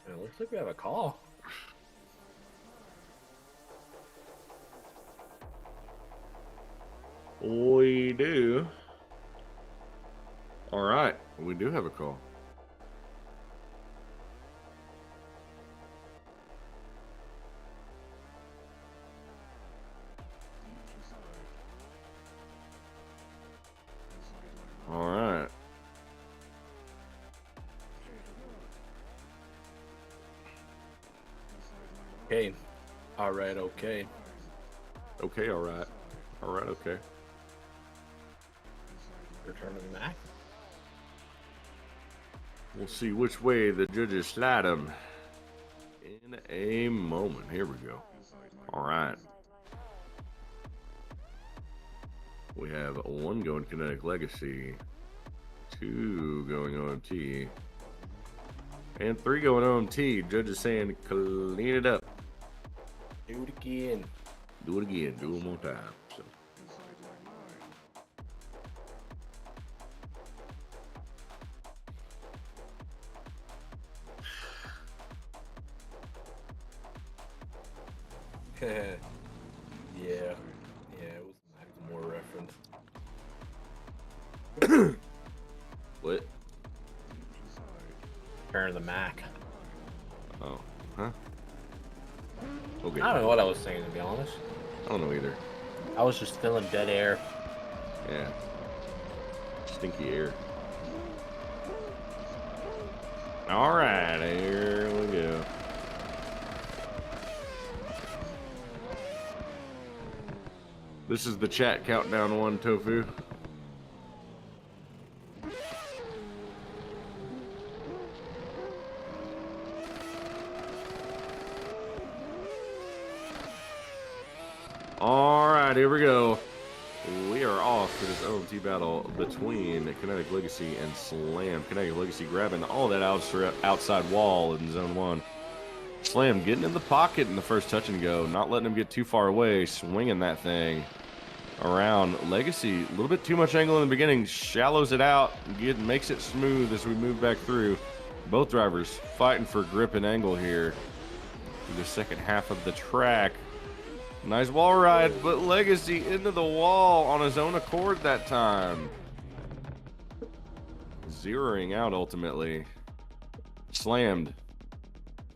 It looks like we have a call. We do. All right, we do have a call. All right. Okay. All right. Okay. Okay, all right. All right, okay. Return to the Mac. We'll see which way the judges slide them in a moment. Here we go. All right. We have 1 going Kinetic Legacy, 2 going OMT, and 3 going OMT. Judges saying clean it up. Do it again. Do it again. Do it one more time. So. Yeah, it was a more reference. What? Turn the Mac. Oh, huh? Okay. I don't know what I was saying, to be honest. I don't know either. I was just feeling dead air. Yeah. Stinky air. All right, here we go. This is the chat countdown 1, Tofu. All right, here we go. We are off to this OMT battle between Kinetic Legacy and Slam. Kinetic Legacy grabbing all that outside wall in Zone 1. Slam getting in the pocket in the first touch and go, not letting him get too far away, swinging that thing around. Legacy, a little bit too much angle in the beginning, shallows it out, makes it smooth as we move back through. Both drivers fighting for grip and angle here through the second half of the track. Nice wall ride, but Legacy into the wall on his own accord that time. Zeroing out ultimately. Slammed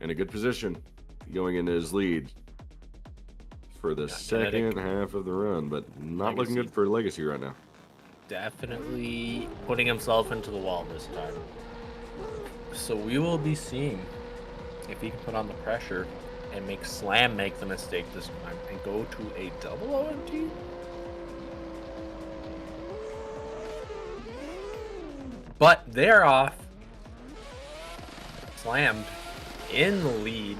in a good position going into his lead for the second half of the run, but not looking good for Legacy right now. Definitely putting himself into the wall this time. So we will be seeing if he can put on the pressure and make Slam make the mistake this time and go to a double OMG. But they're off. Slammed in the lead.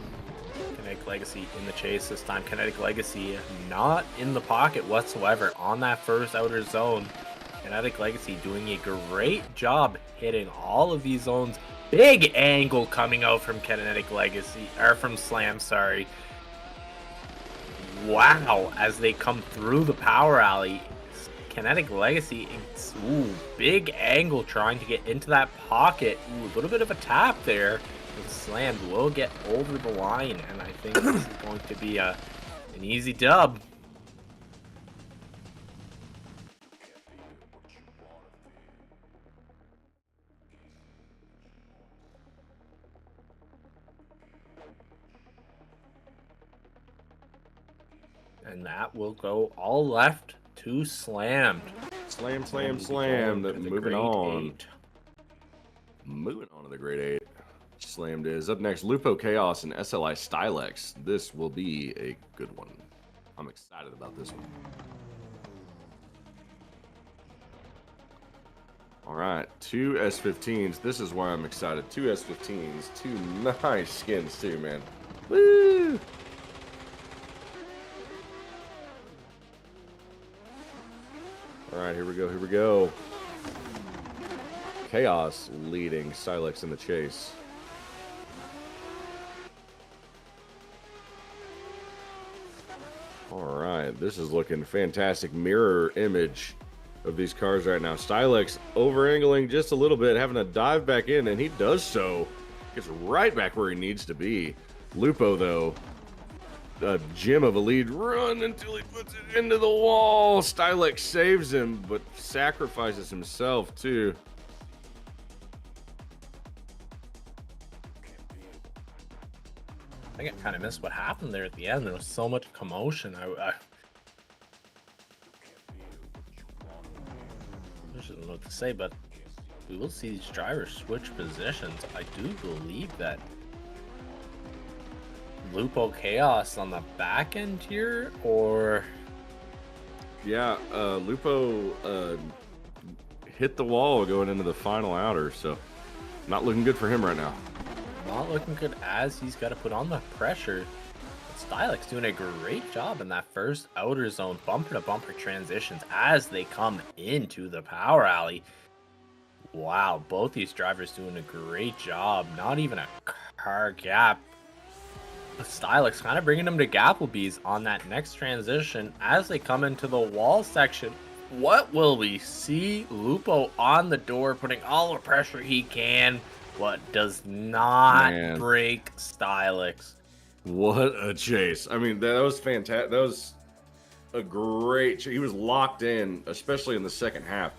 Kinetic Legacy in the chase this time. Kinetic Legacy not in the pocket whatsoever on that first outer zone. Kinetic Legacy doing a great job hitting all of these zones. Big angle coming out from Kinetic Legacy, or from Slam, sorry. Wow, as they come through the power alley. Kinetic Legacy, ooh, big angle trying to get into that pocket. Ooh, a little bit of a tap there. And Slammed will get over the line, and I think this is going to be an easy dub. And that will go all left to Slammed. Slam. Going to the Moving Great on. Eight. Moving on to the Great Eight. Slammed is up next. Lupo Chaos and SLI Stylex. This will be a good one. I'm excited about this one. All right, 2 S15s. This is why I'm excited. 2 S15s. 2 nice skins too, man. Woo! All right, here we go. Chaos leading Stylex in the chase. All right, this is looking fantastic. Mirror image of these cars right now. Stylex over-angling just a little bit, having to dive back in, and he does so. Gets right back where he needs to be. Lupo, though, a gem of a lead run until he puts it into the wall. Stylex saves him, but sacrifices himself, too. I think I kind of missed what happened there at the end. There was so much commotion. I just don't know what to say, but we will see these drivers switch positions. I do believe that Lupo Chaos on the back end here, or Yeah, Lupo hit the wall going into the final outer, so not looking good for him right now. not looking good as he's got to put on the pressure. Stylex doing a great job in that first outer zone, bumper to bumper transitions as they come into the power alley. Wow, both these drivers doing a great job. Not even a car gap. Stylex kind of bringing them to Gapplebees on that next transition as they come into the wall section. What will we see? Lupo on the door, putting all the pressure he can. What does not break Stylex? What a chase. I mean, that was fantastic. That was a great chase. He was locked in, especially in the second half.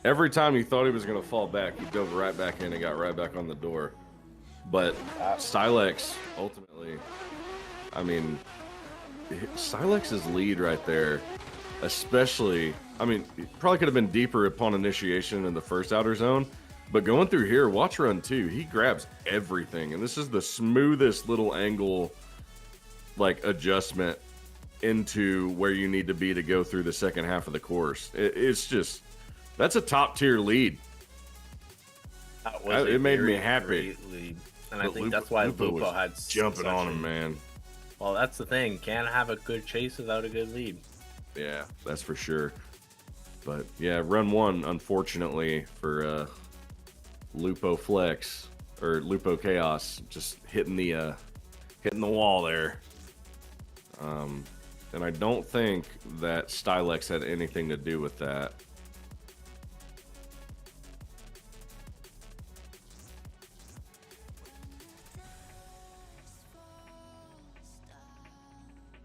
Every time he thought he was going to fall back, he dove right back in and got right back on the door. But Stylex, ultimately, I mean, Stylex's lead right there, especially, I mean, it probably could have been deeper upon initiation in the first outer zone. But going through here, watch run 2, he grabs everything. And this is the smoothest little angle, like, adjustment into where you need to be to go through the second half of the course. It's just, that's a top tier lead. It made me happy. Lead. And I think that's why Lupo had jumping on him, man. Well, that's the thing. Can't have a good chase without a good lead. Yeah, that's for sure. But yeah, run 1, unfortunately, for Lupo Flex or Lupo Chaos, just hitting the wall there. And I don't think that Stylex had anything to do with that.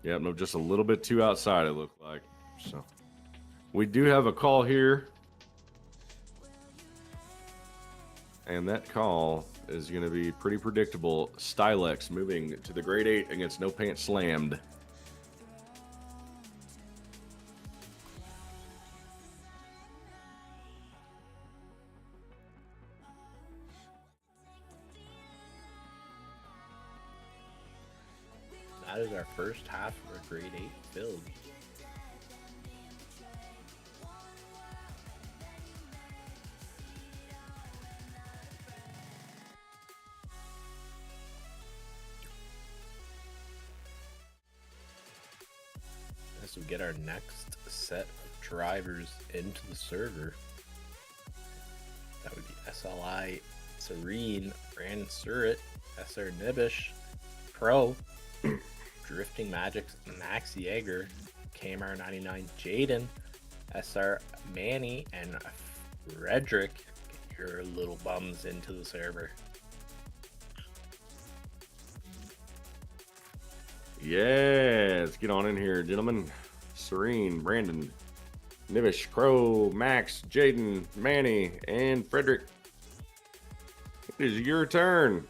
Yep, no, just a little bit too outside, it looked like. So we do have a call here. And that call is going to be pretty predictable. Stylex moving to the grade 8 against No Pants Slammed. that is our first half for grade 8 build. As we get our next set of drivers into the server, that would be SLI Serene, Brandon Surratt, SR Nibish, Pro, Drifting Magics, Max Jaeger, KMR 99 Jaden, SR Manny, and Frederick. Get your little bums into the server. Yeah, let's get on in here, gentlemen. Serene, Brandon, Nivish, Crow, Max, Jaden, Manny, and Frederick. It is your turn.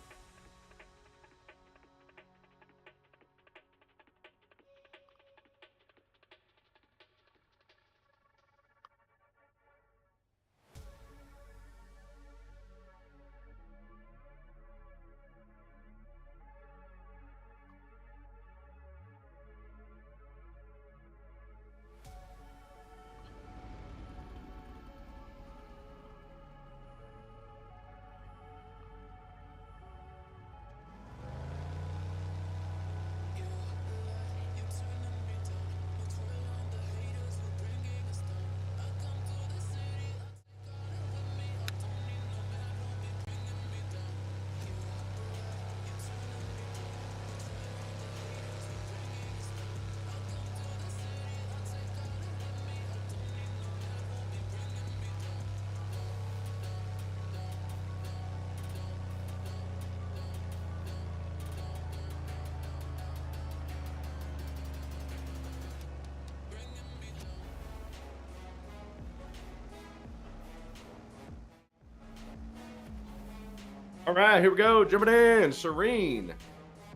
All right, here we go. Jumping in. Serene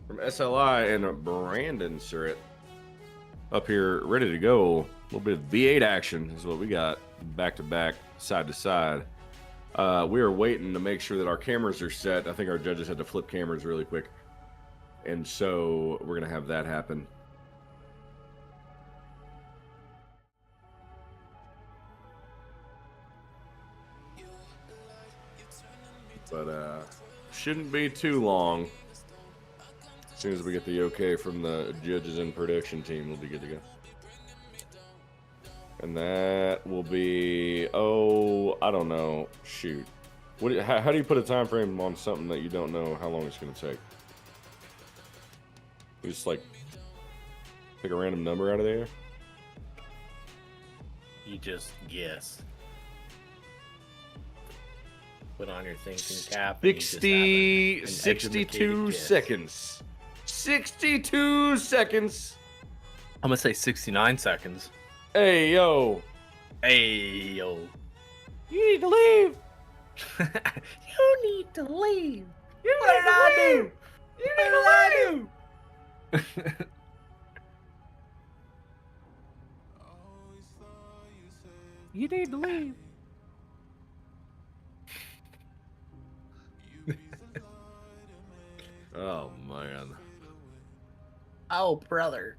from SLI and Brandon Surratt up here, ready to go. A little bit of V8 action is what we got, back to back, side to side. We are waiting to make sure that our cameras are set. I think our judges had to flip cameras really quick, and so we're gonna have that happen. But shouldn't be too long. As soon as we get the okay from the judges and production team, we'll be good to go. And that will be, I don't know. Shoot. How do you put a time frame on something that you don't know how long it's going to take? You just like pick a random number out of the air? You just guess. Put on your thinking cap. 62 seconds. 62 seconds. I'm gonna say 69 seconds. Hey, yo. Hey, yo. You need to leave. You need to leave. What did I do? What did I do? You need to leave. Oh, man. Oh, brother.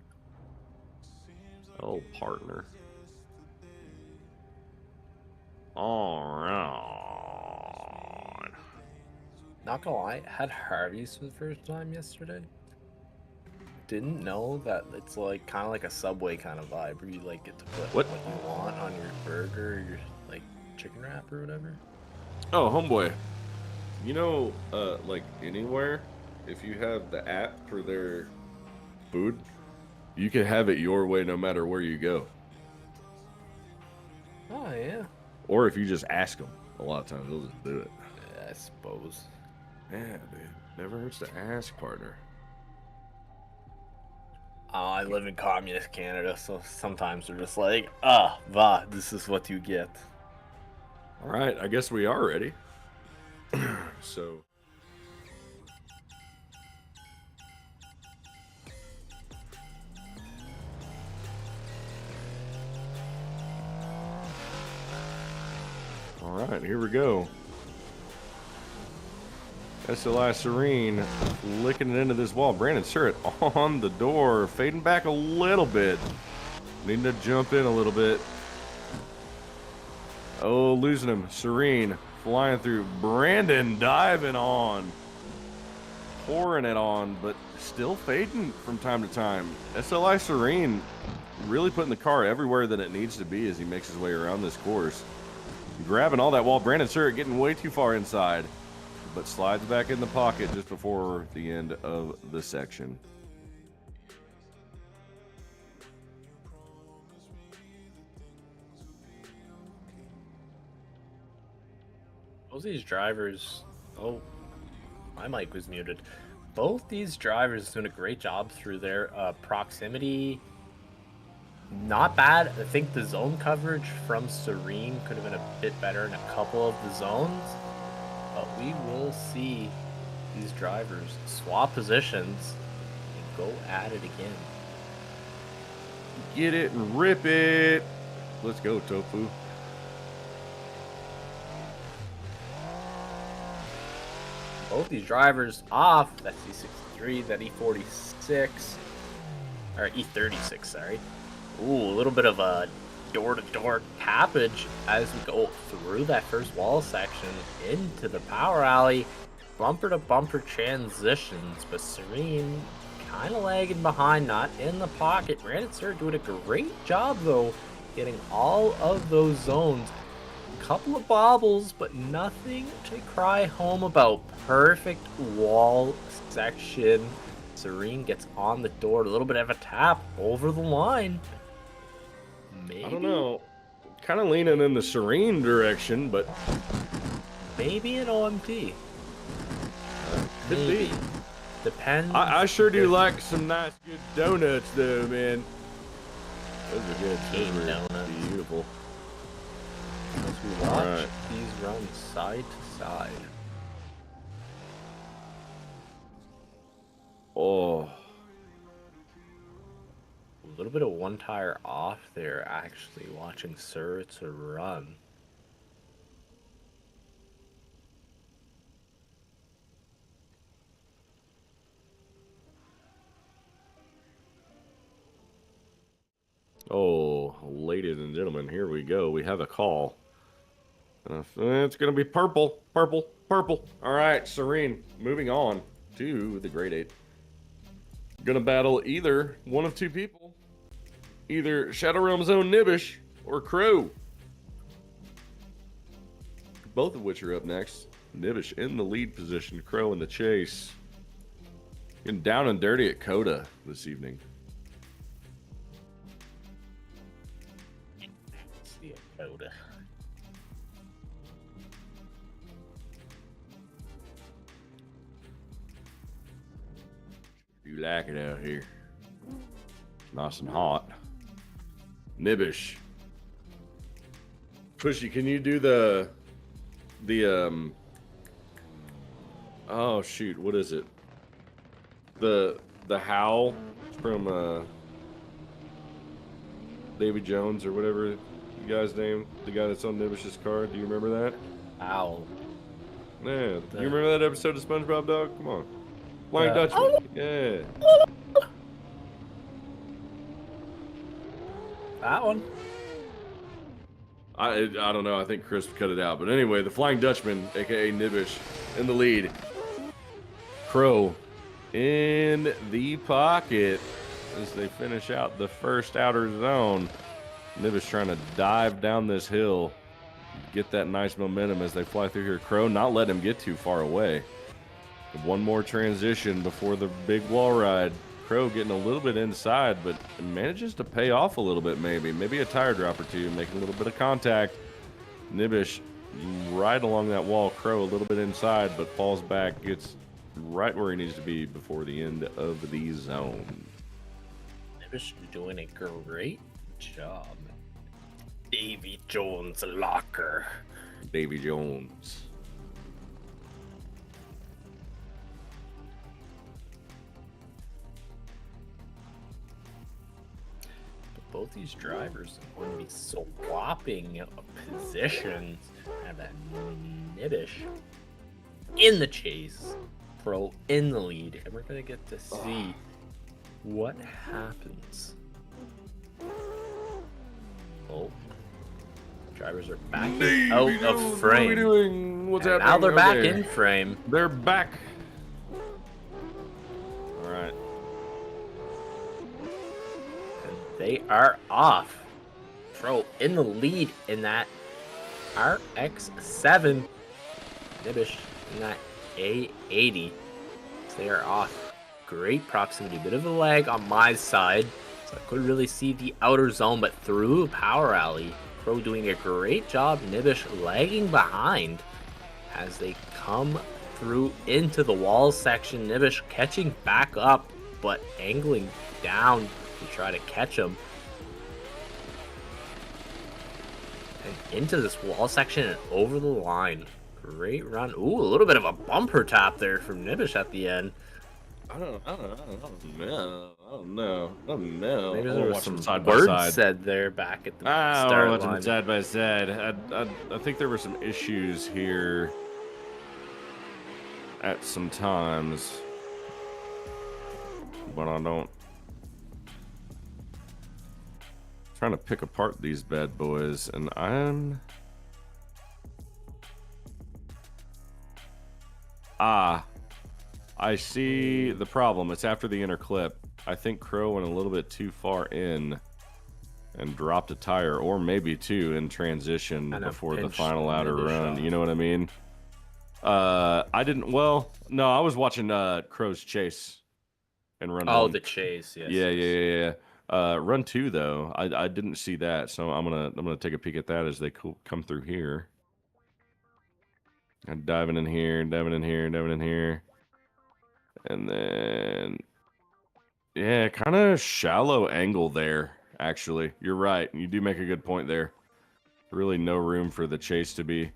Oh, partner. All right. Not gonna lie, I had Harvey's for the first time yesterday. Didn't know that it's like kind of like a Subway kind of vibe where you like get to put what you want on your burger or your like chicken wrap or whatever. Oh, homeboy. You know, like anywhere, if you have the app for their food, you can have it your way no matter where you go. Oh, yeah. Or if you just ask them, a lot of times they'll just do it. Yeah, I suppose. Yeah, dude. Never hurts to ask, partner. I live in communist Canada, so sometimes they're just like, this is what you get. All right, I guess we are ready. So. All right, here we go. SLI Serene licking it into this wall. Brandon Surratt on the door, fading back a little bit. Needing to jump in a little bit. Oh, losing him. Serene flying through. Brandon diving on. Pouring it on, but still fading from time to time. SLI Serene really putting the car everywhere that it needs to be as he makes his way around this course. Grabbing all that wall. Brandon Surratt getting way too far inside, but slides back in the pocket just before the end of the section. Both these drivers, oh, my mic was muted. Both these drivers doing a great job through their proximity. Not bad. I think the zone coverage from Serene could have been a bit better in a couple of the zones. But we will see these drivers swap positions and go at it again. Get it and rip it. Let's go, Tofu. Both these drivers off. That's E63, that E46, or E36, sorry. Ooh, a little bit of a door-to-door tappage as we go through that first wall section into the power alley. Bumper-to-bumper transitions, but Serene kind of lagging behind, not in the pocket. Brandon Surratt doing a great job, though, getting all of those zones. Couple of bobbles, but nothing to cry home about. Perfect wall section. Serene gets on the door, a little bit of a tap over the line. Maybe, I don't know. Kind of leaning in the Serene direction, but maybe an OMT. could Maybe. be. Depends. I sure do like some nice, good donuts, though, man. Those are good. Those were Donuts. beautiful. As we watch Alright. these run side to side. Oh, A little bit of one tire off there, actually, watching Surratt's run. oh, ladies and gentlemen, here we go. We have a call. It's going to be purple, purple, purple. All right, Serene, moving on to the grade 8. Going to battle either one of two people. Either Shadowrealm's own Nibish or Crow. Both of which are up next. Nibish in the lead position, Crow in the chase. Getting down and dirty at Coda this evening. Let's see it, Coda. You like it out here. It's nice and hot. Nibish. Pushy, can you do the oh shoot, what is it? The howl from Davy Jones or whatever you guy's name, the guy that's on Nibish's car. Do you remember that? Ow. Yeah. You remember that episode of SpongeBob, dog? Come on. Flying Dutchman. Yeah. That one. I don't know. I think Chris cut it out. But anyway, the Flying Dutchman, a.k.a. Nibish, in the lead. Crow in the pocket as they finish out the first outer zone. Nibish trying to dive down this hill, get that nice momentum as they fly through here. Crow not letting him get too far away. One more transition before the big wall ride. Crow getting a little bit inside, but manages to pay off a little bit maybe. Maybe a tire drop or two, making a little bit of contact. Nibish right along that wall. Crow a little bit inside, but falls back, gets right where he needs to be before the end of the zone. Nibish doing a great job. Davy Jones locker. Davy Jones. Both these drivers are going to be swapping positions. And that Nibish in the chase, Pro in the lead, and we're gonna get to see what happens. Oh, drivers are backing out of What are we frame. doing? What's And happening? now they're back Okay. in frame. They're back. All right. And they are off. Pro in the lead in that RX-7. Nibish in that A80. So they are off. Great proximity. Bit of a lag on my side. So I couldn't really see the outer zone, but through Power Alley, Pro doing a great job. Nibish lagging behind as they come through into the wall section. Nibish catching back up, but angling down to try to catch him. And into this wall section and over the line. Great run. Ooh, a little bit of a bumper tap there from Nibish at the end. I don't know. Maybe I there wanna was watch some them side by words side. said there back at the I start want to watch them line. side by side. I think there were some issues here at some times, but I don't. Trying to pick apart these bad boys, and I see the problem. It's after the inner clip. I think Crow went a little bit too far in and dropped a tire, or maybe two in transition And before the pinched final outer Nibish run. off. You know what I mean? I didn't. Well, no, I was watching Crow's chase and run. Oh, one. the chase, yes. Yeah. Run two though, I didn't see that, so I'm gonna take a peek at that as they come through here. I'm diving in here, and then yeah, kind of shallow angle there. Actually, you're right. You do make a good point there. Really, no room for the chase to be.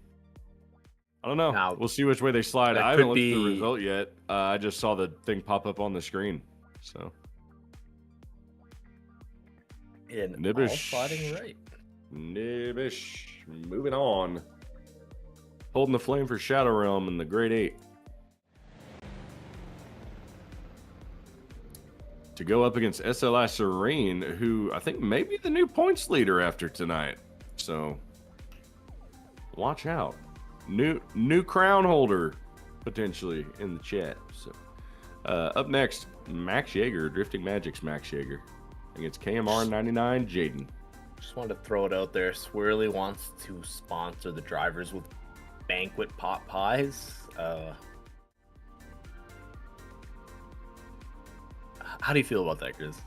I don't know. Now, We'll see which way they slide. that I haven't could looked at the be- result yet. I just saw the thing pop up on the screen. So. And Nibish. all sliding right. Nibish. Moving on. Holding the flame for Shadowrealm in the Grade 8. To go up against SLI Serene, who I think may be the new points leader after tonight. So, watch out. New crown holder, potentially, in the chat. So, up next, Max Yeager, Drifting Magic's Max Yeager. Against KMR 99 Jaden. Just wanted to throw it out there. Swirly wants to sponsor the drivers with banquet pot pies. How do you feel about that, Chris?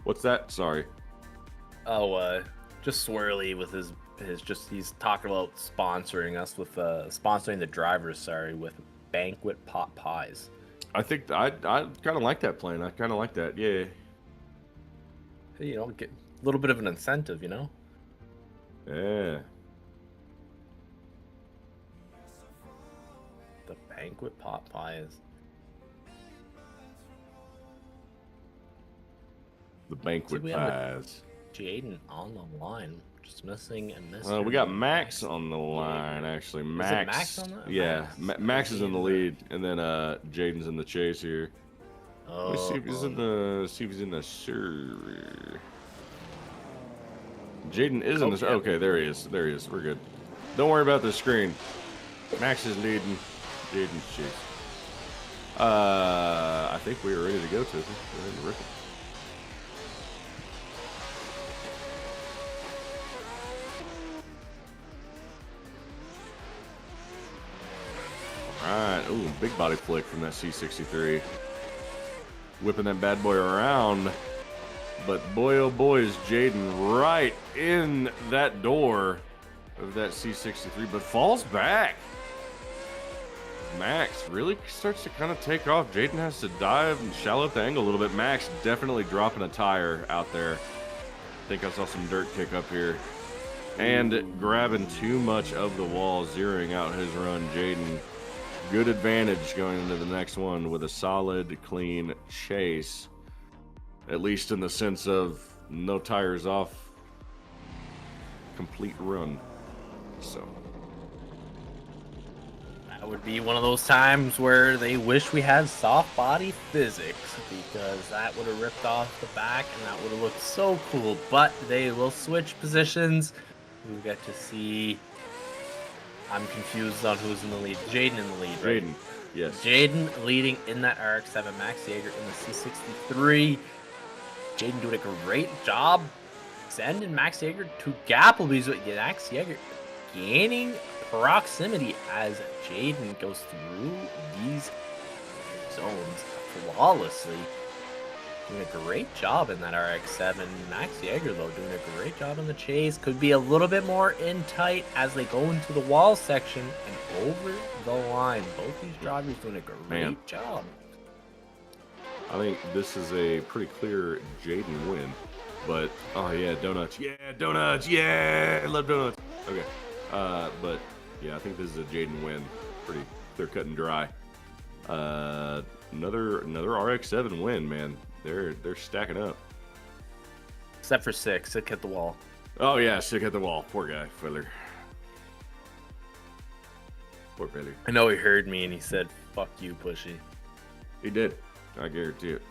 What's that? Sorry. Oh, just Swirly with his he's talking about sponsoring us with sponsoring the drivers. Sorry, with banquet pot pies. I think I kind of like that plan. I kind of like that. Yeah. You know, get a little bit of an incentive. You know. Yeah. The banquet pot pies. The banquet we have pies. Jaden on the line, just missing and missing. We got Max on the line, actually. Max. Max on that? Yeah, Max. Max is in the lead, and then Jaden's in the chase here. Oh, Let me see if he's in the server. Jaden is in the. yeah. Okay, there he is. There he is. We're good. Don't worry about the screen. Max is leading. Jaden's chase. I think we are ready to go, Tiffany. Go ahead and rip it. Alright, ooh, big body flick from that C63. Whipping that bad boy around. But boy, oh boy, is Jaden right in that door of that C63, but falls back. Max really starts to kind of take off. Jaden has to dive and shallow up the angle a little bit. Max definitely dropping a tire out there. I think I saw some dirt kick up here. And grabbing too much of the wall, zeroing out his run. Jaden, good advantage going into the next one with a solid, clean chase. At least in the sense of no tires off, complete run. So. That would be one of those times where they wish we had soft body physics, because that would have ripped off the back and that would have looked so cool. But they will switch positions. We'll get to see. I'm confused on who's in the lead. Jaden in the lead, right? Jaden, yes. Jaden leading in that RX-7. Max Jaeger in the C63. Jaden doing a great job sending Max Jaeger to Gapplebee's. Max Jaeger gaining proximity as Jaden goes through these zones flawlessly. Doing a great job in that RX-7. Max Jaeger, though, doing a great job in the chase. Could be a little bit more in tight as they go into the wall section and over the line. Both these drivers doing a great job. I think this is a pretty clear Jaden win. But, oh yeah, donuts. Yeah, donuts. Yeah, I love donuts. Okay. But, yeah, I think this is a Jaden win. Pretty clear cut and dry. Another RX-7 win, man. They're stacking up. Except for Sick. Sick hit the wall. Oh yeah, Sick hit the wall. Poor guy, Filler. Poor Filler. I know he heard me and he said, "Fuck you, Pushy." He did. I guarantee it.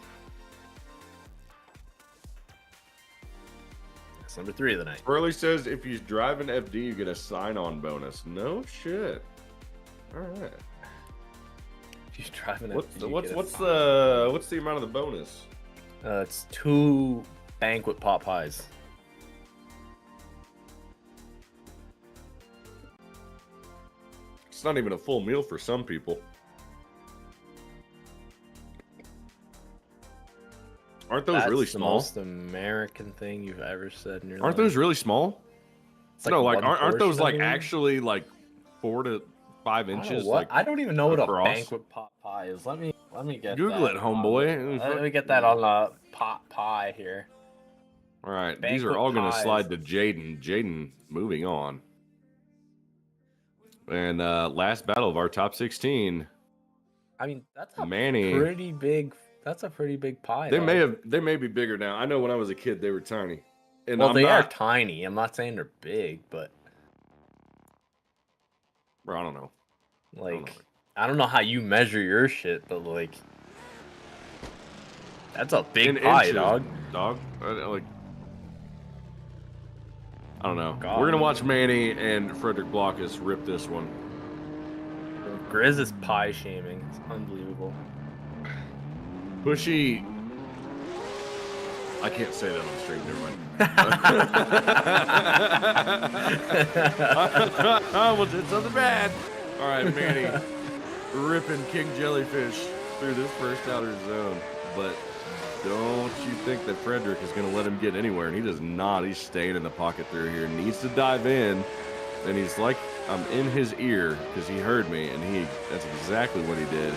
That's number 3 of the night. Burley says if you drive an FD, you get a sign-on bonus. No shit. All right. If you drive an What's FD, the amount of the bonus? It's 2 banquet pot pies. It's not even a full meal for some people. Aren't those really small? That's the most American thing you've ever said in your life. Aren't those really small? It's No, like aren't those portion, like I mean? actually like 4 to 5 inches? Like I don't even know what a across? banquet pot pie is. Let me get Google that it, homeboy. Let me get that on the pot pie here. All right, these Banquet are all going to pies. slide to Jaden. Jaden moving on. And last battle of our top 16. I mean, that's a Manny. pretty big. That's a pretty big pie. They though. may be bigger now. I know when I was a kid they were tiny. And Well, I'm they are not, tiny. I'm not saying they're big, but bro, I don't know. like, I don't know how you measure your shit, but like, that's a big In pie, inches, dog. Dog. Like, I don't know. God. We're gonna watch Manny and Frederick Blockus rip this one. Grizz is pie shaming. It's unbelievable. Bushy. I can't say that on stream. Never mind. I almost did something bad. All right, Manny, ripping King Jellyfish through this first outer zone, but don't you think that Frederick is going to let him get anywhere? And he does not. He's staying in the pocket through here. Needs to dive in, and he's like, I'm in his ear because he heard me, and that's exactly what he did.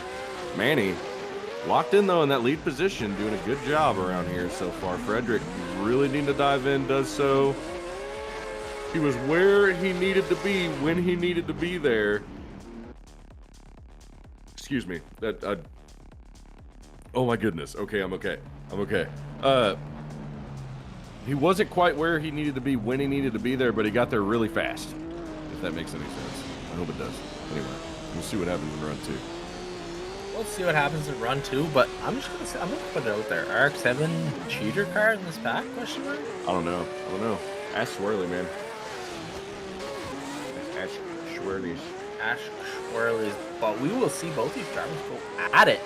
Manny locked in though in that lead position, doing a good job around here so far. Frederick really needing to dive in, does so. He was where he needed to be when he needed to be there. Excuse me. Oh my goodness. Okay, I'm okay. I'm okay. He wasn't quite where he needed to be when he needed to be there, but he got there really fast. If that makes any sense. I hope it does. Anyway, we'll see what happens in run 2. Let's see what happens in run 2, but I'm gonna put it out there. RX-7 cheater card in this pack? Question mark? I don't know. Ask Swirly, man. Ask Swirlies. Ash Swirlies, but we will see both these drivers go at it.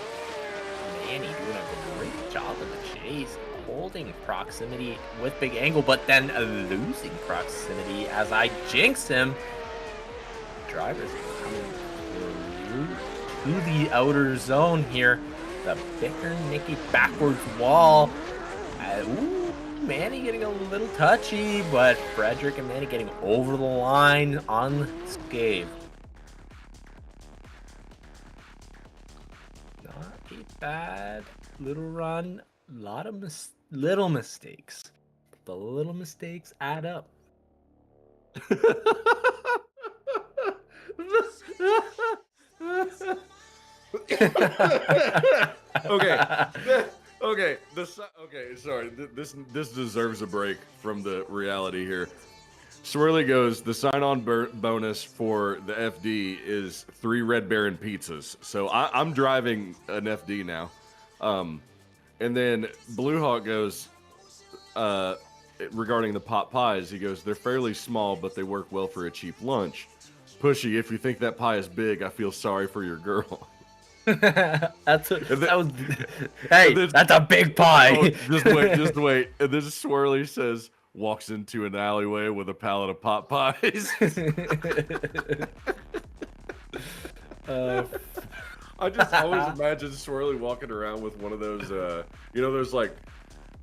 Manny doing a great job in the chase, holding proximity with Big Angle, but then losing proximity as I jinxed him. Drivers coming through to the outer zone here. The Bicker Nicky backwards wall. Ooh, Manny getting a little touchy, but Frederick and Manny getting over the line unscathed. Not a bad little run. A lot of little mistakes. The little mistakes add up. Okay. Sorry. This deserves a break from the reality here. Swirly goes, the sign-on bonus for the FD is 3 Red Baron pizzas. So I'm driving an FD now. And then Blue Hawk goes, regarding the pot pies, he goes, they're fairly small, but they work well for a cheap lunch. Pushy, if you think that pie is big, I feel sorry for your girl. That's a big pie. Oh, just wait. And then Swirly says, walks into an alleyway with a pallet of pot pies. I just always imagine Swirly walking around with one of those, those like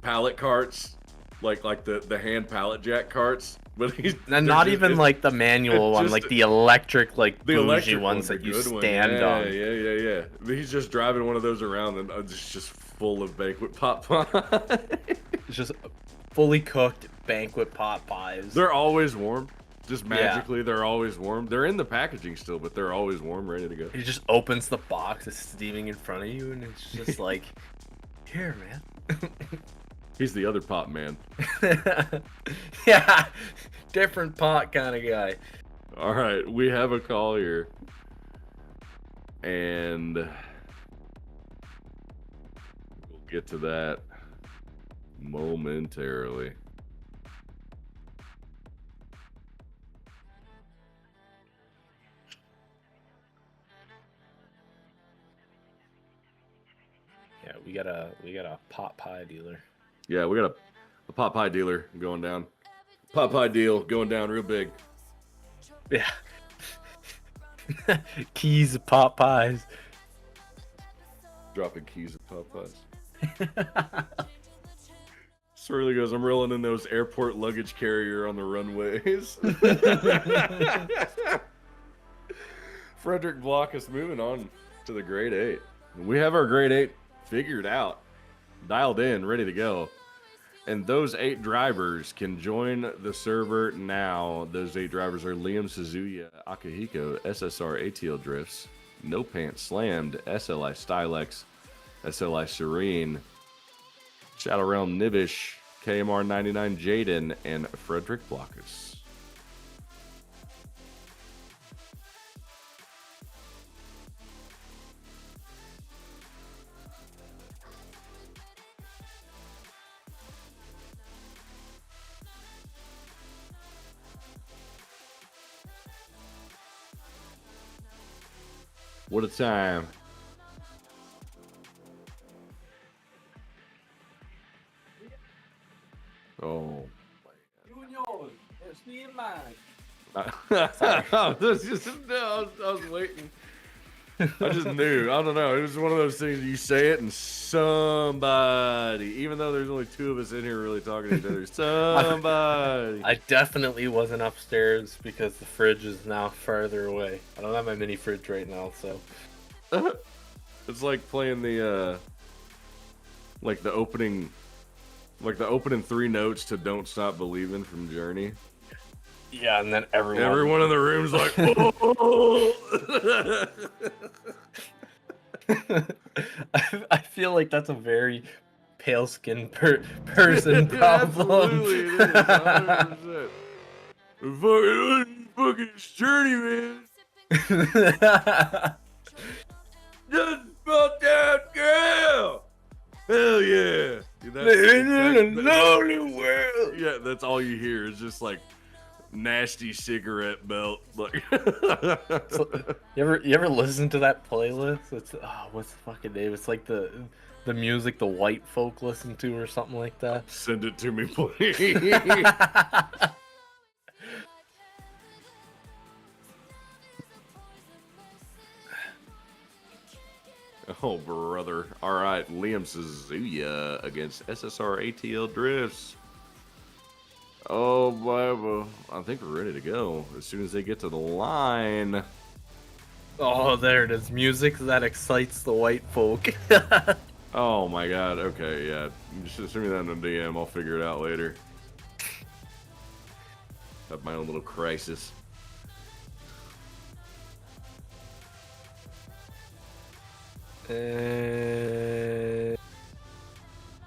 pallet carts, like the hand pallet jack carts. But not even like the manual one, like the electric, like the bougie ones that you stand on. Yeah. He's just driving one of those around, and it's just full of banquet pot pies. It's just fully cooked banquet pot pies. They're always warm. Just magically, they're always warm. They're in the packaging still, but they're always warm, ready to go. He just opens the box, it's steaming in front of you, and it's just like, here, man. He's the other pot man. Yeah, different pot kind of guy. All right, we have a call here. And we'll get to that momentarily. Yeah, we got a pot pie dealer. Yeah, we got a pot pie dealer going down. Pot pie deal going down real big. Yeah. Keys of pot pies. Dropping keys of pot pies. Swirly goes, I'm rolling in those airport luggage carrier on the runways. Frederick Block is moving on to the grade 8. We have our grade 8 figured out, dialed in, ready to go. And those 8 drivers can join the server now. Those 8 drivers are Liam Suzuya, Akihiko, SSR ATL Drifts, No Pants Slammed, SLI Stylex, SLI Serene, Shadowrealm Nibish, KMR 99 Jaden, and Frederick Blockus. What a time. Oh. Junior, it's me and mine. I was waiting. I just knew. I don't know. It was one of those things you say it and somebody, even though there's only 2 of us in here really talking to each other, somebody. I definitely wasn't upstairs because the fridge is now farther away. I don't have my mini fridge right now, so. It's like playing the the opening 3 notes to Don't Stop Believing from Journey. Yeah, and then everyone in the room's like, oh! I feel like that's a very pale skinned person problem. Absolutely, it is. 100%. Fucking Journey, man. Just about that girl. Hell yeah. Lonely world. Yeah, that's all you hear is just like nasty cigarette belt. Like, you ever listen to that playlist? It's what's the fucking name? It's like the music the white folk listen to or something like that. Send it to me, please. Oh, brother. All right, Liam Suzuya against SSR ATL Drifts. Oh, boy. I think we're ready to go as soon as they get to the line. Oh, there it is. Music that excites the white folk. Oh, my God. Okay, yeah. Just send me that in a DM. I'll figure it out later. Have my own little crisis. And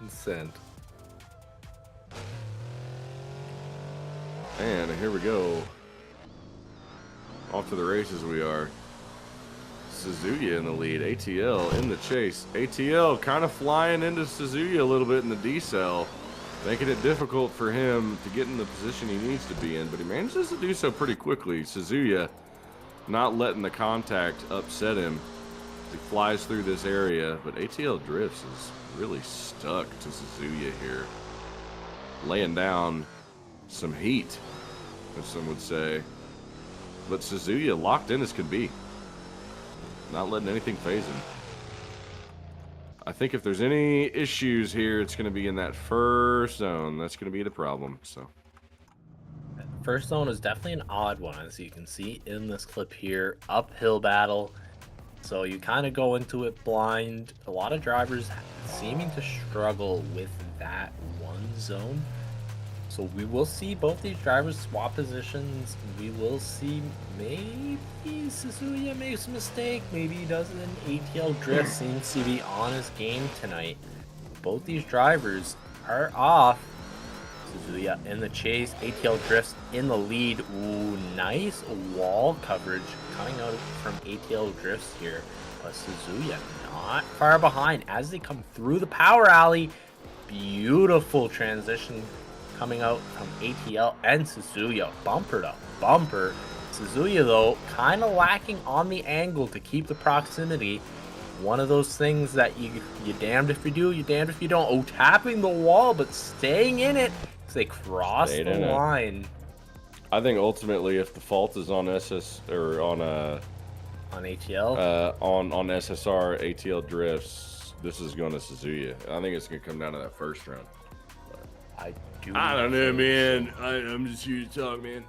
send. And here we go. Off to the races we are. Suzuki in the lead. ATL in the chase. ATL kind of flying into Suzuki a little bit in the decel, making it difficult for him to get in the position he needs to be in, but he manages to do so pretty quickly. Suzuki not letting the contact upset him. He flies through this area, but ATL Drifts is really stuck to Suzuki here, laying down some heat, as some would say. But Suzuki locked in as could be, not letting anything phase him. I think if there's any issues here, it's going to be in that first zone. That's going to be the problem. So, First zone is definitely an odd one, as you can see in this clip here. Uphill battle. So you kind of go into it blind. A lot of drivers seeming to struggle with that one zone. So we will see both these drivers swap positions. We will see maybe Suzuki makes a mistake. Maybe he doesn't. ATL Drift seems to be on his game tonight. Both these drivers are off. Suzuki in the chase. ATL Drifts in the lead. Ooh, nice wall coverage coming out from ATL Drifts here. But Suzuki not far behind as they come through the power alley. Beautiful transition coming out from ATL and Suzuki, bumper to bumper. Suzuki, though, kind of lacking on the angle to keep the proximity. One of those things that you damned if you do, you damned if you don't. Oh, tapping the wall, but staying in it as they cross the line. I think ultimately, if the fault is on SS or on ATL, on SSR ATL Drifts, this is going to Suzuki. I think it's going to come down to that first round. I don't know, man. I'm just here to talk, man.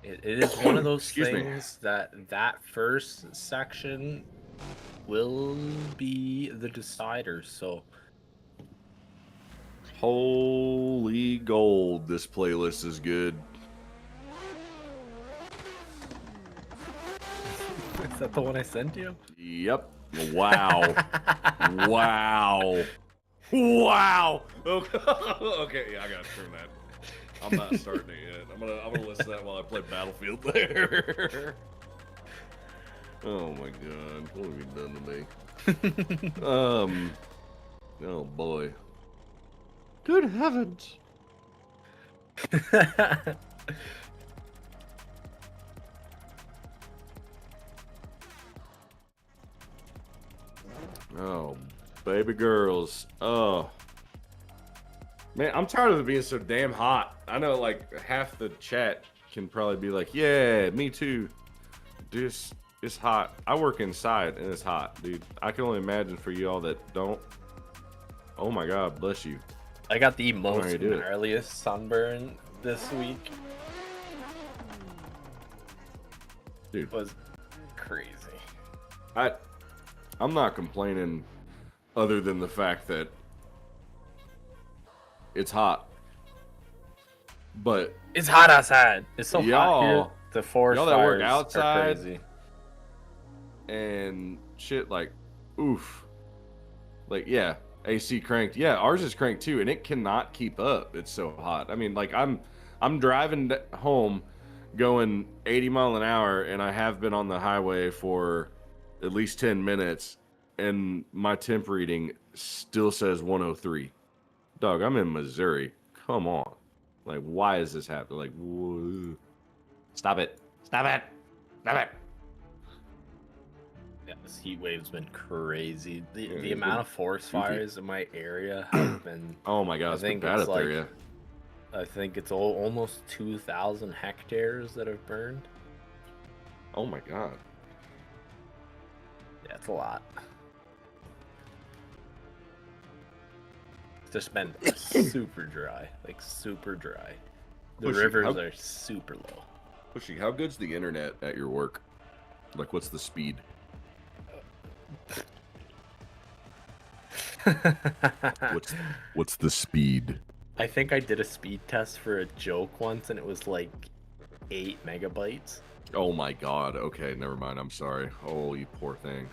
It is one of those Excuse me. things that first section will be the decider. So Holy gold, this playlist is good. is that the one I sent you? Yep. Wow. Wow. Wow. Okay, yeah, I gotta turn that. I'm not starting it yet. I'm gonna listen to that while I play Battlefield there. Oh my god, what have you done to me? Oh boy. Good heavens. Oh, baby girls. Oh. Man, I'm tired of it being so damn hot. I know like half the chat can probably be like, yeah, me too. Dude, it's hot. I work inside and it's hot, dude. I can only imagine for you all that don't. Oh my god, bless you. I got the most you do it. gnarliest sunburn this week. Dude. It was crazy. I'm not complaining other than the fact that it's hot. But it's hot outside. It's so hot here. The forest y'all that work fires outside are crazy. And shit, like, oof. Like, yeah, AC cranked. Yeah, ours is cranked too, and it cannot keep up. It's so hot. I mean, like, I'm driving home going 80 mile an hour, and I have been on the highway for at least 10 minutes, and my temp reading still says 103. Dog, I'm in Missouri. Come on. Like, why is this happening? Like, whoa. Stop it. Stop it. Stop it. Yeah, this heat wave's been crazy. The it's amount of forest fires in my area have been. Oh my god, it's been bad up there, yeah. I think it's almost 2,000 hectares that have burned. Oh my god. Yeah, it's a lot. It's just been super dry, like super dry. The rivers are super low. Pushy, how good's the internet at your work? Like, what's the speed? What's the speed? I think I did a speed test for a joke once, and it was like 8 megabytes. Oh my god. Okay, never mind. I'm sorry. Oh, you poor thing.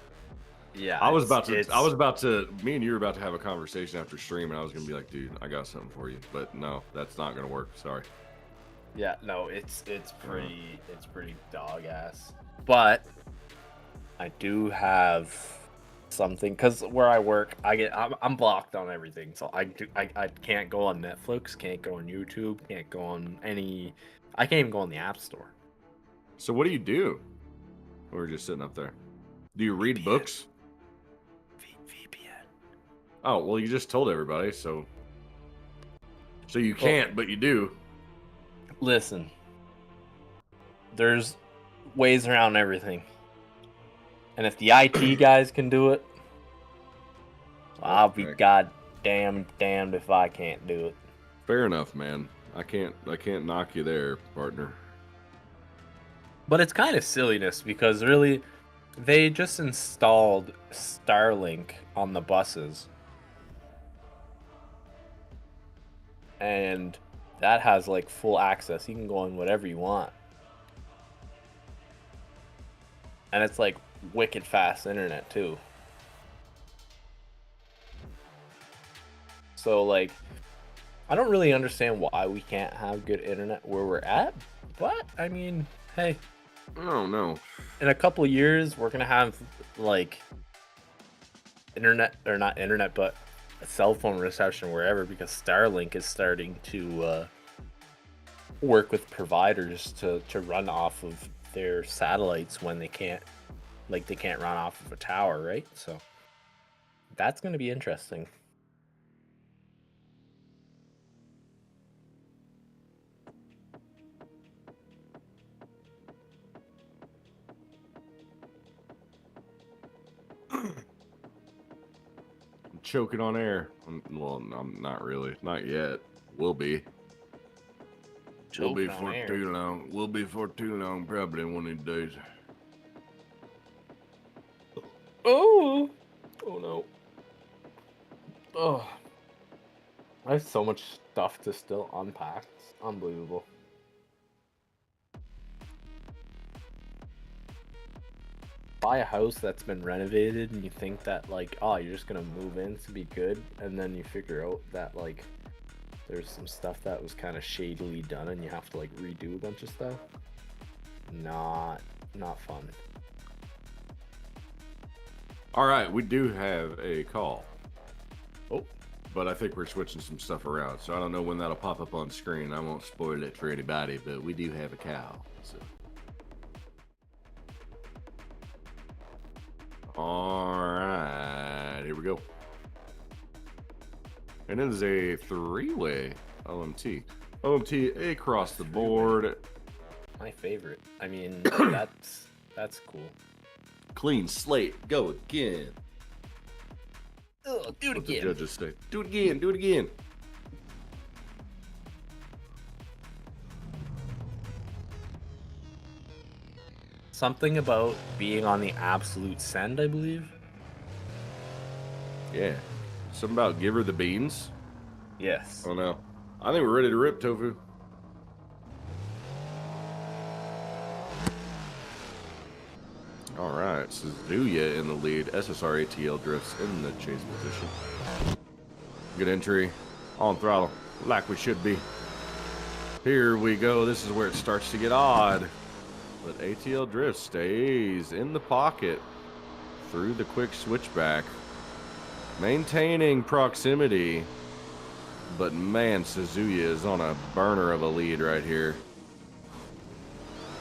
Yeah, I was it's- about to, me and you were about to have a conversation after stream, and I was gonna be like, dude, I got something for you, but no, that's not gonna work. Sorry. Yeah, no, it's pretty dog ass. But I do have something because where I work, I'm blocked on everything, so I can't go on Netflix, can't go on YouTube, can't go on any. I can't even go on the App Store. So what do you do? We're just sitting up there. Do you read books? VPN. Oh, well, you just told everybody, so you can't, but you do. Listen, there's ways around everything, and if the IT guys can do it, I'll be goddamn damned if I can't do it. Fair enough, man. I can't knock you there, partner. But it's kind of silliness because really, they just installed Starlink on the buses. And that has like full access. You can go on whatever you want. And it's like wicked fast internet too. So like, I don't really understand why we can't have good internet where we're at. But I mean, hey. Oh no. In a couple of years, we're gonna have like internet, or not internet, but a cell phone reception wherever, because Starlink is starting to work with providers to run off of their satellites when they can't run off of a tower, right? So that's gonna be interesting. Choking on air. Well, I'm not really. Not yet. Will be. Will be for too long. Will be for too long. Probably one of these days. Oh no. Oh, I have so much stuff to still unpack. It's unbelievable. Buy a house that's been renovated and you think that like, oh, you're just gonna move in to be good, and then you figure out that like there's some stuff that was kind of shadily done and you have to like redo a bunch of stuff. Not fun. All right, we do have a call. Oh, but I think we're switching some stuff around, so I don't know when that'll pop up on screen. I won't spoil it for anybody, but we do have a cow. So. All right, here we go. And it is a three-way OMT. OMT across the board. my favorite. I mean, that's cool. Clean slate. Go again. Oh, do it What the again. judges say. Do it again. Do it again. Something about being on the absolute send, I believe. Yeah. Something about give her the beans. Yes. Oh no. I think we're ready to rip, Tofu. All right, Suzuya in the lead. SSR ATL drifts in the chase position. Good entry. On throttle, like we should be. Here we go. This is where it starts to get odd. But ATL drift stays in the pocket through the quick switchback. Maintaining proximity. But man, Suzuya is on a burner of a lead right here.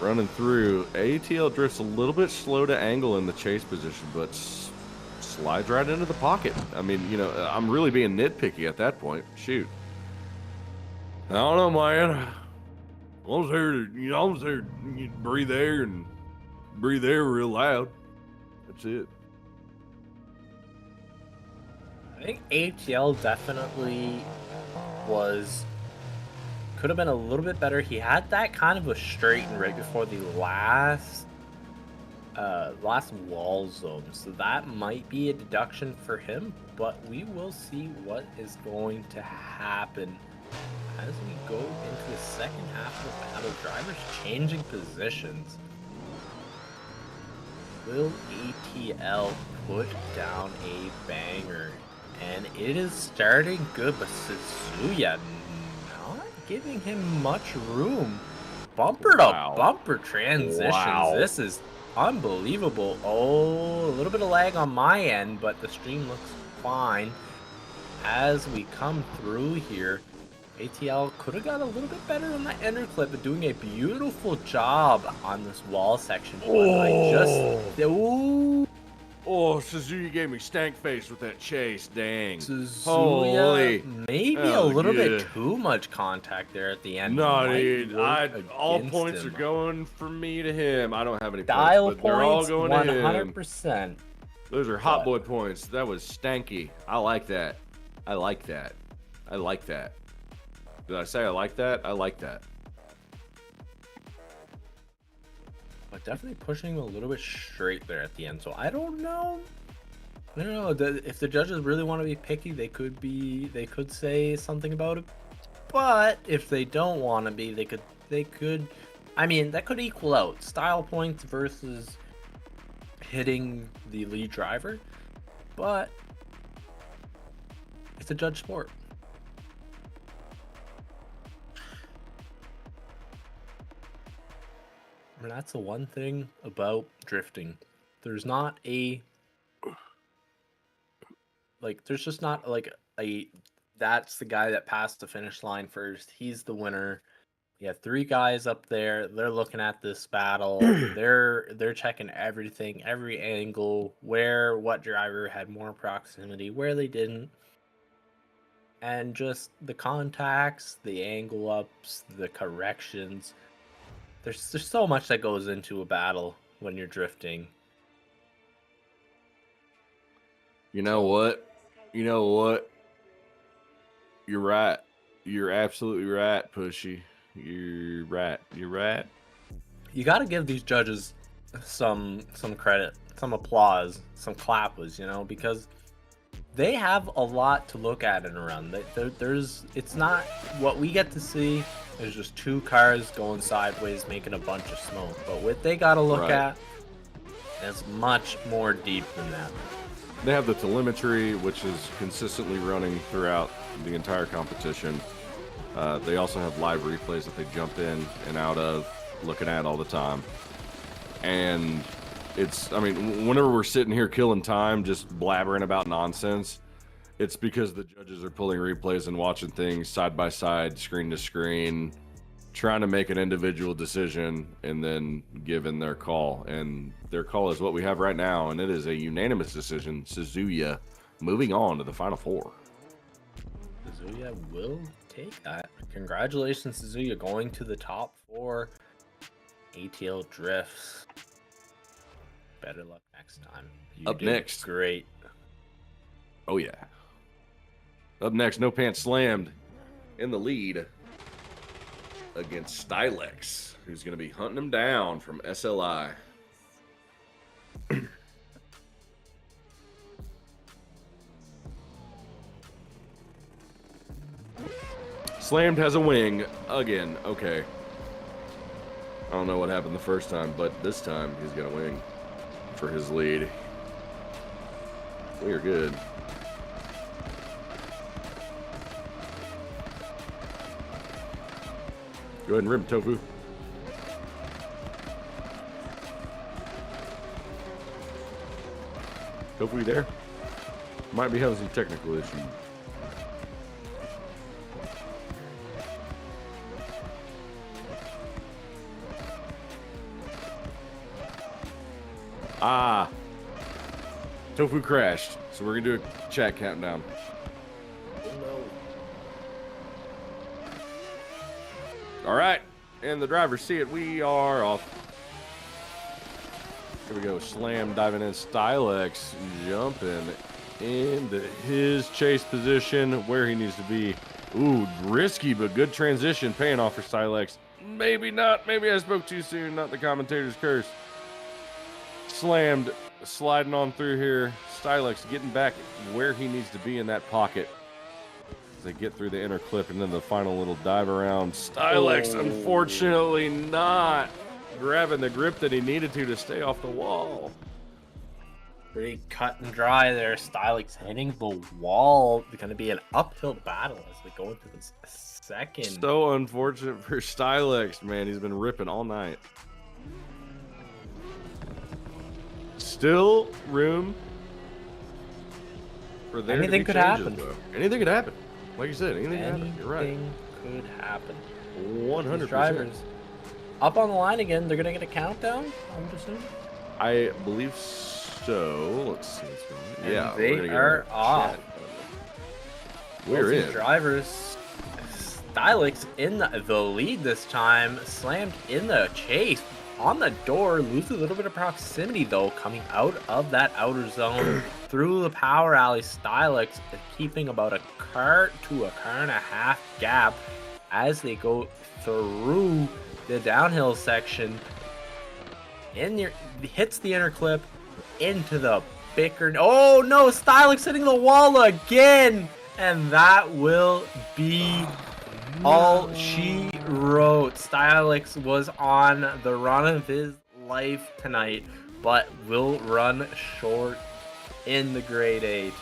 Running through. ATL drifts a little bit slow to angle in the chase position, but slides right into the pocket. I mean, you know, I'm really being nitpicky at that point. Shoot. I don't know, man. I was there, you breathe air and breathe air real loud. That's it. I think ATL definitely could have been a little bit better. He had that kind of a straighten right before the last wall zone, so that might be a deduction for him, but we will see what is going to happen as we go into the second half of the battle. Drivers changing positions. will ATL put down a banger? And it is starting good, but Suzuya not giving him much room. Bumper to Wow. bumper transitions. Wow. This is unbelievable. Oh, a little bit of lag on my end, but the stream looks fine. As we come through here, ATL could have got a little bit better on that ender clip, but doing a beautiful job on this wall section. But ooh. Oh, Suzuki gave me stank face with that chase. Dang. Suzuya, Holy. maybe That a was little bit good. too much contact there at the end. No, Might dude. work All against points him. are going from me to him. I don't have any Dial points, but they're all points, going to him. 100%. Those are hot boy points. That was stanky. I like that. I like that. I like that. Did I say I like that? I like that. But definitely pushing a little bit straight there at the end. So I don't know. I don't know. If the judges really want to be picky, they could say something about it. But if they don't want to be, they could. I mean, that could equal out style points versus hitting the lead driver. But it's a judge sport. And that's the one thing about drifting. There's not a there's just not like a that's the guy that passed the finish line first. He's the winner. You have 3 guys up there. They're looking at this battle. they're checking everything, every angle, what driver had more proximity, where they didn't. And just the contacts, the angle ups, the corrections. There's so much that goes into a battle when you're drifting. You know what? You know what? You're right. You're absolutely right, Pushy. You're right. You're right. You got to give these judges some credit, some applause, some clappers, because they have a lot to look at in a run. It's not what we get to see. There's just 2 cars going sideways, making a bunch of smoke. But what they got to look at is much more deep than that. They have the telemetry, which is consistently running throughout the entire competition. They also have live replays that they jump in and out of, looking at all the time. And whenever we're sitting here killing time, just blabbering about nonsense, it's because the judges are pulling replays and watching things side by side, screen to screen, trying to make an individual decision and then giving their call. And their call is what we have right now, and it is a unanimous decision. Suzuya moving on to the Final 4. Suzuya will take that. Congratulations, Suzuya, going to the top 4. ATL drifts. Better luck next time. You Up did next. Great. Oh, yeah. Up next, No Pants Slammed in the lead against Stylex, who's going to be hunting him down from SLI. Slammed has a wing again. Okay. I don't know what happened the first time, but this time he's got a wing for his lead. We are good. Go ahead and rim, Tofu. Tofu, you there? Might be having some technical issues. Tofu crashed, so we're gonna do a chat countdown. All right, and the drivers see it. We are off. Here we go. Slam diving in. Stylex jumping into his chase position where he needs to be. Ooh, risky but good transition, paying off for Stylex. Maybe not. Maybe I spoke too soon. Not the commentator's curse. Slammed, sliding on through here. Stylex getting back where he needs to be in that pocket. As they get through the inner clip and then the final little dive around. Stylex, unfortunately, not grabbing the grip that he needed to stay off the wall. Pretty cut and dry there. Stylix hitting the wall. It's going to be an uphill battle as we go into this second. So unfortunate for Stylex, man. He's been ripping all night. Still room for there Anything to be could changes, happen. though. Anything could happen. Like you said, anything could happen. You're right. Anything could happen. 100%. Drivers up on the line again. They're going to get a countdown, I'm assuming. I believe so. Let's see what's going on. And Yeah, they we're gonna get are our off. chat. We're Both these in. drivers. Stylix in the lead this time. Slammed in the chase. On the door. Loses a little bit of proximity though. Coming out of that outer zone. Through the power alley. Stylix keeping about a car to a car and a half gap. As they go through the downhill section. Hits the inner clip. Into the bicker. Oh no, Stylix hitting the wall again, and that will be all she wrote. Stylix was on the run of his life tonight, but will run short in the grade 8.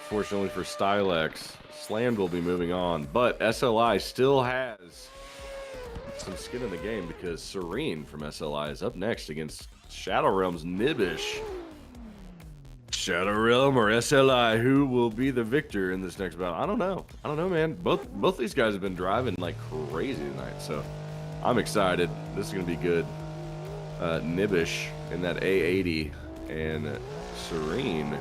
Fortunately for Stylex, Slammed will be moving on, but SLI still has some skin in the game because Serene from SLI is up next against Shadowrealm's Nibish. Shadowrealm or SLI, who will be the victor in this next battle? I don't know, man. Both these guys have been driving like crazy tonight, so I'm excited. This is gonna be good. Nibish in that A80 and Serene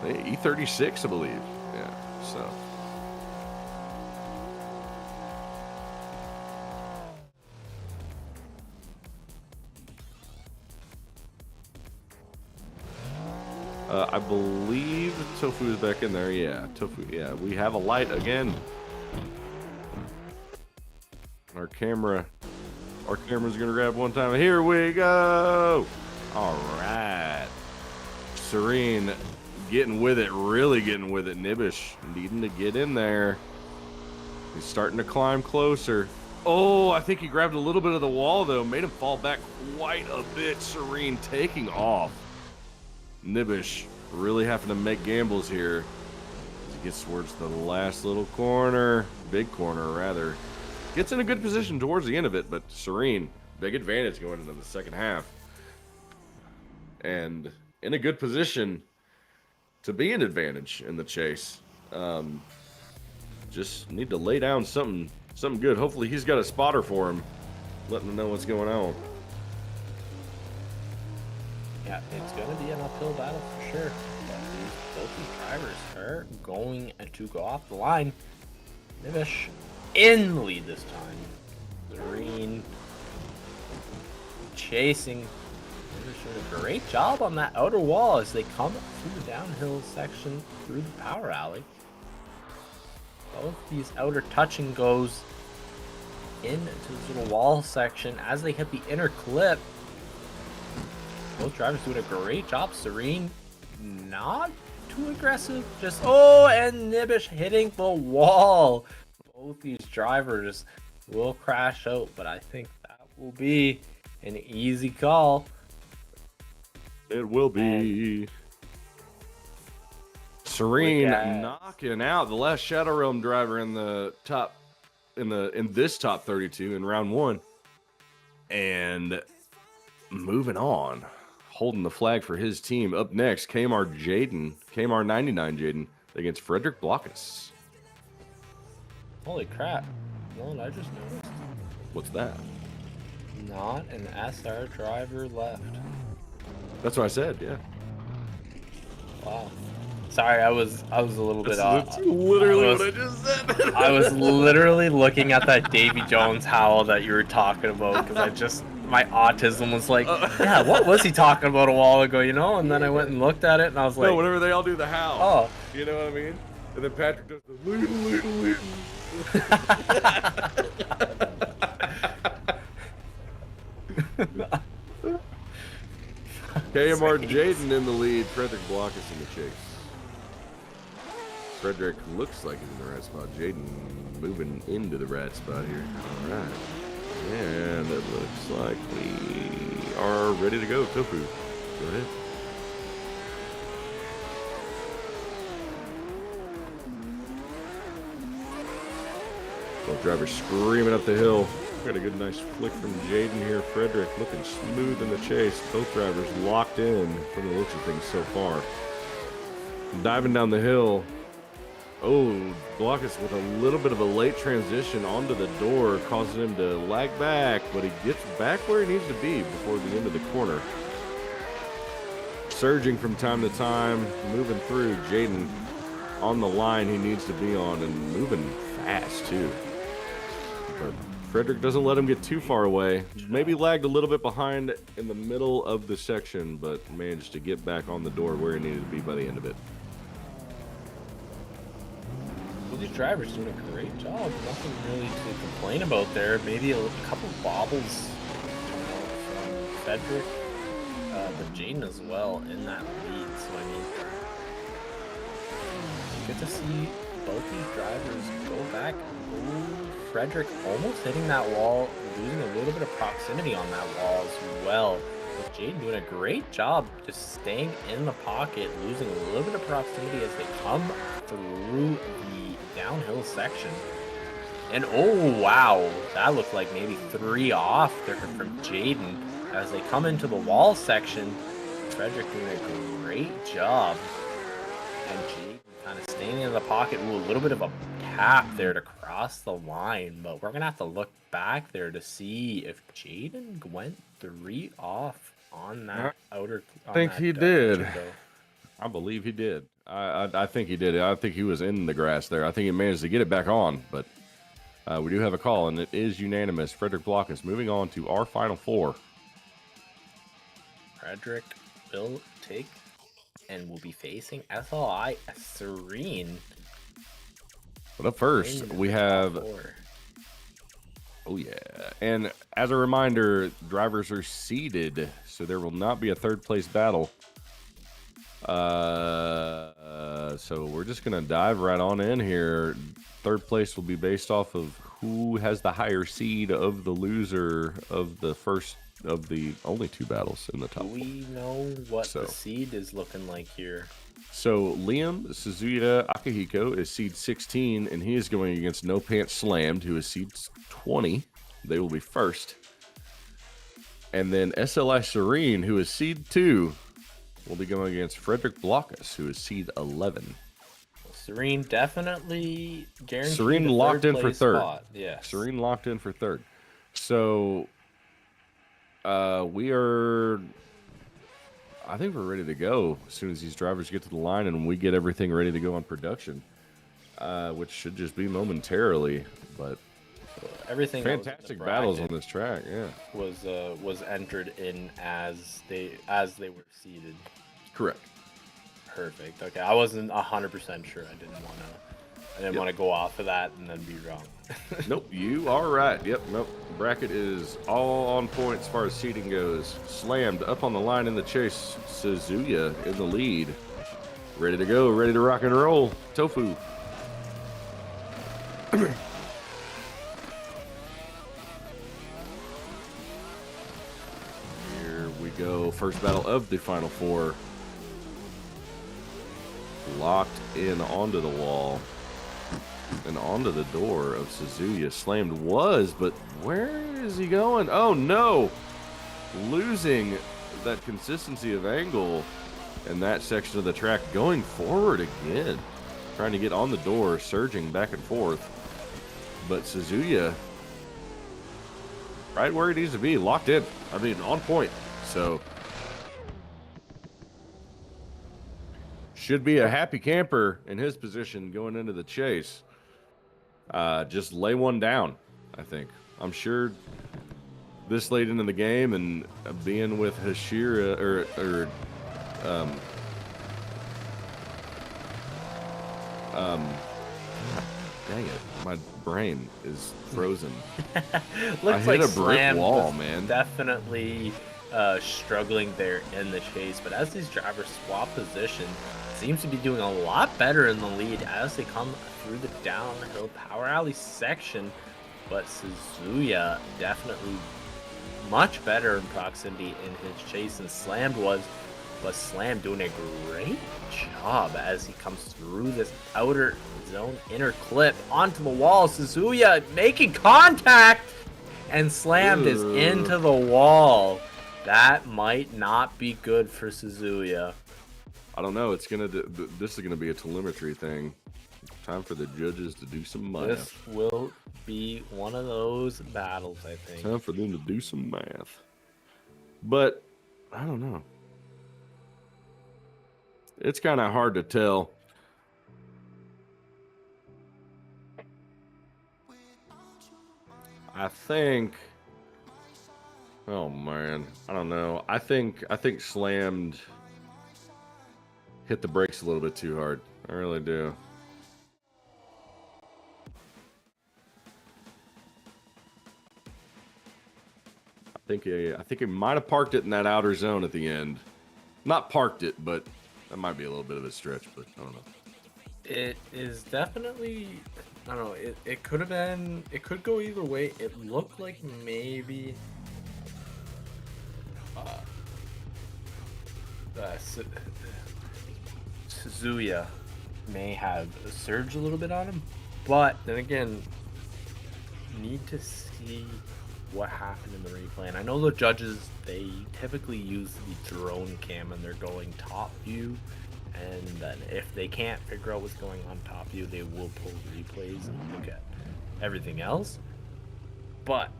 E36, I believe. Yeah, so. I believe Tofu is back in there. Yeah, Tofu. Yeah, we have a light again. Our camera's gonna grab one time. Here we go. All right. Serene getting with it, really getting with it. Nibish needing to get in there. He's starting to climb closer. Oh, I think he grabbed a little bit of the wall though, made him fall back quite a bit. Serene taking off. Nibish really having to make gambles here as he gets towards the last little corner, big corner rather. Gets in a good position towards the end of it, but Serene, big advantage going into the second half. And in a good position to be an advantage in the chase. Just need to lay down something good. Hopefully he's got a spotter for him, letting him know what's going on. Yeah, it's going to be an uphill battle for sure. But both these drivers are going to go off the line. Nibish in the lead this time. Serene chasing. Nibish doing a great job on that outer wall as they come through the downhill section through the power alley. Both these outer touch and goes into this little wall section as they hit the inner clip. Both drivers doing a great job. Serene, not too aggressive. Just, oh, and Nibish hitting the wall. Both these drivers will crash out, but I think that will be an easy call. It will be. Serene knocking out the last Shadowrealm driver in the top, in this top 32 in round 1, and moving on. Holding the flag for his team. Up next, Kmar 99 Jaden against Frederick Blockus. Holy crap. You know what I just noticed? What's that? Not an SR driver left. That's what I said, yeah. Wow. Sorry, I was a little bit off. That's literally what I just said. I was literally looking at that Davy Jones howl that you were talking about because my autism was like, yeah, what was he talking about a while ago, you know? And then I went and looked at it and I was like, No, whenever they all do the howl. Oh. You know what I mean? And then Patrick does the lead. KMR Jaden in the lead, Frederick Blockus in the chase. Frederick looks like he's in the right spot. Jaden moving into the right spot here. All right. And it looks like we are ready to go. Tofu. Go ahead. Both drivers screaming up the hill. Got a good nice flick from Jaden here. Frederick looking smooth in the chase. Both drivers locked in from the looks of things so far. Diving down the hill. Oh, Blockus with a little bit of a late transition onto the door, causing him to lag back, but he gets back where he needs to be before the end of the corner. Surging from time to time, moving through. Jaden on the line he needs to be on and moving fast too. But Frederick doesn't let him get too far away. Maybe lagged a little bit behind in the middle of the section, but managed to get back on the door where he needed to be by the end of it. Well, these drivers doing a great job. Nothing really to complain about there. Maybe a couple bobbles from Frederick, but Jaden as well in that lead. So I mean, good to see both these drivers go back. Ooh, Frederick almost hitting that wall, losing a little bit of proximity on that wall as well. But Jaden doing a great job just staying in the pocket, losing a little bit of proximity as they come through the downhill section. And oh wow, that looked like maybe 3 off there from Jaden as they come into the wall section. Frederick doing a great job, and Jaden kind of staying in the pocket. Ooh, a little bit of a tap there to cross the line, but we're gonna have to look back there to see if Jaden went 3 off on that outer. I think he did. I believe he did. I think he did. I think he was in the grass there. I think he managed to get it back on, but we do have a call, and it is unanimous. Frederick Blockus moving on to our final 4. Frederick will take and will be facing SLI Serene. But up first, we have... Oh, yeah. And as a reminder, drivers are seeded, so there will not be a third-place battle. So we're just going to dive right on in here. Third place will be based off of who has the higher seed of the loser of the first of the only 2 battles in the top. Do we know what the seed is looking like here? So Liam Suzuya Akihiko is seed 16, and he is going against No Pants Slammed, who is seed 20. They will be first. And then SLI Serene, who is seed 2, will be going against Frederick Blockus, who is seed 11. Serene definitely guaranteed. Serene locked in for third. Yes. Serene locked in for third. So we are... I think we're ready to go as soon as these drivers get to the line and we get everything ready to go on production, which should just be momentarily. But everything fantastic battles on this track, yeah. Was entered in as they were seeded. Correct. Perfect. Okay, I wasn't 100% sure. I didn't want to go off of that and then be wrong. Nope, you are right. Yep, nope. Bracket is all on point as far as seeding goes. Slammed up on the line in the chase. Suzuya in the lead. Ready to go, ready to rock and roll. Tofu. Here we go. First battle of the final 4. Locked in onto the wall. And onto the door of Suzuya. Slammed was, but where is he going? Oh no! Losing that consistency of angle in that section of the track. Going forward again. Trying to get on the door, surging back and forth. But Suzuya, right where he needs to be, locked in. I mean, on point. So, should be a happy camper in his position going into the chase. Just lay one down, I think. I'm sure this late into the game and being with Hashira dang it, my brain is frozen. Looks I hit like a brick Slam wall, was man. Definitely struggling there in the chase, but as these drivers swap position, seems to be doing a lot better in the lead as they come through the downhill power alley section. But Suzuya definitely much better in proximity in his chase than Slammed was. but Slam doing a great job as he comes through this outer zone inner clip onto the wall. Suzuya making contact, and Slammed is into the wall. That might not be good for Suzuya. I don't know. It's gonna. This is gonna be a telemetry thing. Time for the judges to do some math. This will be one of those battles, I think. Time for them to do some math. But I don't know. It's kind of hard to tell. I think. Oh man, I don't know. I think Slammed hit the brakes a little bit too hard. I really do. I think he might have parked it in that outer zone at the end. Not parked it, but that might be a little bit of a stretch, but I don't know. It is definitely, I don't know, it could have been, it could go either way. It looked like maybe Suzuya may have surged a little bit on him, but then again, need to see what happened in the replay. And I know the judges, they typically use the drone cam and they're going top view, and then if they can't figure out what's going on top view, they will pull replays and look at everything else. But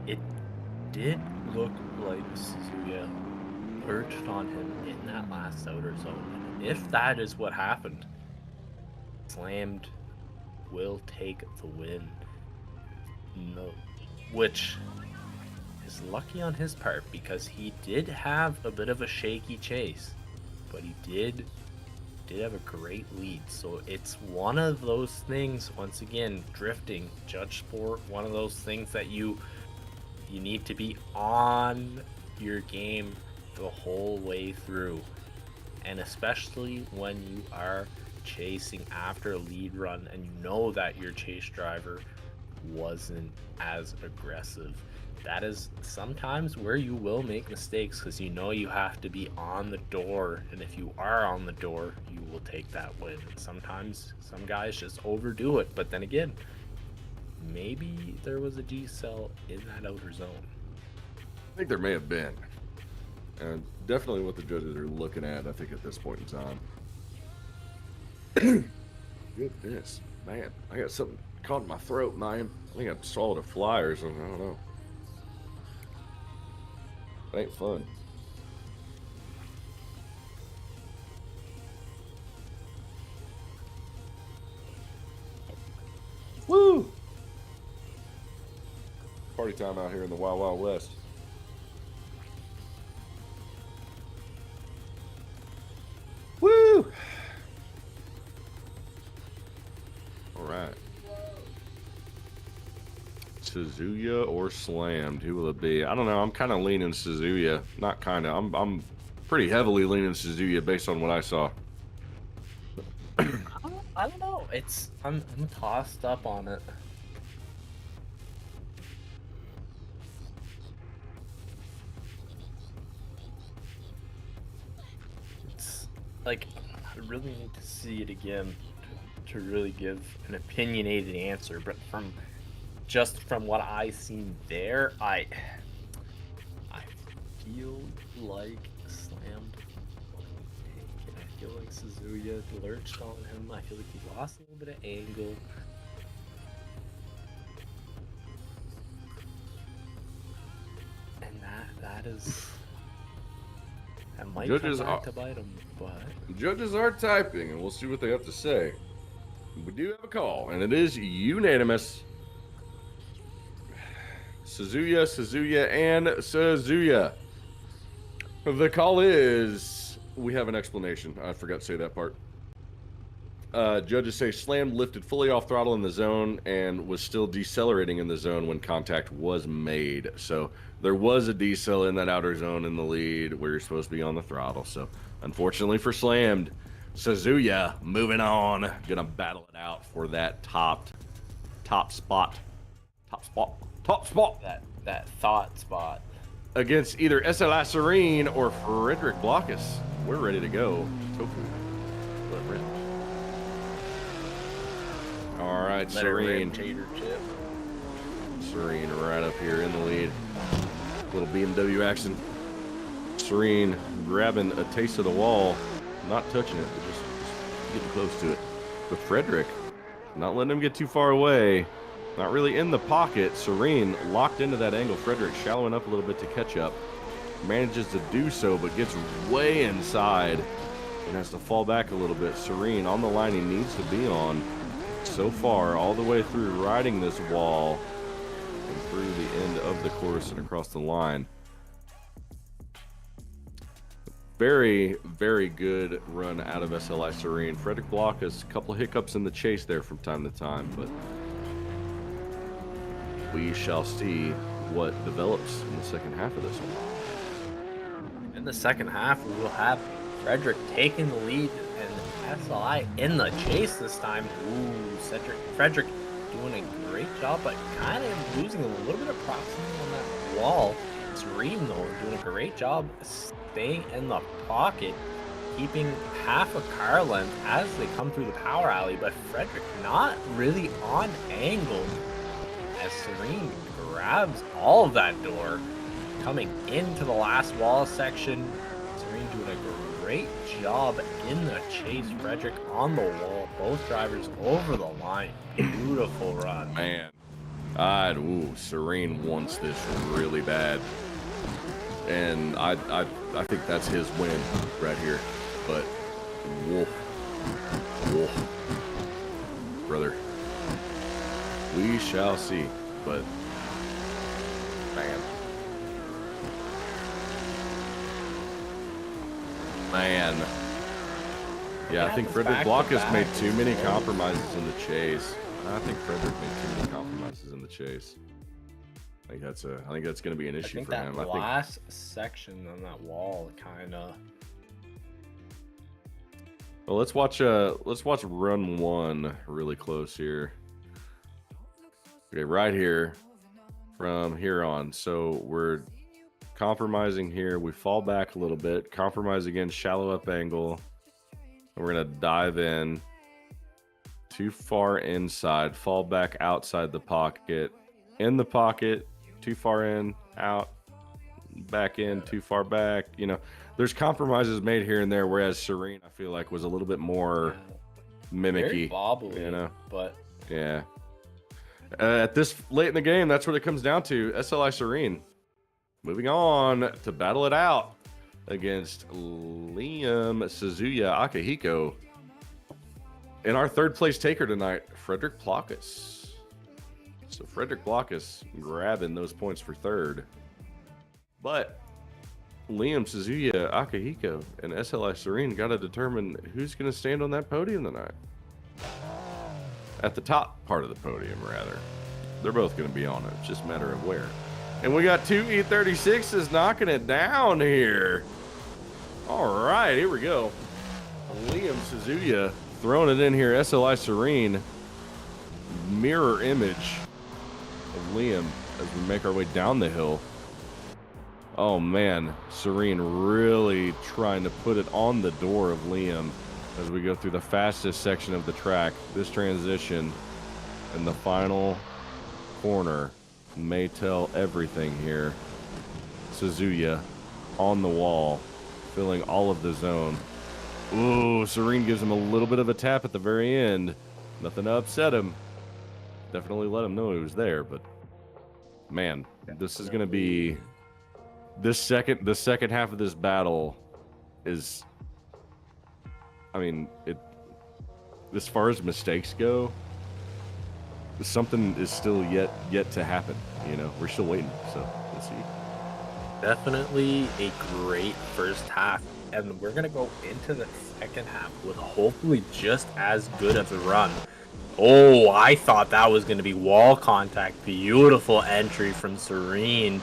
it did look like Suzuya lurched on him in that last outer zone. And if that is what happened, Slammed will take the win. No, which is lucky on his part because he did have a bit of a shaky chase, but he did have a great lead. So it's one of those things, once again, drifting, judge sport, one of those things that you need to be on your game the whole way through, and especially when you are chasing after a lead run and you know that your chase driver wasn't as aggressive. That is sometimes where you will make mistakes because you know you have to be on the door, and if you are on the door, you will take that win. Sometimes some guys just overdo it, but then again, maybe there was a decel in that outer zone. I think there may have been, and definitely what the judges are looking at, I think, at this point in time. Goodness, man, I got something caught in my throat, man. I think I swallowed a fly or something. I don't know. It ain't fun. Woo! Party time out here in the Wild Wild West. Woo! All right. Suzuya or Slammed? Who will it be? I don't know. I'm kind of leaning Suzuya. Not kind of. I'm pretty heavily leaning Suzuya based on what I saw. I don't know. I'm tossed up on it. It's like I really need to see it again to really give an opinionated answer. But from what I seen there, I feel like Slammed. I feel like Suzuya lurched on him. I feel like he lost a little bit of angle. And that is, that might Judges come back to bite him, but Judges are typing, and we'll see what they have to say. We do have a call, and it is unanimous. Suzuya, and Suzuya. The call is, we have an explanation. I forgot to say that part. Judges say Slam lifted fully off throttle in the zone and was still decelerating in the zone when contact was made. So there was a decel in that outer zone in the lead where you're supposed to be on the throttle. So unfortunately for Slammed, Suzuya moving on, gonna battle it out for that top spot. that thought spot. against either SLI Serene or Frederick Blockus. We're ready to go. Tofu. Let rip. All right, Let it rip, Serene. tater chip. Serene right up here in the lead. Little BMW action. Serene grabbing a taste of the wall, not touching it, but just getting close to it. But Frederick, not letting him get too far away. Not really in the pocket. Serene locked into that angle. Frederick shallowing up a little bit to catch up. Manages to do so, but gets way inside and has to fall back a little bit. Serene on the line he needs to be on. So far, all the way through riding this wall and through the end of the course and across the line. Very, very good run out of SLI Serene. Frederick Block has a couple of hiccups in the chase there from time to time, but we shall see what develops in the second half of this one. In the second half, we will have Frederick taking the lead and SLI in the chase this time. Ooh, Frederick doing a great job, but kind of losing a little bit of proximity on that wall. Serene, though, doing a great job staying in the pocket, keeping half a car length as they come through the power alley, but Frederick not really on angle as Serene grabs all of that door, coming into the last wall section. Serene doing a great job in the chase. Frederick on the wall, both drivers over the line. Beautiful run. Man, Serene wants this really bad. And I think that's his win right here. But wolf, brother, we shall see. But man, yeah, I think Frederick Block has made too many compromises in the chase. I think Frederick made too many compromises in the chase. I think that's going to be an issue for him. I think that last section on that wall kind of. Well, let's watch run one really close here. Okay, right here from here on. So we're compromising here. We fall back a little bit, compromise again, shallow up angle. And we're going to dive in too far inside, fall back outside the pocket, in the pocket, too far in, out, back in, too far back. You know, there's compromises made here and there, whereas Serene, I feel like, was a little bit more mimicky. Very bobbly, you know? But yeah. At this late in the game, that's what it comes down to. SLI Serene moving on to battle it out against Liam Suzuya Akihiko. And our third place taker tonight, Frederick Blockus. So Frederick Blockus grabbing those points for third. But Liam Suzuya Akihiko and SLI Serene got to determine who's going to stand on that podium tonight. At the top part of the podium, rather. They're both going to be on it. It's just a matter of where. And we got two E36s knocking it down here. All right, here we go. Liam Suzuya throwing it in here. SLI Serene. Mirror image of Liam as we make our way down the hill. Oh man, Serene really trying to put it on the door of Liam as we go through the fastest section of the track. This transition in the final corner may tell everything here. Suzuya on the wall, filling all of the zone. Ooh, Serene gives him a little bit of a tap at the very end. Nothing to upset him. Definitely let him know he was there, but man, this is going to be the second half of this battle is, I mean, it, as far as mistakes go, something is still yet to happen. You know, we're still waiting, so let's see. Definitely a great first half, and we're gonna go into the second half with hopefully just as good of a run. Oh, I thought that was gonna be wall contact. Beautiful entry from Serene.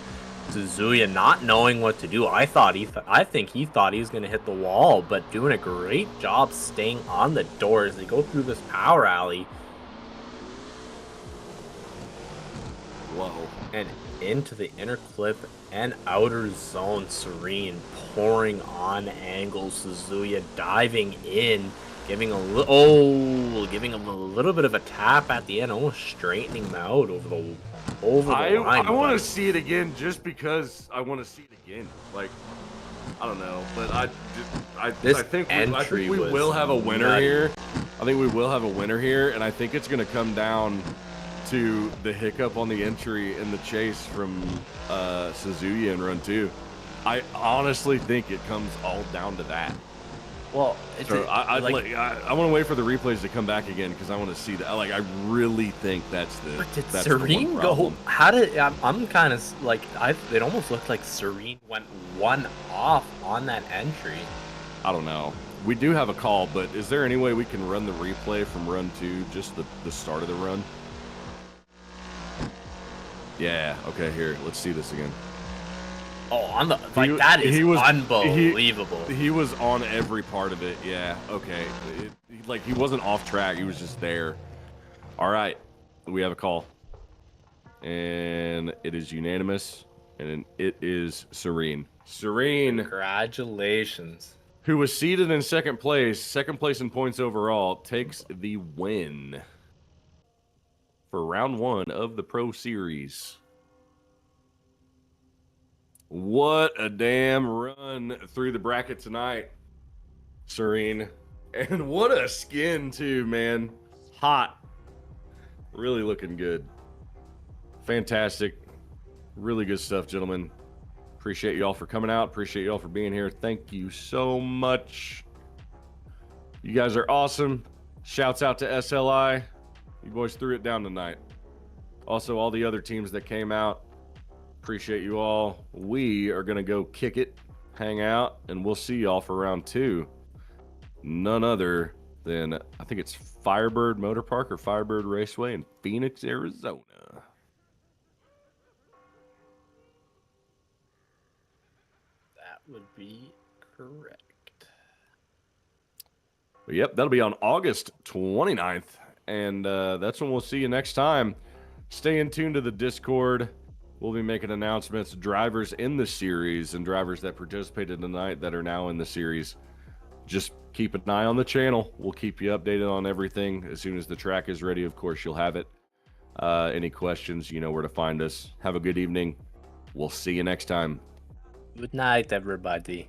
Suzuya not knowing what to do. I think he thought he was gonna hit the wall, but doing a great job staying on the door as they go through this power alley. Whoa. And into the inner clip and outer zone. Serene pouring on angles. Suzuya diving in, giving a little bit of a tap at the end, almost straightening him out over the line. I want but- to see it again just because I want to see it again. Like, I don't know, but I think we was will have a winner nutty. here. I think we will have a winner here, and I think it's going to come down to the hiccup on the entry and the chase from Suzuya in run 2. I honestly think it comes all down to that. Well, it's So I want to wait for the replays to come back again because I want to see that. Like, I really think that's the. But did that's the one Serene go? problem. How did I'm kind of like it almost looked like Serene went one off on that entry. I don't know. We do have a call, but is there any way we can run the replay from run 2, just the start of the run? Yeah. Okay. Here, let's see this again. Oh, on the that is unbelievable. He was on every part of it. Yeah. Okay. Like he wasn't off track. He was just there. All right. We have a call, and it is unanimous, and it is Serene. Serene, Congratulations. who was seated in second place in points overall, takes the win for round 1 of the Pro Series. What a damn run through the bracket tonight, Serene. And what a skin, too, man. Hot. Really looking good. Fantastic. Really good stuff, gentlemen. Appreciate you all for coming out. Appreciate you all for being here. Thank you so much. You guys are awesome. Shouts out to SLI. You boys threw it down tonight. Also, all the other teams that came out. Appreciate you all. We are going to go kick it, hang out, and we'll see y'all for round 2. None other than, I think it's Firebird Motor Park or Firebird Raceway in Phoenix, Arizona. That would be correct. But yep, that'll be on August 29th. And that's when we'll see you next time. Stay in tune to the Discord. We'll be making announcements. Drivers in the series and drivers that participated tonight that are now in the series. Just keep an eye on the channel. We'll keep you updated on everything. As soon as the track is ready, of course, you'll have it. Any questions, you know where to find us. Have a good evening. We'll see you next time. Good night, everybody.